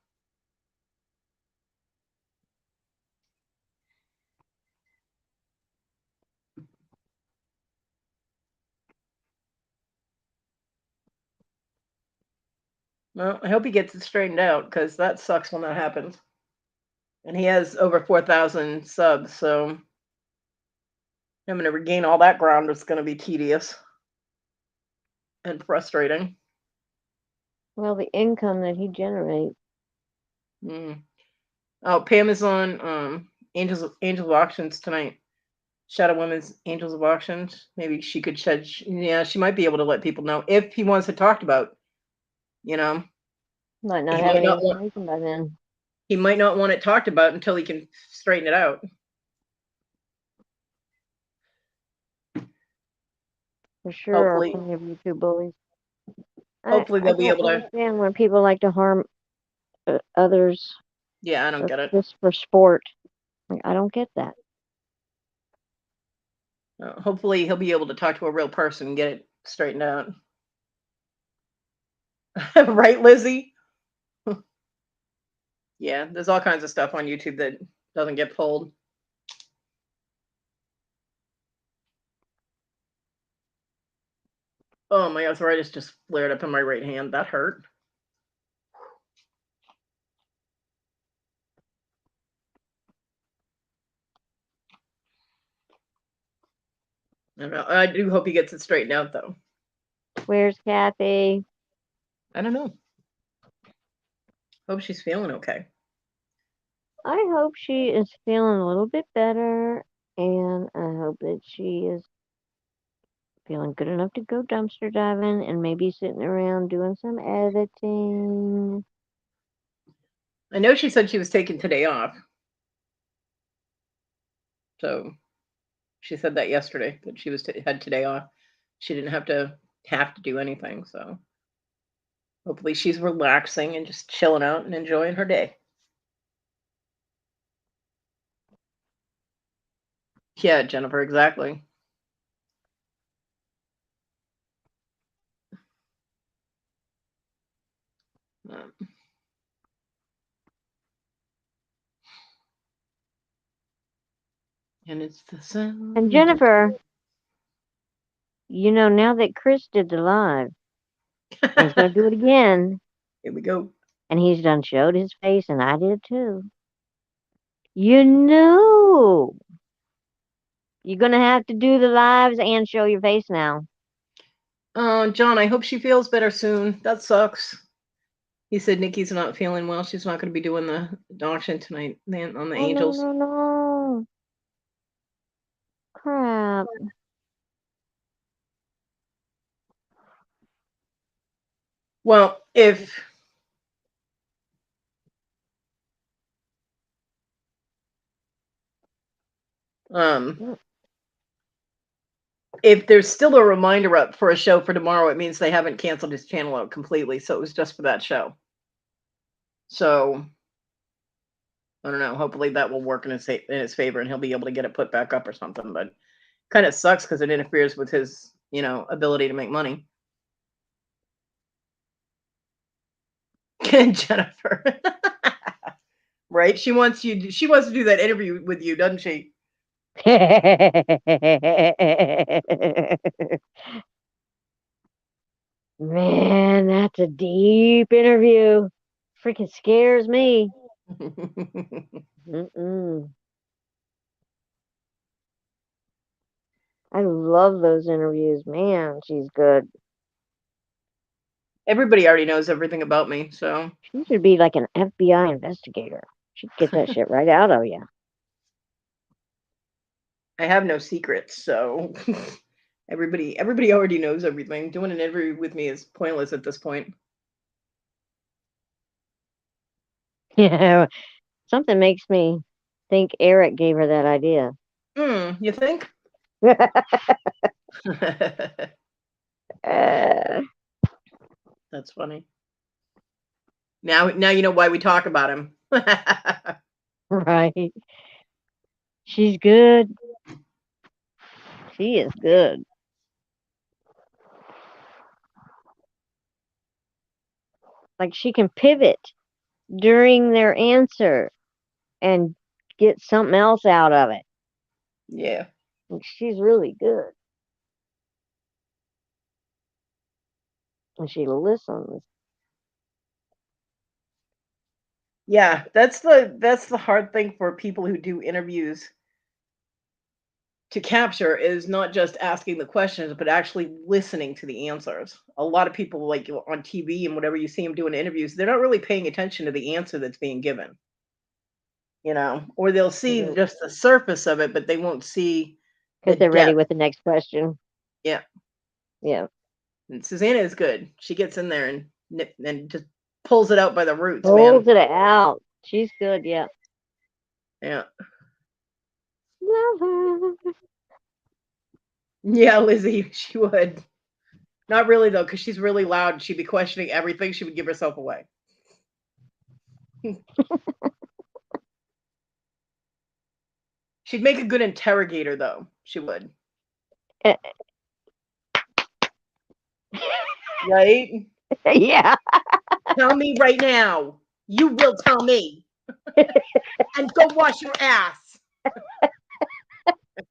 Well, I hope he gets it straightened out because that sucks when that happens. And he has over 4,000 subs, so I'm gonna regain all that ground. It's gonna be tedious and frustrating.
Well, the income that he generates.
Mm. Oh, Pam is on Angels of Auctions tonight. Shadow Women's Angels of Auctions. Maybe she could shed. Yeah, she might be able to let people know if he wants it talked about. You know,
Might not
he
have
might
any
not want
information by then.
he might not want it talked about until he can straighten it out.
For sure are
Hopefully,
plenty of YouTube bullies.
hopefully
I
they'll be
don't
able to.
understand when people like to harm others
Yeah, I don't get it.
just for sport. Like, I don't get that.
Hopefully he'll be able to talk to a real person and get it straightened out. Right, Lizzie? Yeah, there's all kinds of stuff on YouTube that doesn't get pulled. Oh, my arthritis just flared up in my right hand. That hurt. I don't know. I do hope he gets it straightened out, though.
Where's Kathy?
I don't know. Hope she's feeling okay.
I hope she is feeling a little bit better, and I hope that she is feeling good enough to go dumpster diving and maybe sitting around doing some editing.
I know she said she was taking today off. So she said that yesterday, that she was had today off. She didn't have to do anything. So hopefully she's relaxing and just chilling out and enjoying her day. Yeah, Jennifer, exactly. Um, and it's the sound.
And Jennifer, now that Chris did the live, and he's going to do it again,
Here we go.
and he's done showed his face, and I did too. You're going to have to do the lives and show your face now.
John, I hope she feels better soon. That sucks. He said Nikki's not feeling well. She's not going to be doing the auction tonight on the
Oh,
Angels.
no. Crap.
Well, if there's still a reminder up for a show for tomorrow, it means they haven't canceled his channel out completely. So it was just for that show. So I don't know. Hopefully that will work in his favor and he'll be able to get it put back up or something. But kind of sucks because it interferes with his, ability to make money. Jennifer. Right? She wants to do that interview with you, doesn't she?
Man, that's a deep interview. Freaking scares me. Mm-mm. I love those interviews. Man, she's good.
Everybody already knows everything about me, so
She should be like an FBI investigator. She'd get that shit right out of you.
I have no secrets, so everybody already knows everything. Doing an interview with me is pointless at this point.
Yeah, something makes me think Eric gave her that idea.
You think?
Uh,
That's funny. Now you know why we talk about him.
right. She's good. She is good. Like she can pivot during their answer and get something else out of it.
Yeah.
Like, she's really good. And she listens.
Yeah, that's the hard thing for people who do interviews to capture is not just asking the questions, but actually listening to the answers. A lot of people, like on TV and whatever, you see them doing interviews, they're not really paying attention to the answer that's being given, or they'll see just the surface of it, but they won't see the
Because they're ready
depth.
with the next question.
Yeah.
Yeah.
And Susanna is good. She gets in there and just pulls it out by the roots,
Pulls
man.
it out. She's good, yeah.
Yeah.
Love her.
Yeah, Lizzie, she would. Not really though, because she's really loud. She'd be questioning everything. She would give herself away. She'd make a good interrogator, though. She would. Right?
Yeah.
Tell me right now. You will tell me. And go wash your ass.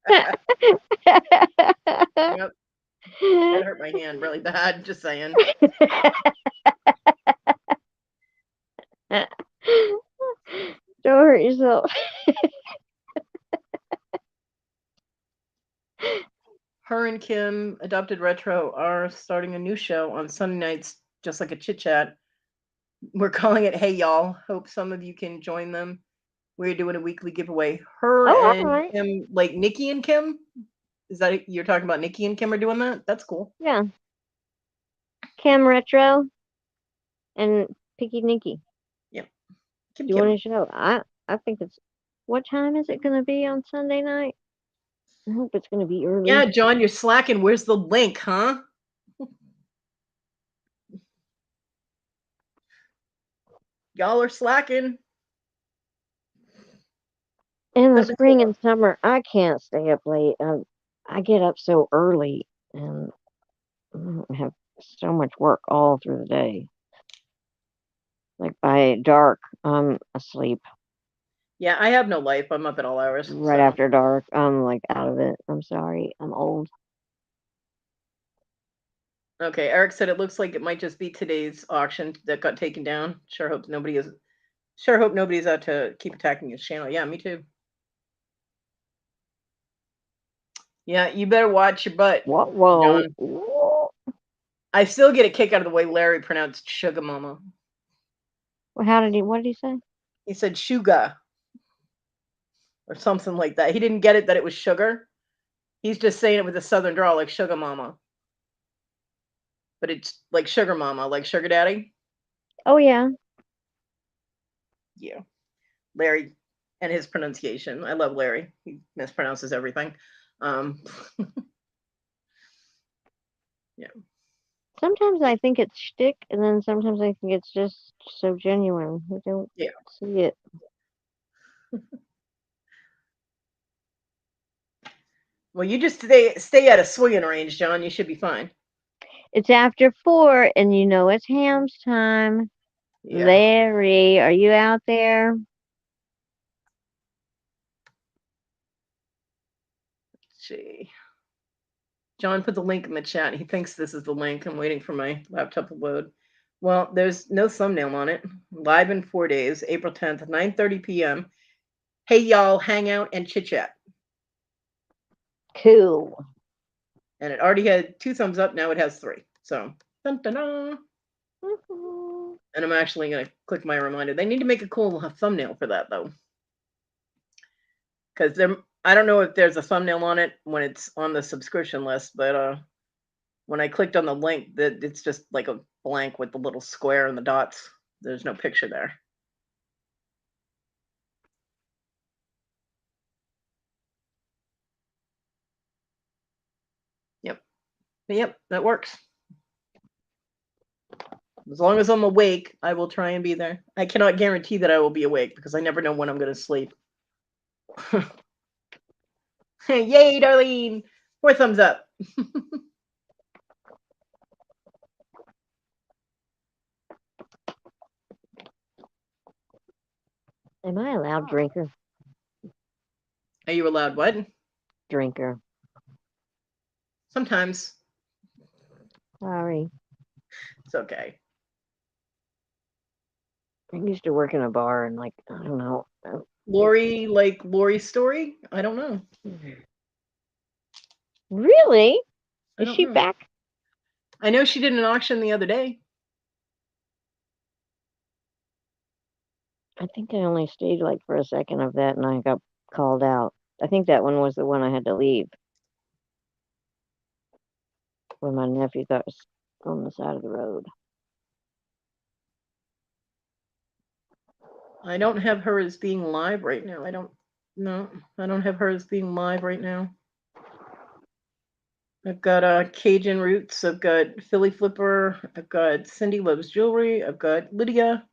Yep. That hurt my hand really bad. Just saying.
Don't hurt yourself.
Her and Kim, Adopted Retro, are starting a new show on Sunday nights, just like a chit chat. We're calling it Hey Y'all. Hope some of you can join them. We're doing a weekly giveaway. Her and
right.
Kim, like Nikki and Kim. Is that you're talking about? Nikki and Kim are doing that? That's cool.
Yeah. Kim Retro and Picky Nikki.
Yep.
Do you want to show? I think it's. What time is it going to be on Sunday night? I hope it's going to be early.
Yeah, John, you're slacking. Where's the link, huh? Y'all are slacking.
In the spring and summer, I can't stay up late. I get up so early and I have so much work all through the day. Like by dark, I'm asleep.
Yeah, I have no life. I'm up at all hours.
Right
So.
after dark, I'm like out of it. I'm sorry. I'm old.
Okay, Eric said it looks like it might just be today's auction that got taken down. Sure hope nobody's out to keep attacking his channel. Yeah, me too. Yeah, you better watch your butt,
What? Whoa.
John. I still get a kick out of the way Larry pronounced sugar mama.
What did he say?
He said sugar or something like that. He didn't get it that it was sugar. He's just saying it with a southern drawl like sugar mama. But it's like sugar mama, like sugar daddy.
Oh, yeah.
Yeah. Larry and his pronunciation. I love Larry. He mispronounces everything. Yeah.
Sometimes I think it's shtick, and then sometimes I think it's just so genuine. You don't see it.
Well, you just stay out of swinging range, John. You should be fine.
It's after 4, and you know it's hams time.
Yeah.
Larry, are you out there?
Let's see. John put the link in the chat. He thinks this is the link. I'm waiting for my laptop to load. Well, there's no thumbnail on it. Live in 4 days, April 10th, 9:30 p.m. Hey, y'all, hang out and chit chat.
Cool.
And it already had 2 thumbs up. Now it has 3. So, dun, dun, dun. And I'm actually going to click my reminder. They need to make a cool thumbnail for that, though. Because I don't know if there's a thumbnail on it when it's on the subscription list, but when I clicked on the link, that it's just like a blank with the little square and the dots. There's no picture there. Yep. Yep, that works. As long as I'm awake, I will try and be there. I cannot guarantee that I will be awake because I never know when I'm going to sleep. Yay, Darlene! 4 thumbs up.
Am I allowed drinker?
Are you allowed what?
Drinker.
Sometimes.
Sorry.
It's okay.
I used to work in a bar and, like, I don't know.
Lori's story? I don't know.
Really?
I
Is
don't
she
know.
back?
I know she did an auction the other day.
I think I only stayed like for a second of that and I got called out. I think that one was the one I had to leave. When my nephew thought it was on the side of the road.
I don't have her as being live right now. I don't have her as being live right now. I've got Cajun Roots, I've got Philly Flipper, I've got Cindy Loves Jewelry, I've got Lydia,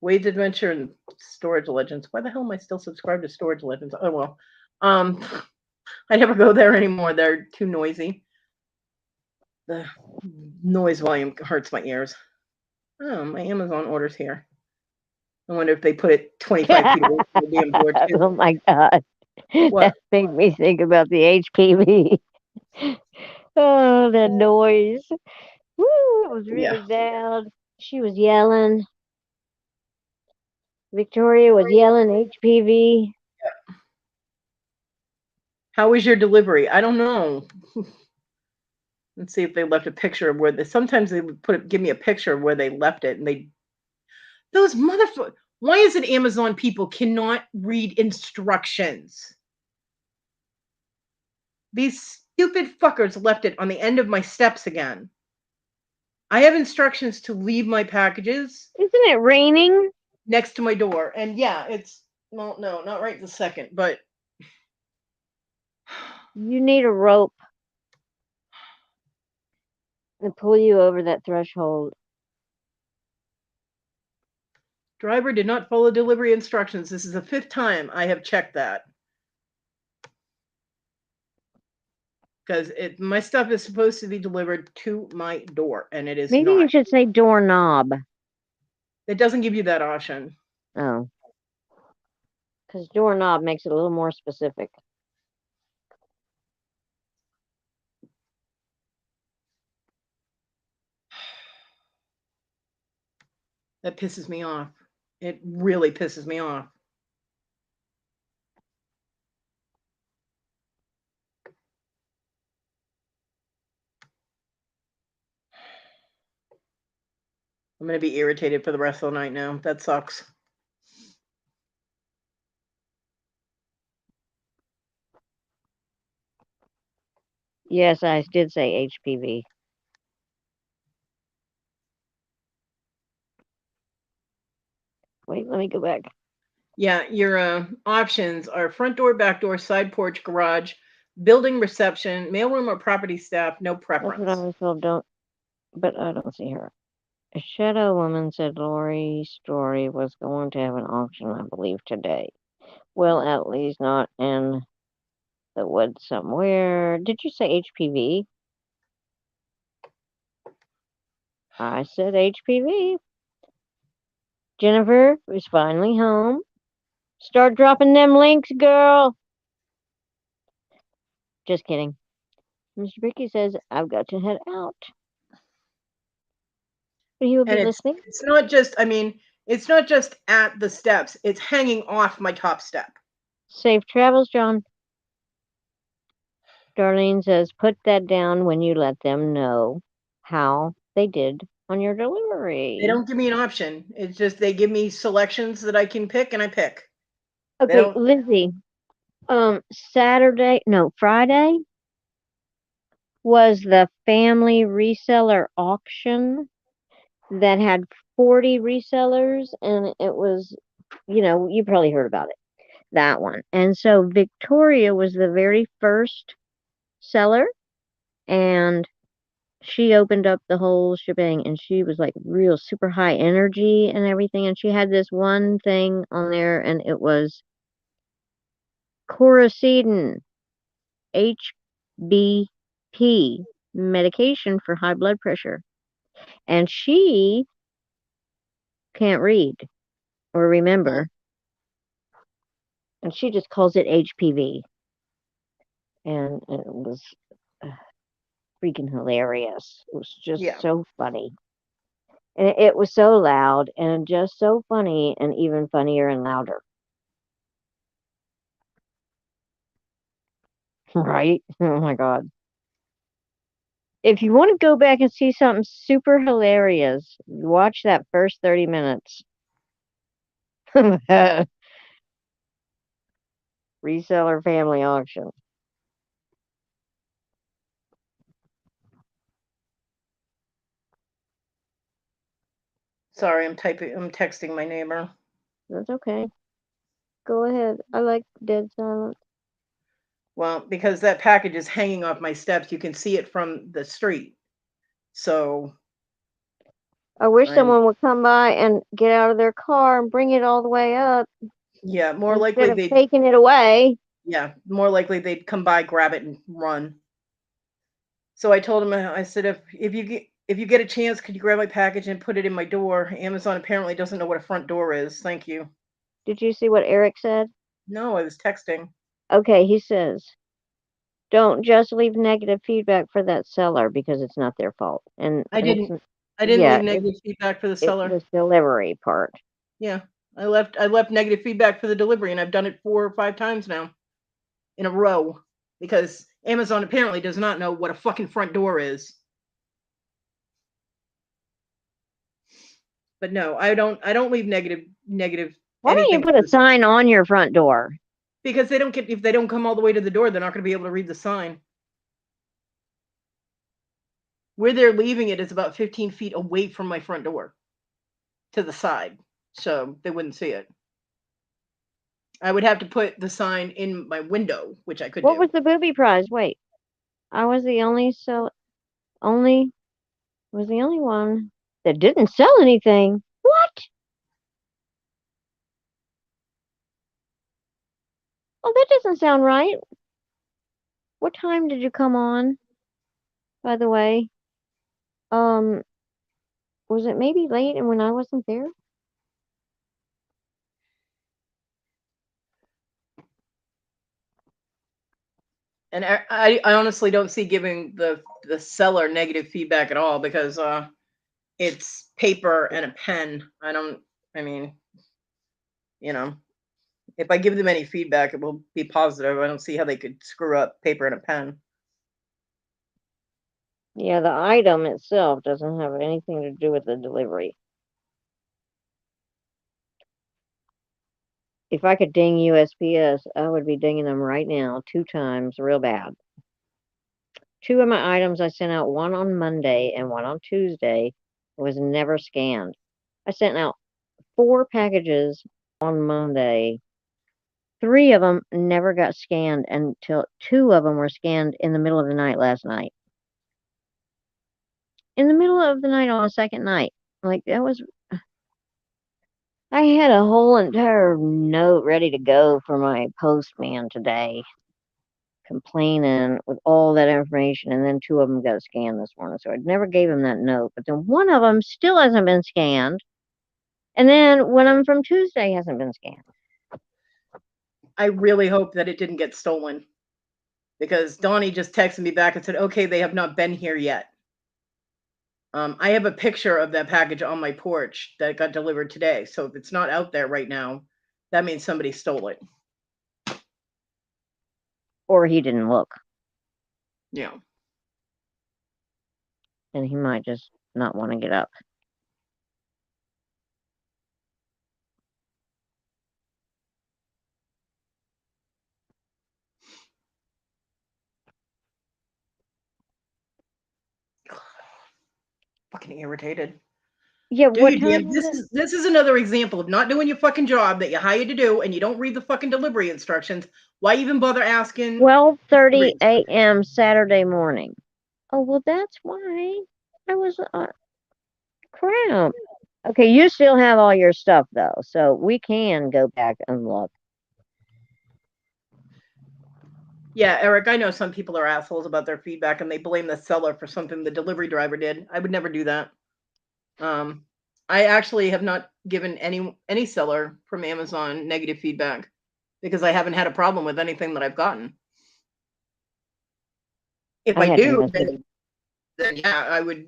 Wade's Adventure, and Storage Legends. Why the hell am I still subscribed to Storage Legends? Oh well. I never go there anymore. They're too noisy. The noise volume hurts my ears. Oh, my Amazon order's here. I wonder if they put it 25 feet away from the damn door too.
Oh my God.
What?
That made me think about the HPV. Oh, that noise. Woo, it was really loud. She was yelling. Victoria was yelling HPV.
How was your delivery? I don't know. Let's see if they left a picture of where they. Sometimes they would give me a picture of where they left it, and those motherfuckers. Why is it Amazon people cannot read instructions? These stupid fuckers left it on the end of my steps again. I have instructions to leave my packages.
Isn't it raining?
Next to my door, and yeah, it's well, no, not right this second, but
You need a rope to pull you over that threshold.
driver did not follow delivery instructions. This is the 5th time I have checked that. Because my stuff is supposed to be delivered to my door, and it is
Maybe
not.
you should say doorknob.
It doesn't give you that option.
Oh. Because doorknob makes it a little more specific.
That pisses me off. It really pisses me off. I'm gonna be irritated for the rest of the night now. That sucks.
Yes, I did say HPV. Wait, let me go back.
Yeah, your options are front door, back door, side porch, garage, building reception, mailroom or property staff, no
That's what I
preference.
was told. But I don't see her. A shadow woman said Lori Story was going to have an auction, I believe, today. Well, at least not in the woods somewhere. Did you say HPV? I said HPV. Jennifer is finally home. Start dropping them links, girl. Just kidding. Mr. Ricky says, I've got to head out. But he will be
And
listening.
it's not just, I mean, it's not just at the steps, it's hanging off my top step.
Safe travels, John. Darlene says, put that down when you let them know how they did on your delivery.
They don't give me an option. It's just they give me selections that I can pick and I pick. They
Okay,
don't
Lizzie. Friday was the family reseller auction that had 40 resellers, and it was, you probably heard about it, that one. And so Victoria was the very first seller, and she opened up the whole shebang, and she was like real super high energy and everything. And she had this one thing on there, and it was Coricidin HBP medication for high blood pressure. And she can't read or remember, and she just calls it HPV. And it was freaking hilarious. It was just so funny. And it was so loud and just so funny, and even funnier and louder. Right? Oh my God. If you want to go back and see something super hilarious, watch that first 30 minutes. Reseller family auction.
Sorry, I'm texting my neighbor.
That's okay. Go ahead. I like dead silence.
Well, because that package is hanging off my steps, you can see it from the street. So
I wish
I'm
someone would come by and get out of their car and bring it all the way up
yeah, more
instead
likely
of taking it away.
they'd come by, grab it, and run. So I told him, I said, if you get a chance, could you grab my package and put it in my door? Amazon apparently doesn't know what a front door is. Thank you.
Did you see what Eric said?
No, I was texting.
Okay, he says, don't just leave negative feedback for that seller because it's not their fault. And
I
it's
didn't. I didn't leave negative feedback for the
it
seller.
was delivery part.
Yeah, I left negative feedback for the delivery, and I've done it 4 or 5 times now in a row because Amazon apparently does not know what a fucking front door is. But no, I don't leave negative
Why don't you
anything
put a sign on your front door?
because if they don't come all the way to the door, they're not going to be able to read the sign. Where they're leaving it is about 15 feet away from my front door to the side, so they wouldn't see it. I would have to put the sign in my window, which I could
What
do.
was the booby prize? Wait, I was the only one that didn't sell anything. What? Oh, that doesn't sound right. What time did you come on? By the way, was it maybe late and when I wasn't there?
And I honestly don't see giving the seller negative feedback at all because it's paper and a pen. I mean, you know, if I give them any feedback, it will be positive. I don't see how they could screw up paper and a pen.
Yeah, the item itself doesn't have anything to do with the delivery. If I could ding USPS, I would be dinging them right now 2 times real bad. 2 of my items I sent out, one on Monday and one on Tuesday, was never scanned. I sent out 4 packages on Monday. 3 of them never got scanned until 2 of them were scanned in the middle of the night last night. In the middle of the night on the second night. Like, that was I had a whole entire note ready to go for my postman today, complaining with all that information, and then 2 of them got scanned this morning, so I never gave him that note, but then 1 of them still hasn't been scanned, and then one of them from Tuesday hasn't been scanned.
I really hope that it didn't get stolen because Donnie just texted me back and said, "Okay, they have not been here yet." I have a picture of that package on my porch that got delivered today. So if it's not out there right now, that means somebody stole it.
Or he didn't look,
Yeah.
and he might just not wanna get up.
Fucking irritated.
Yeah,
Do
what
you
time
damn
is it?
this is another example of not doing your fucking job that you hired to do and you don't read the fucking delivery instructions. Why even bother asking
12:30
delivery instructions?
AM Saturday morning. Oh, well, that's why I was, crap. Okay, you still have all your stuff, though, so we can go back and look.
Yeah, Eric, I know some people are assholes about their feedback and they blame the seller for something the delivery driver did. I would never do that. Um, I actually have not given any seller from Amazon negative feedback because I haven't had a problem with anything that I've gotten. If
I
I
had to
do,
message
then yeah, I would,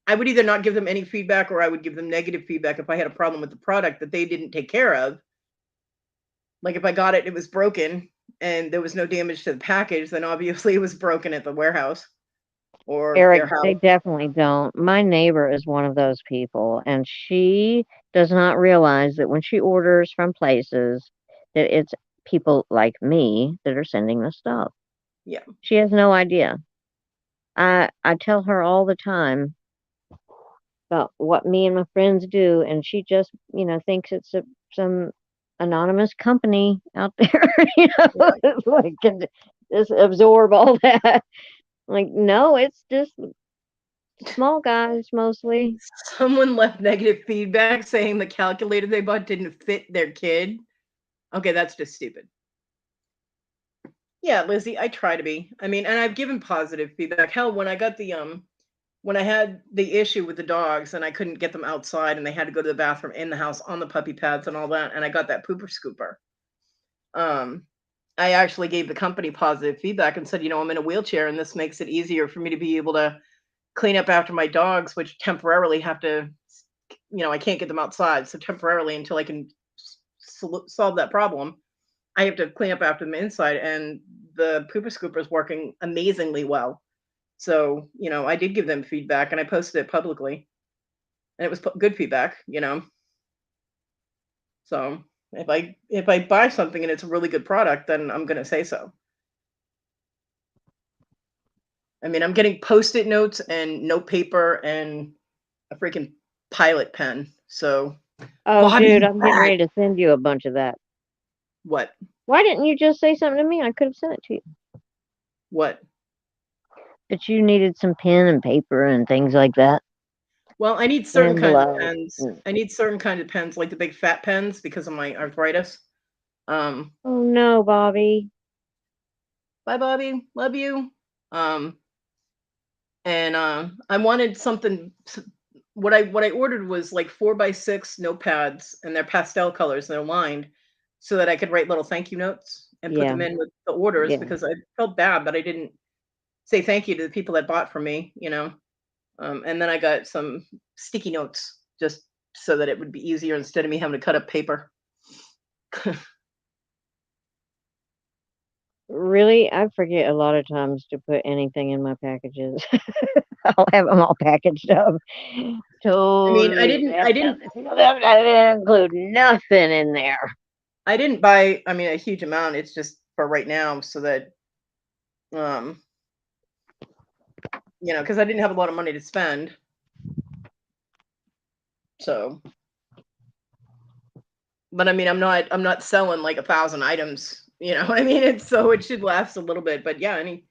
I would either not give them any feedback or I would give them negative feedback if I had a problem with the product that they didn't take care of. Like if I got it, it was broken and there was no damage to the package, then obviously it was broken at the warehouse or
Eric,
their
they
house.
definitely don't. My neighbor is one of those people, and she does not realize that when she orders from places, that it's people like me that are sending the stuff.
Yeah.
She has no idea. I tell her all the time about what me and my friends do, and she just, thinks it's some anonymous company out there,
Yeah.
it's like can just absorb all that. Like, no, it's just small guys mostly.
Someone left negative feedback saying the calculator they bought didn't fit their kid. Okay, that's just stupid. Yeah, Lizzie, I try to be. I mean, and I've given positive feedback. Hell, when I got when I had the issue with the dogs and I couldn't get them outside and they had to go to the bathroom in the house on the puppy pads and all that, and I got that pooper scooper. Um, I actually gave the company positive feedback and said, I'm in a wheelchair and this makes it easier for me to be able to clean up after my dogs, which temporarily have to, I can't get them outside. So temporarily until I can solve that problem, I have to clean up after them inside. And the pooper scooper is working amazingly well. So, I did give them feedback and I posted it publicly and it was good feedback. So if I buy something and it's a really good product, then I'm going to say so. I mean, I'm getting post-it notes and note paper and a freaking pilot pen. So,
Oh,
Bobby,
dude, I'm getting ready to send you a bunch of that.
what?
Why didn't you just say something to me? I could have sent it to you.
What?
But you needed some pen and paper and things like that.
Well, I need certain kinds of
Envelope.
pens. I need certain kinds of pens, like the big fat pens, because of my arthritis. Um,
Oh no, Bobby.
Bye, Bobby. Love you. Um, and I wanted something. What I ordered was like 4x6 notepads, and they're pastel colors. And they're lined, so that I could write little thank you notes and put
Yeah.
them in with the orders
Yeah.
because I felt bad, but I didn't say thank you to the people that bought from me, and then I got some sticky notes just so that it would be easier instead of me having to cut up paper.
Really, I forget a lot of times to put anything in my packages. I'll have them all packaged up.
I mean, I
Totally
didn't I didn't
I didn't include nothing in there.
I didn't buy, I mean, a huge amount. It's just for right now so that um, because I didn't have a lot of money to spend. So, but I mean, I'm not selling like 1,000 items, I mean, it's so it should last a little bit. But yeah, any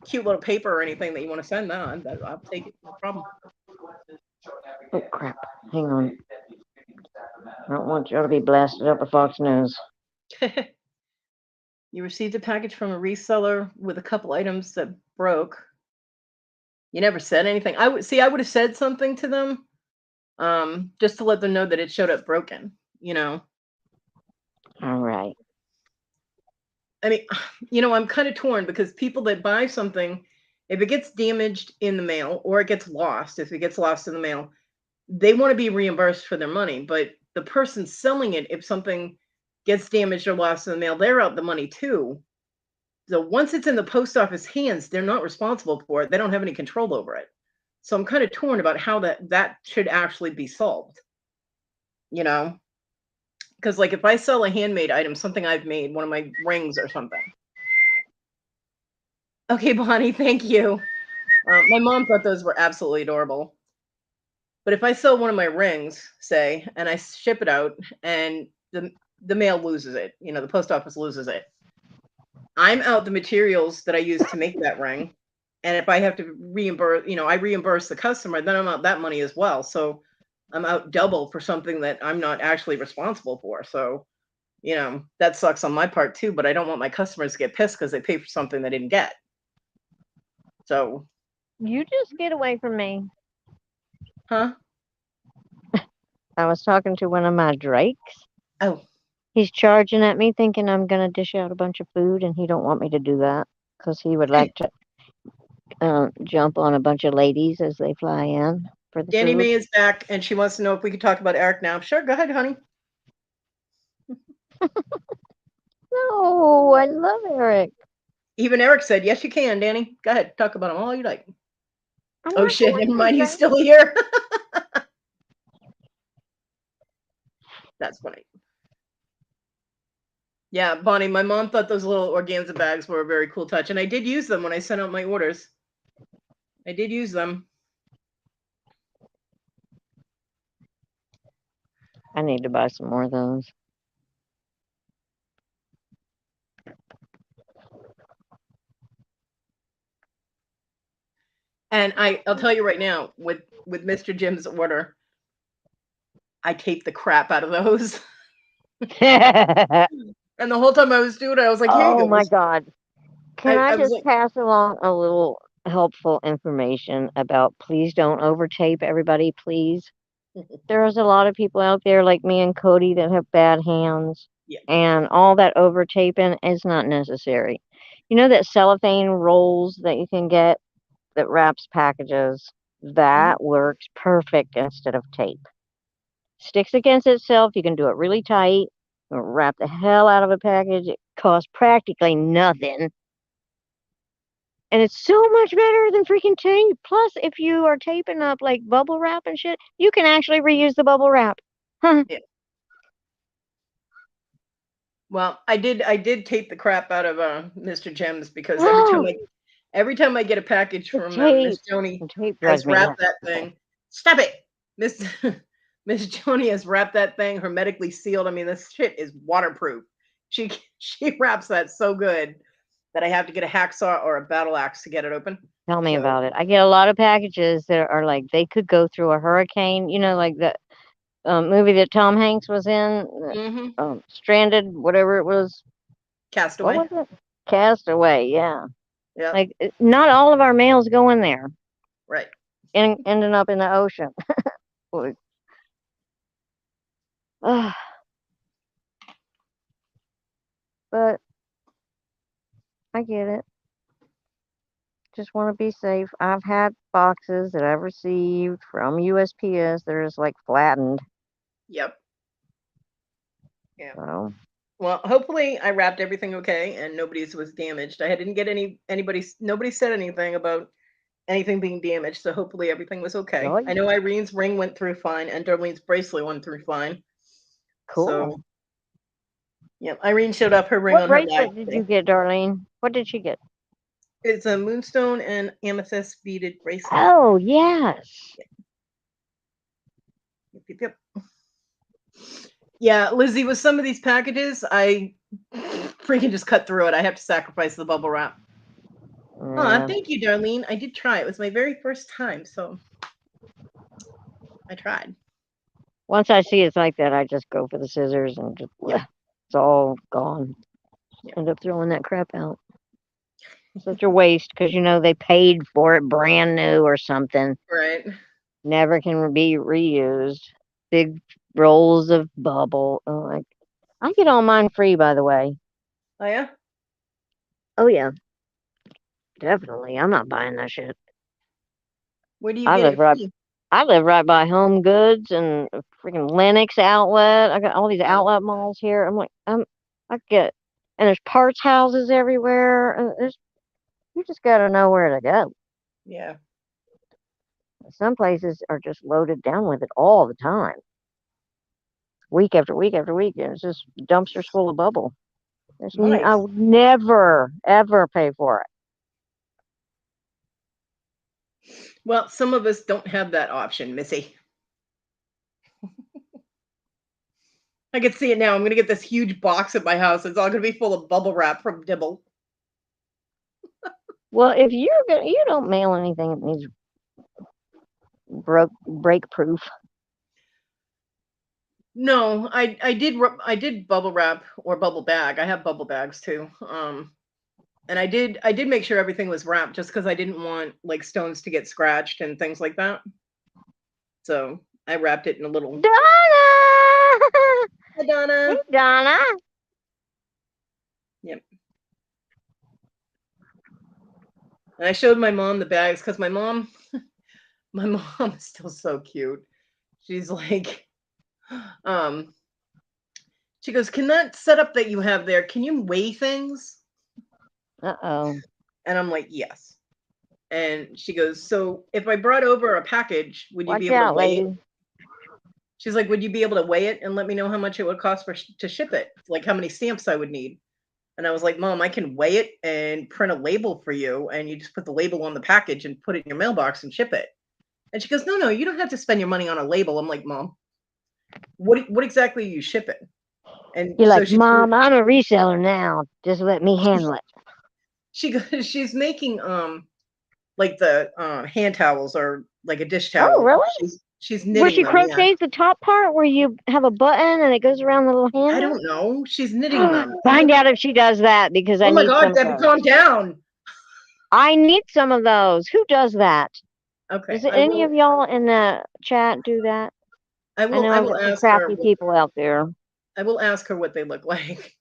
cute little paper or anything that you want to send, I'll take it, no problem.
Oh crap! Hang on. I don't want you to be blasted up a fox nose.
You received a package from a reseller with a couple items that broke. You never said anything. I would have said something to them, just to let them know that it showed up broken.
All right.
I mean, I'm kind of torn because people that buy something, if it gets damaged in the mail or it gets lost, if it gets lost in the mail, they want to be reimbursed for their money. But the person selling it, if something gets damaged or lost in the mail, they're out the money too. So once it's in the post office hands, they're not responsible for it. They don't have any control over it. So I'm kind of torn about how that should actually be solved. You know, because like if I sell a handmade item, something I've made, one of my rings or something. Okay, Bonnie, thank you. My mom thought those were absolutely adorable. But if I sell one of my rings, say, and I ship it out, and the mail loses it, the post office loses it, I'm out the materials that I used to make that ring. And if I have to reimburse, I reimburse the customer, then I'm out that money as well. So I'm out double for something that I'm not actually responsible for. So, that sucks on my part too, but I don't want my customers to get pissed because they pay for something they didn't get. So,
You just get away from me.
huh?
I was talking to one of my drakes.
Oh,
He's charging at me, thinking I'm gonna dish out a bunch of food, and he don't want me to do that because he would like to jump on a bunch of ladies as they fly in for the
Danny
food.
Mae is back and she wants to know if we could talk about Eric now. Sure, go ahead, honey.
No, I love Eric.
Even Eric said, yes, you can, Danny. Go ahead, talk about him all you like.
I'm
Oh,
not
shit,
going
never
to,
mind. He's
Jane.
still here. That's funny. Yeah, Bonnie, my mom thought those little organza bags were a very cool touch. And I did use them when I sent out my orders. I did use them.
I need to buy some more of those.
And I'll tell you right now, with Mr. Jim's order, I taped the crap out of those. And the whole time I was doing it, I was like, here you
Oh
go.
my God. Can I
I was
just
like,
pass along a little helpful information about please don't overtape everybody, please? There's a lot of people out there like me and Kodi that have bad hands,
yeah.
and all that overtaping is not necessary. You know that cellophane rolls that you can get that wraps packages?
Mhm.
That works perfect instead of tape. Sticks against itself. You can do it really tight. Wrap the hell out of a package. It costs practically nothing. And it's so much better than freaking tape. Plus, if you are taping up like bubble wrap and shit, you can actually reuse the bubble wrap. Huh.
Yeah. Well, I did tape the crap out of Mr. Jim's because
Oh,
every time I get a package
the
from him, Miss
tape.
Joni
The tape drives
has
me
wrapped
nuts.
that thing. Stop it, Miss Miss Joni has wrapped that thing hermetically sealed. I mean, this shit is waterproof. She she wraps that so good that I have to get a hacksaw or a battle axe to get it open.
Tell me
So,
about it. I get a lot of packages that are like they could go through a hurricane. You know, like the movie that Tom Hanks was in,
hmm,
Stranded, whatever it was. What
Castaway.
was it? Castaway. Yeah.
Yeah,
Like not all of our mails go in there,
right.
ending up in the ocean. But I get it. Just want to be safe. I've had boxes that I've received from USPS. They're just like flattened.
Yep. Yeah.
So
Well, hopefully I wrapped everything okay and nobody's was damaged. I didn't get nobody said anything about anything being damaged, so hopefully everything was okay.
really
I know Irene's ring went through fine and Darlene's bracelet went through fine.
cool.
So, yeah, Irene showed off her ring
What
on her bag
bracelet did you
today.
get, Darlene? What did she get?
It's a moonstone and amethyst beaded bracelet.
Oh, yes.
Yep, yep, yep. Yeah, Lizzie, with some of these packages, I freaking just cut through it. I have to sacrifice the bubble wrap.
Yeah.
Thank you, Darlene. I did try. It was my very first time, so I tried.
Once I see it's like that, I just go for the scissors and just,
Yeah.
it's all gone.
Yeah.
End up throwing that crap out. Such a waste because, they paid for it brand new or something.
Right.
Never can be reused. Big rolls of bubble. Oh, I get all mine free, by the way.
Oh yeah.
Oh, yeah. Definitely. I'm not buying that shit.
Where do you
I
get
live
it
right
from?
I live right by Home Goods and a freaking Lennox outlet. I got all these
Oh,
outlet malls here. I'm like, I get, and there's parts houses everywhere. And you just got to know where to go.
yeah.
Some places are just loaded down with it all the time, week after week after week, and it's just dumpsters full of bubble. I
Nice.
would never ever pay for it.
Well, some of us don't have that option, Missy. I can see it now. I'm gonna get this huge box at my house. It's all gonna be full of bubble wrap from Dibble.
Well, if you don't mail anything that needs break proof.
No, I did bubble wrap or bubble bag. I have bubble bags too. And I did make sure everything was wrapped just because I didn't want like stones to get scratched and things like that. So I wrapped it in a little.
Donna!
Hi,
Hey,
Donna.
Donna.
Yep. And I showed my mom the bags because my mom is still so cute. She's like, um, she goes, "Can that setup that you have there, can you weigh things?"
Uh-oh.
And I'm like, "Yes." And she goes, "So if I brought over a package, would you be
Watch
able to
out,
weigh it?"
lady.
She's like, "Would you be able to weigh it and let me know how much it would cost to ship it? Like how many stamps I would need?" And I was like, "Mom, I can weigh it and print a label for you, and you just put the label on the package and put it in your mailbox and ship it." And she goes, "No, no, you don't have to spend your money on a label." I'm like, "Mom, what exactly are you shipping?" And
You're
so
like, Mom, I'm a reseller now. Just let me handle it.
she goes, she's making like the hand towels or like a dish
Oh,
towel.
really?
She's
Where
knitting
she
them. Yeah,
crochets the top part where you have a button and it goes around the little
I
handle?
don't know. She's knitting them.
Find out if she does that because I
Oh my
need
God,
some of
Debbie,
those.
calm down.
I need some of those. Who does that?
Okay,
Does any of y'all in the chat do that? I know
I
I've
will
got some
ask her.
crafty people out there.
I will ask her what they look like.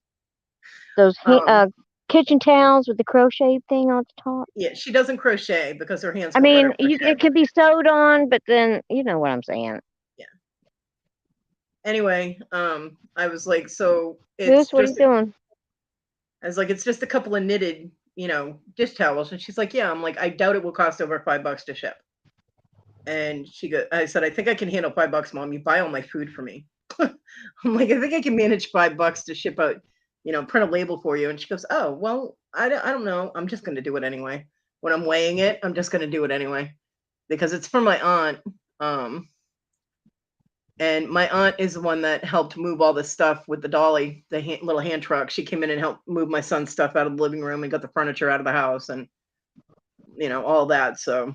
Those
Um,
kitchen towels with the crochet thing on the top.
yeah, she doesn't crochet because her hands
I
won't let
mean,
her crochet.
it can be sewed on, but then you know what I'm saying.
Yeah. Anyway, I was like, so
Goose, what are you doing?
I was like, it's just a couple of knitted, dish towels. And she's like, yeah. I'm like, I doubt it will cost over $5 to ship. And I said, I think I can handle $5, Mom. You buy all my food for me. I'm like, I think I can manage $5 to ship out, print a label for you. And she goes, oh, well, I don't know. I'm just going to do it anyway. When I'm weighing it, I'm just going to do it anyway because it's for my aunt. And my aunt is the one that helped move all the stuff with the dolly, the little hand truck. She came in and helped move my son's stuff out of the living room and got the furniture out of the house and, all that. So,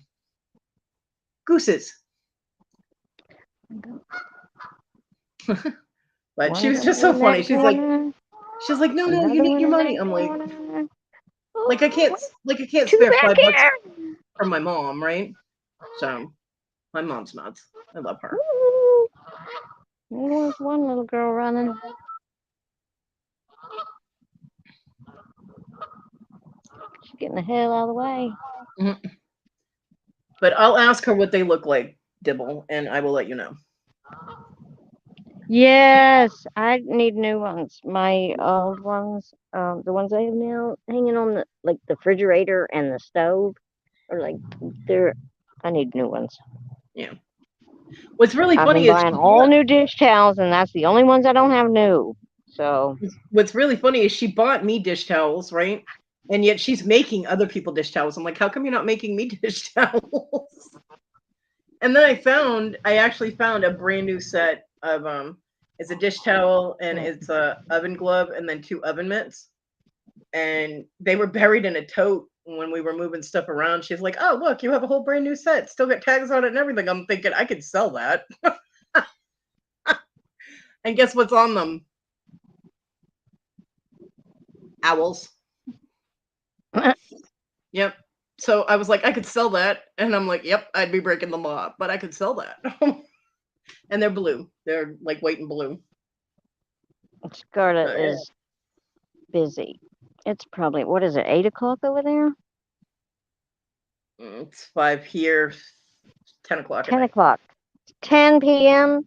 gooses. But she
One of
was
them
just so
in that
funny.
corner.
She's like, no, you
Another
need
one
your
in
money.
that
I'm like,
corner.
I can't
Two
spare
back
$5
here.
from my mom, right? So, my mom's nuts. I love her.
Ooh. There was one little girl running. getting the hell out of the way.
Mhm. But I'll ask her what they look like, Dibble, and I will let you know.
Yes, I need new ones. My old ones, the ones I have now hanging on the refrigerator and the stove, are like they're. I need new ones.
Yeah. What's really
I've been
funny is
buying all new dish towels, and that's the only ones I don't have new. So
she bought me dish towels, right? And yet she's making other people dish towels. I'm like, how come you're not making me dish towels? And then I actually found a brand new set of it's a dish towel and it's a oven glove and then 2 oven mitts. And they were buried in a tote when we were moving stuff around. She's like, "Oh, look, you have a whole brand new set. Still got tags on it and everything." I'm thinking I could sell that. And guess what's on them? Owls. Yep. So I was like, I could sell that. And I'm like, yep, I'd be breaking the law, but I could sell that. And they're blue. They're like white and blue.
Scarlett
Yeah.
is busy. It's probably, what is it, 8 o'clock over there?
It's 5 here, 10 o'clock.
10 o'clock. 10 p.m.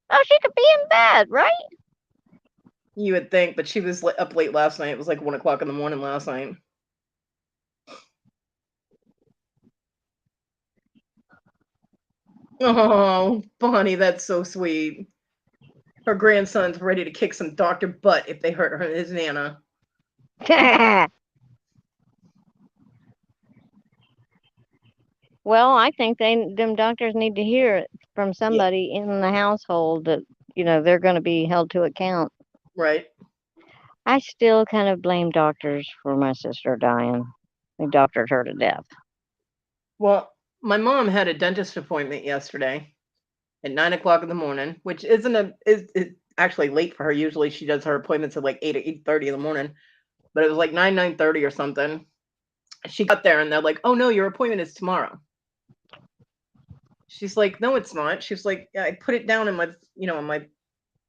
Oh, she could be in bed, right?
You would think, but she was up late last night. It was like 1 o'clock in the morning last night. Oh, Bonnie, that's so sweet. Her grandson's ready to kick some doctor butt if they hurt his Nana.
Well, I think them doctors need to hear it from somebody in the household that, they're going to be held to account.
Right.
I still kind of blame doctors for my sister dying. They doctored her to death.
Well, my mom had a dentist appointment yesterday at 9 o'clock in the morning, which is actually late for her. Usually she does her appointments at like 8 or 8:30 in the morning, but it was like 9:30 or something. She got there and they're like, "Oh no, your appointment is tomorrow." She's like, "No, it's not." She's like, "Yeah, I put it down in my, in my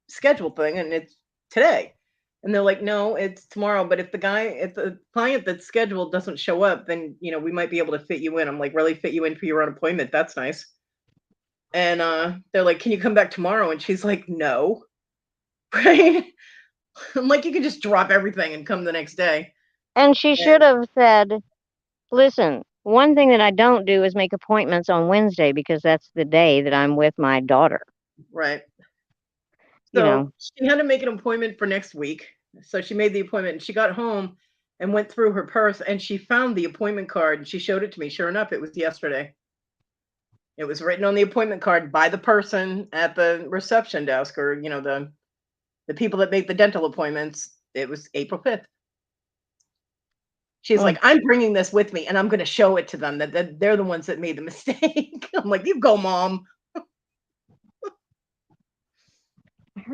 schedule thing and it's today." And they're like, "No, it's tomorrow. But if the client that's scheduled doesn't show up, then, we might be able to fit you in." I'm like, "Really, fit you in for your own appointment? That's nice." And they're like, "Can you come back tomorrow?" And she's like, "No." Right? I'm like, "You can just drop everything and come the next day."
And she should have said, listen, one thing that I don't do is make appointments on Wednesday because that's the day that I'm with my daughter.
Right.
You
So
know.
she had to make an appointment for next week. So she made the appointment and she got home and went through her purse and she found the appointment card and she showed it to me. Sure enough, it was yesterday. It was written on the appointment card by the person at the reception desk, or, the people that make the dental appointments. It was April 5th. She's like, "I'm bringing this with me and I'm going to show it to them that they're the ones that made the mistake." I'm like, "You go, Mom."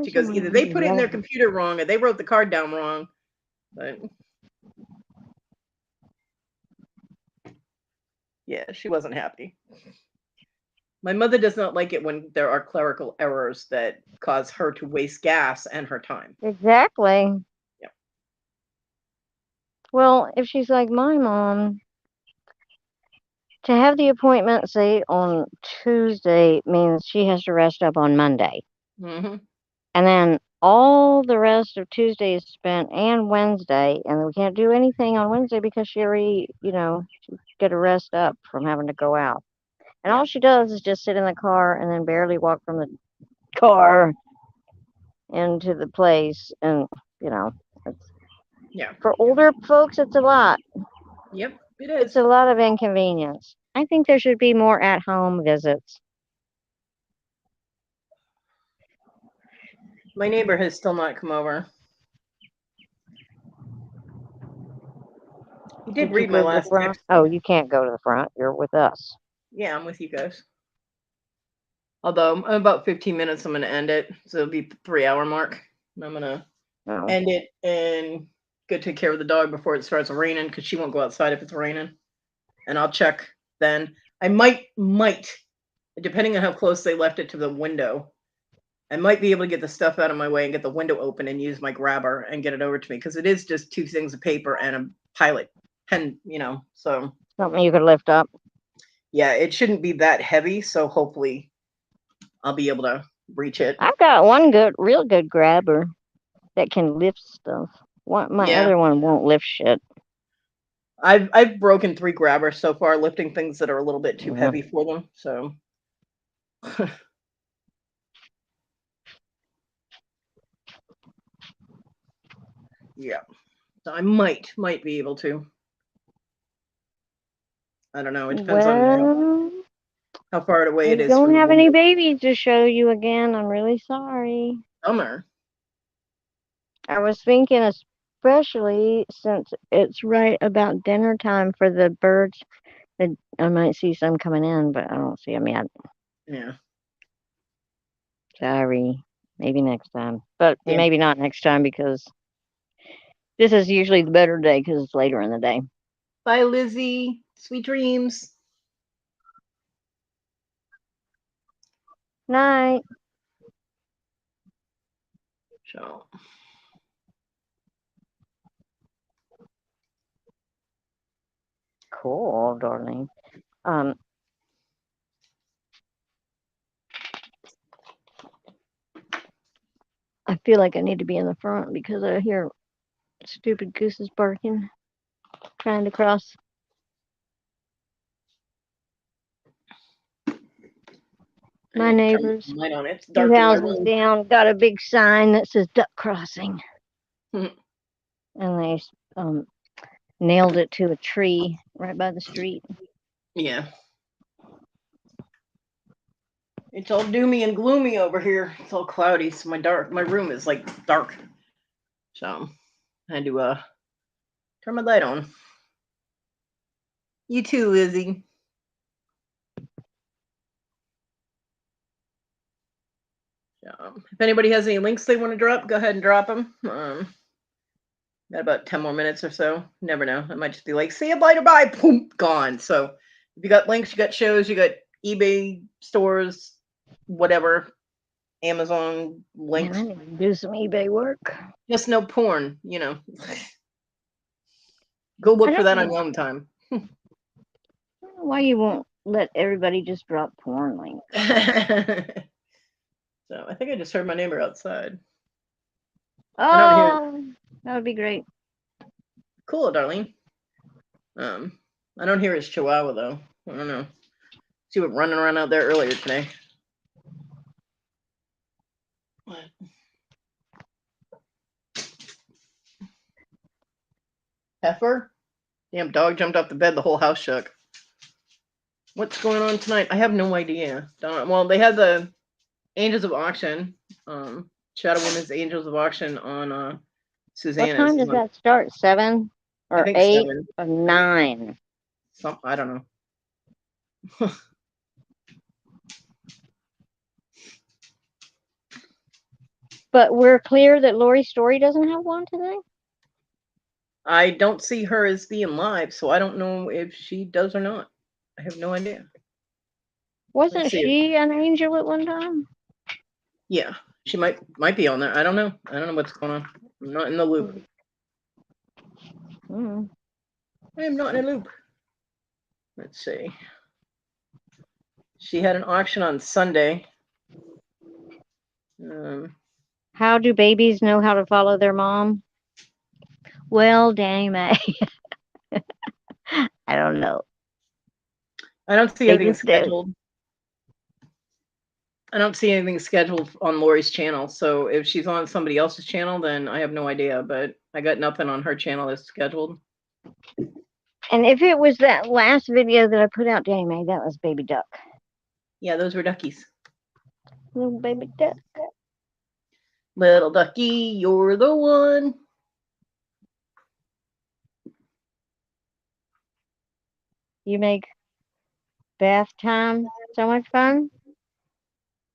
She goes, "Either they put it in their computer wrong or they wrote the card down wrong." But yeah, she wasn't happy. My mother does not like it when there are clerical errors that cause her to waste gas and her time.
Exactly.
Yeah.
Well, if she's like my mom, to have the appointment, say, on Tuesday means she has to rest up on Monday.
Mm-hmm.
And then all the rest of Tuesday is spent and Wednesday, and we can't do anything on Wednesday because she already, she's got to rest up from having to go out. And all she does is just sit in the car and then barely walk from the car into the place. And, for older folks, it's a lot.
Yep, it is.
It's a lot of inconvenience. I think there should be more at-home visits.
My neighbor has still not come over. He did read my last text.
Oh, you can't go to the front. You're with us.
Yeah, I'm with you guys. Although I'm about 15 minutes, I'm going to end it. So it'll be the 3-hour mark. I'm going to end it and go take care of the dog before it starts raining because she won't go outside if it's raining. And I'll check then. I might, depending on how close they left it to the window, I might be able to get the stuff out of my way and get the window open and use my grabber and get it over to me because it is just 2 things of paper and a pilot pen, so
Something you could lift up.
yeah, it shouldn't be that heavy. So hopefully I'll be able to reach it.
I've got one real good grabber that can lift stuff. My
Yeah.
other one won't lift shit.
I've broken 3 grabbers so far, lifting things that are a little bit too
Yeah.
heavy for them. So yeah. So I might be able to. I don't know. It depends on
Well,
how far away
I
it is
don't
from the
have any
window.
babies to show you again. I'm really sorry.
Summer.
I was thinking, especially since it's right about dinner time for the birds, that I might see some coming in, but I don't see them yet.
Yeah.
Sorry. Maybe next time. But
Yeah.
maybe not next time because this is usually the better day because it's later in the day.
Bye, Lizzie. Sweet dreams.
Night.
So
Cool, darling. I feel like I need to be in the front because I hear stupid gooses barking, trying to cross. My neighbors,
light on it. It's
2
dark in my
houses
room.
down, got a big sign that says duck crossing.
Mhm.
And they nailed it to a tree right by the street.
Yeah. It's all doomy and gloomy over here. It's all cloudy, so my room is like dark. So I had to turn my light on. You too, Lizzie. If anybody has any links they want to drop, go ahead and drop them. Got about 10 more minutes or so. Never know. I might just be like, see you later, bye, boom, gone. So if you got links, you got shows, you got eBay stores, whatever, Amazon links.
Man, I need to do some eBay work.
Just no porn, Go
I
look for
don't
that on
know
your own time.
why you won't let everybody just drop porn links.
So I think I just heard my neighbor outside. I don't hear.
Oh, that would be great.
Cool, Darlene. I don't hear his chihuahua though. I don't know. She was running around out there earlier today. What? Heifer? Damn dog jumped off the bed. The whole house shook. What's going on tonight? I have no idea. Well, they had the Angels of Auction. Shadow Women's Angels of Auction on
What
Susanna's.
time does that start? 7
I
or
think
8
7.
or 9?
I don't know.
But we're clear that Lori Story doesn't have one today?
I don't see her as being live, so I don't know if she does or not. I have no idea.
Wasn't
see.
she an angel at one time?
Yeah, she might be on there. I don't know. I don't know what's going on. I'm not in the loop.
Mm.
I am not in a loop. Let's see. She had an auction on Sunday.
How do babies know how to follow their mom? Well, Danny Mae. I don't know.
I don't see
They
anything
just do.
scheduled. I don't see anything scheduled on Lori's channel. So if she's on somebody else's channel, then I have no idea. But I got nothing on her channel that's scheduled.
And if it was that last video that I put out, Danny Mae, that was Baby Duck.
Yeah, those were duckies.
Little baby duck.
Little ducky, you're the one.
You make bath time so much fun?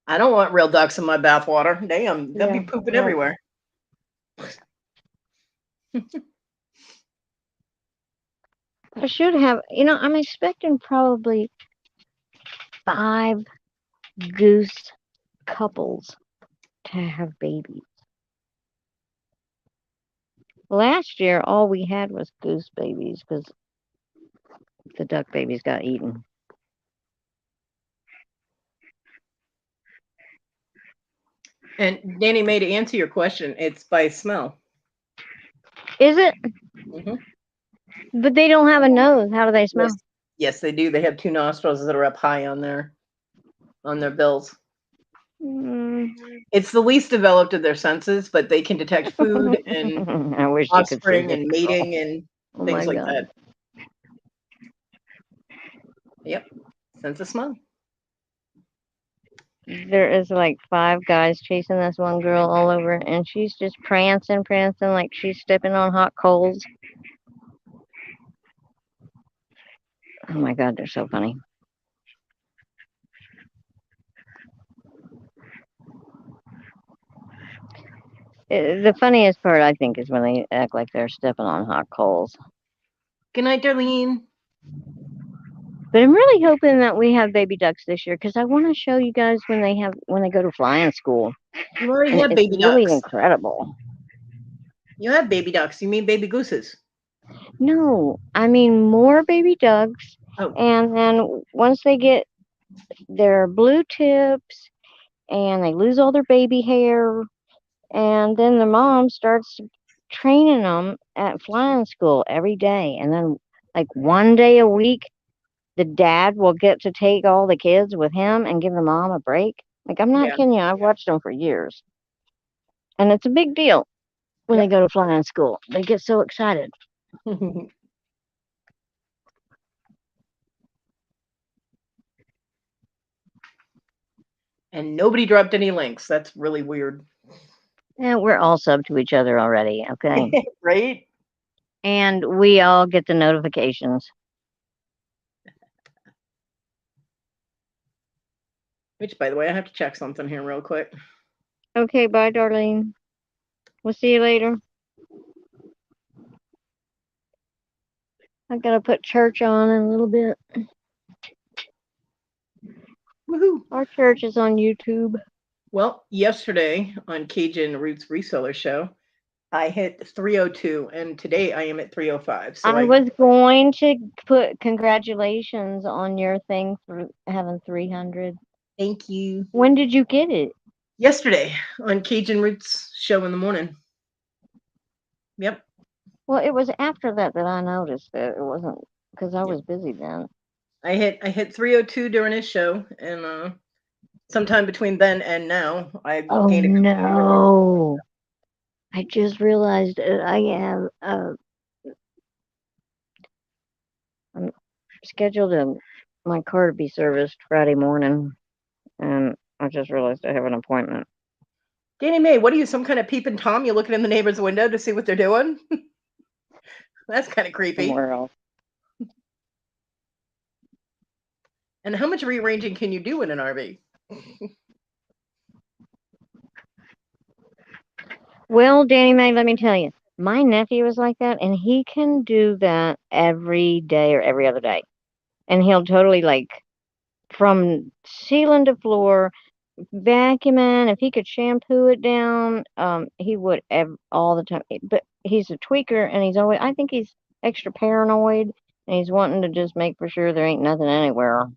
I don't want real ducks in my bathwater. Damn, they'll be
Yeah,
pooping
no.
everywhere.
I should have, I'm expecting probably 5 goose couples to have babies. Last year, all we had was goose babies because the duck babies got eaten.
And Danny May, to answer your question, it's by smell.
Is it?
Hmm.
But they don't have a nose. How do they smell?
Yes, they do. They have two nostrils that are up high on their bills.
Mm.
It's the least developed of their senses, but they can detect food and
I wish you could see
offspring
this
and
girl.
mating and
Oh
things
my
like
God.
that. Yep, sense of smell.
There is like 5 guys chasing this one girl all over, and she's just prancing like she's stepping on hot coals. Oh my God, they're so funny. The funniest part, I think, is when they act like they're stepping on hot coals.
Good night, Darlene.
But I'm really hoping that we have baby ducks this year because I want to show you guys when they go to flying school.
You already
And
have
it's
baby
really
ducks.
incredible.
You have baby ducks. You mean baby gooses?
No, I mean more baby ducks.
Oh.
And then once they get their blue tips and they lose all their baby hair, and then the mom starts training them at flying school every day. And then, like, one day a week, the dad will get to take all the kids with him and give the mom a break. Like, I'm not
Yeah.
kidding you. I've watched them for years. And it's a big deal when they go to flying school. They get so excited.
And nobody dropped any links. That's really weird.
Yeah, we're all sub to each other already, okay?
Right?
And we all get the notifications.
Which, by the way, I have to check something here real quick.
Okay, bye, Darlene. We'll see you later. I gotta put church on in a little bit.
Woohoo!
Our church is on YouTube.
Well, yesterday on Cajun Roots Reseller Show, I hit 302, and today I am at 305. So
I was going to put congratulations on your thing for having 300.
Thank you.
When did you get it?
Yesterday on Cajun Roots Show in the morning. Yep.
Well, it was after that I noticed that it wasn't because I was busy then.
I hit 302 during his show, and sometime between then and now, I gained a couple more.
No. I just realized I have I'm scheduled my car to be serviced Friday morning, and I just realized I have an appointment.
Danny May, what are you, some kind of peeping Tom? You looking in the neighbor's window to see what they're doing? That's kind of creepy.
Somewhere else.
And how much rearranging can you do in an RV?
Well, Danny May, let me tell you, my nephew is like that, and he can do that every day or every other day. And he'll totally, like, from ceiling to floor, vacuuming. If he could shampoo it down, he would all the time. But he's a tweaker, and I think he's extra paranoid, and he's wanting to just make for sure there ain't nothing anywhere.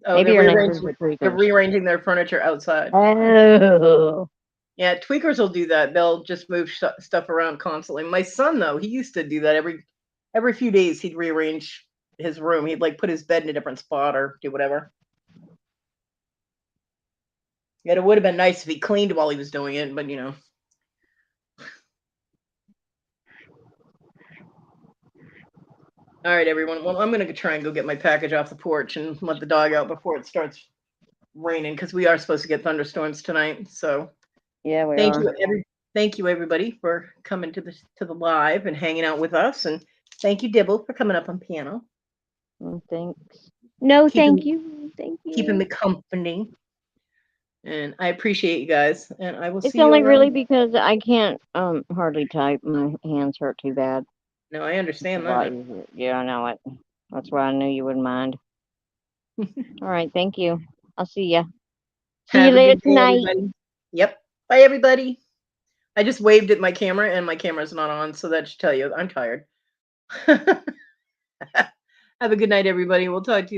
Oh,
Maybe
they're
your neighbors are
they're
tweakers.
rearranging their furniture outside.
Oh.
Yeah, tweakers will do that. They'll just move stuff around constantly. My son, though, he used to do that every few days. He'd rearrange his room. He'd like put his bed in a different spot or do whatever. Yeah, it would have been nice if he cleaned while he was doing it, but you know. All right, everyone. Well, I'm gonna try and go get my package off the porch and let the dog out before it starts raining because we are supposed to get thunderstorms tonight. So
Yeah, we
thank
are.
you, thank you everybody for coming to the live and hanging out with us, and thank you, Dibble, for coming up on piano.
Thanks. No, thank you. Thank you.
Keeping me company. And I appreciate you guys. And I will see you.
It's only really because I can't hardly type. My hands hurt too bad.
No, I understand that.
Yeah, I know it. That's why I knew you wouldn't mind. All right, thank you. I'll see ya. See you later tonight.
Everybody. Yep. Bye, everybody. I just waved at my camera and my camera's not on, so that should tell you I'm tired. Have a good night, everybody. We'll talk to you.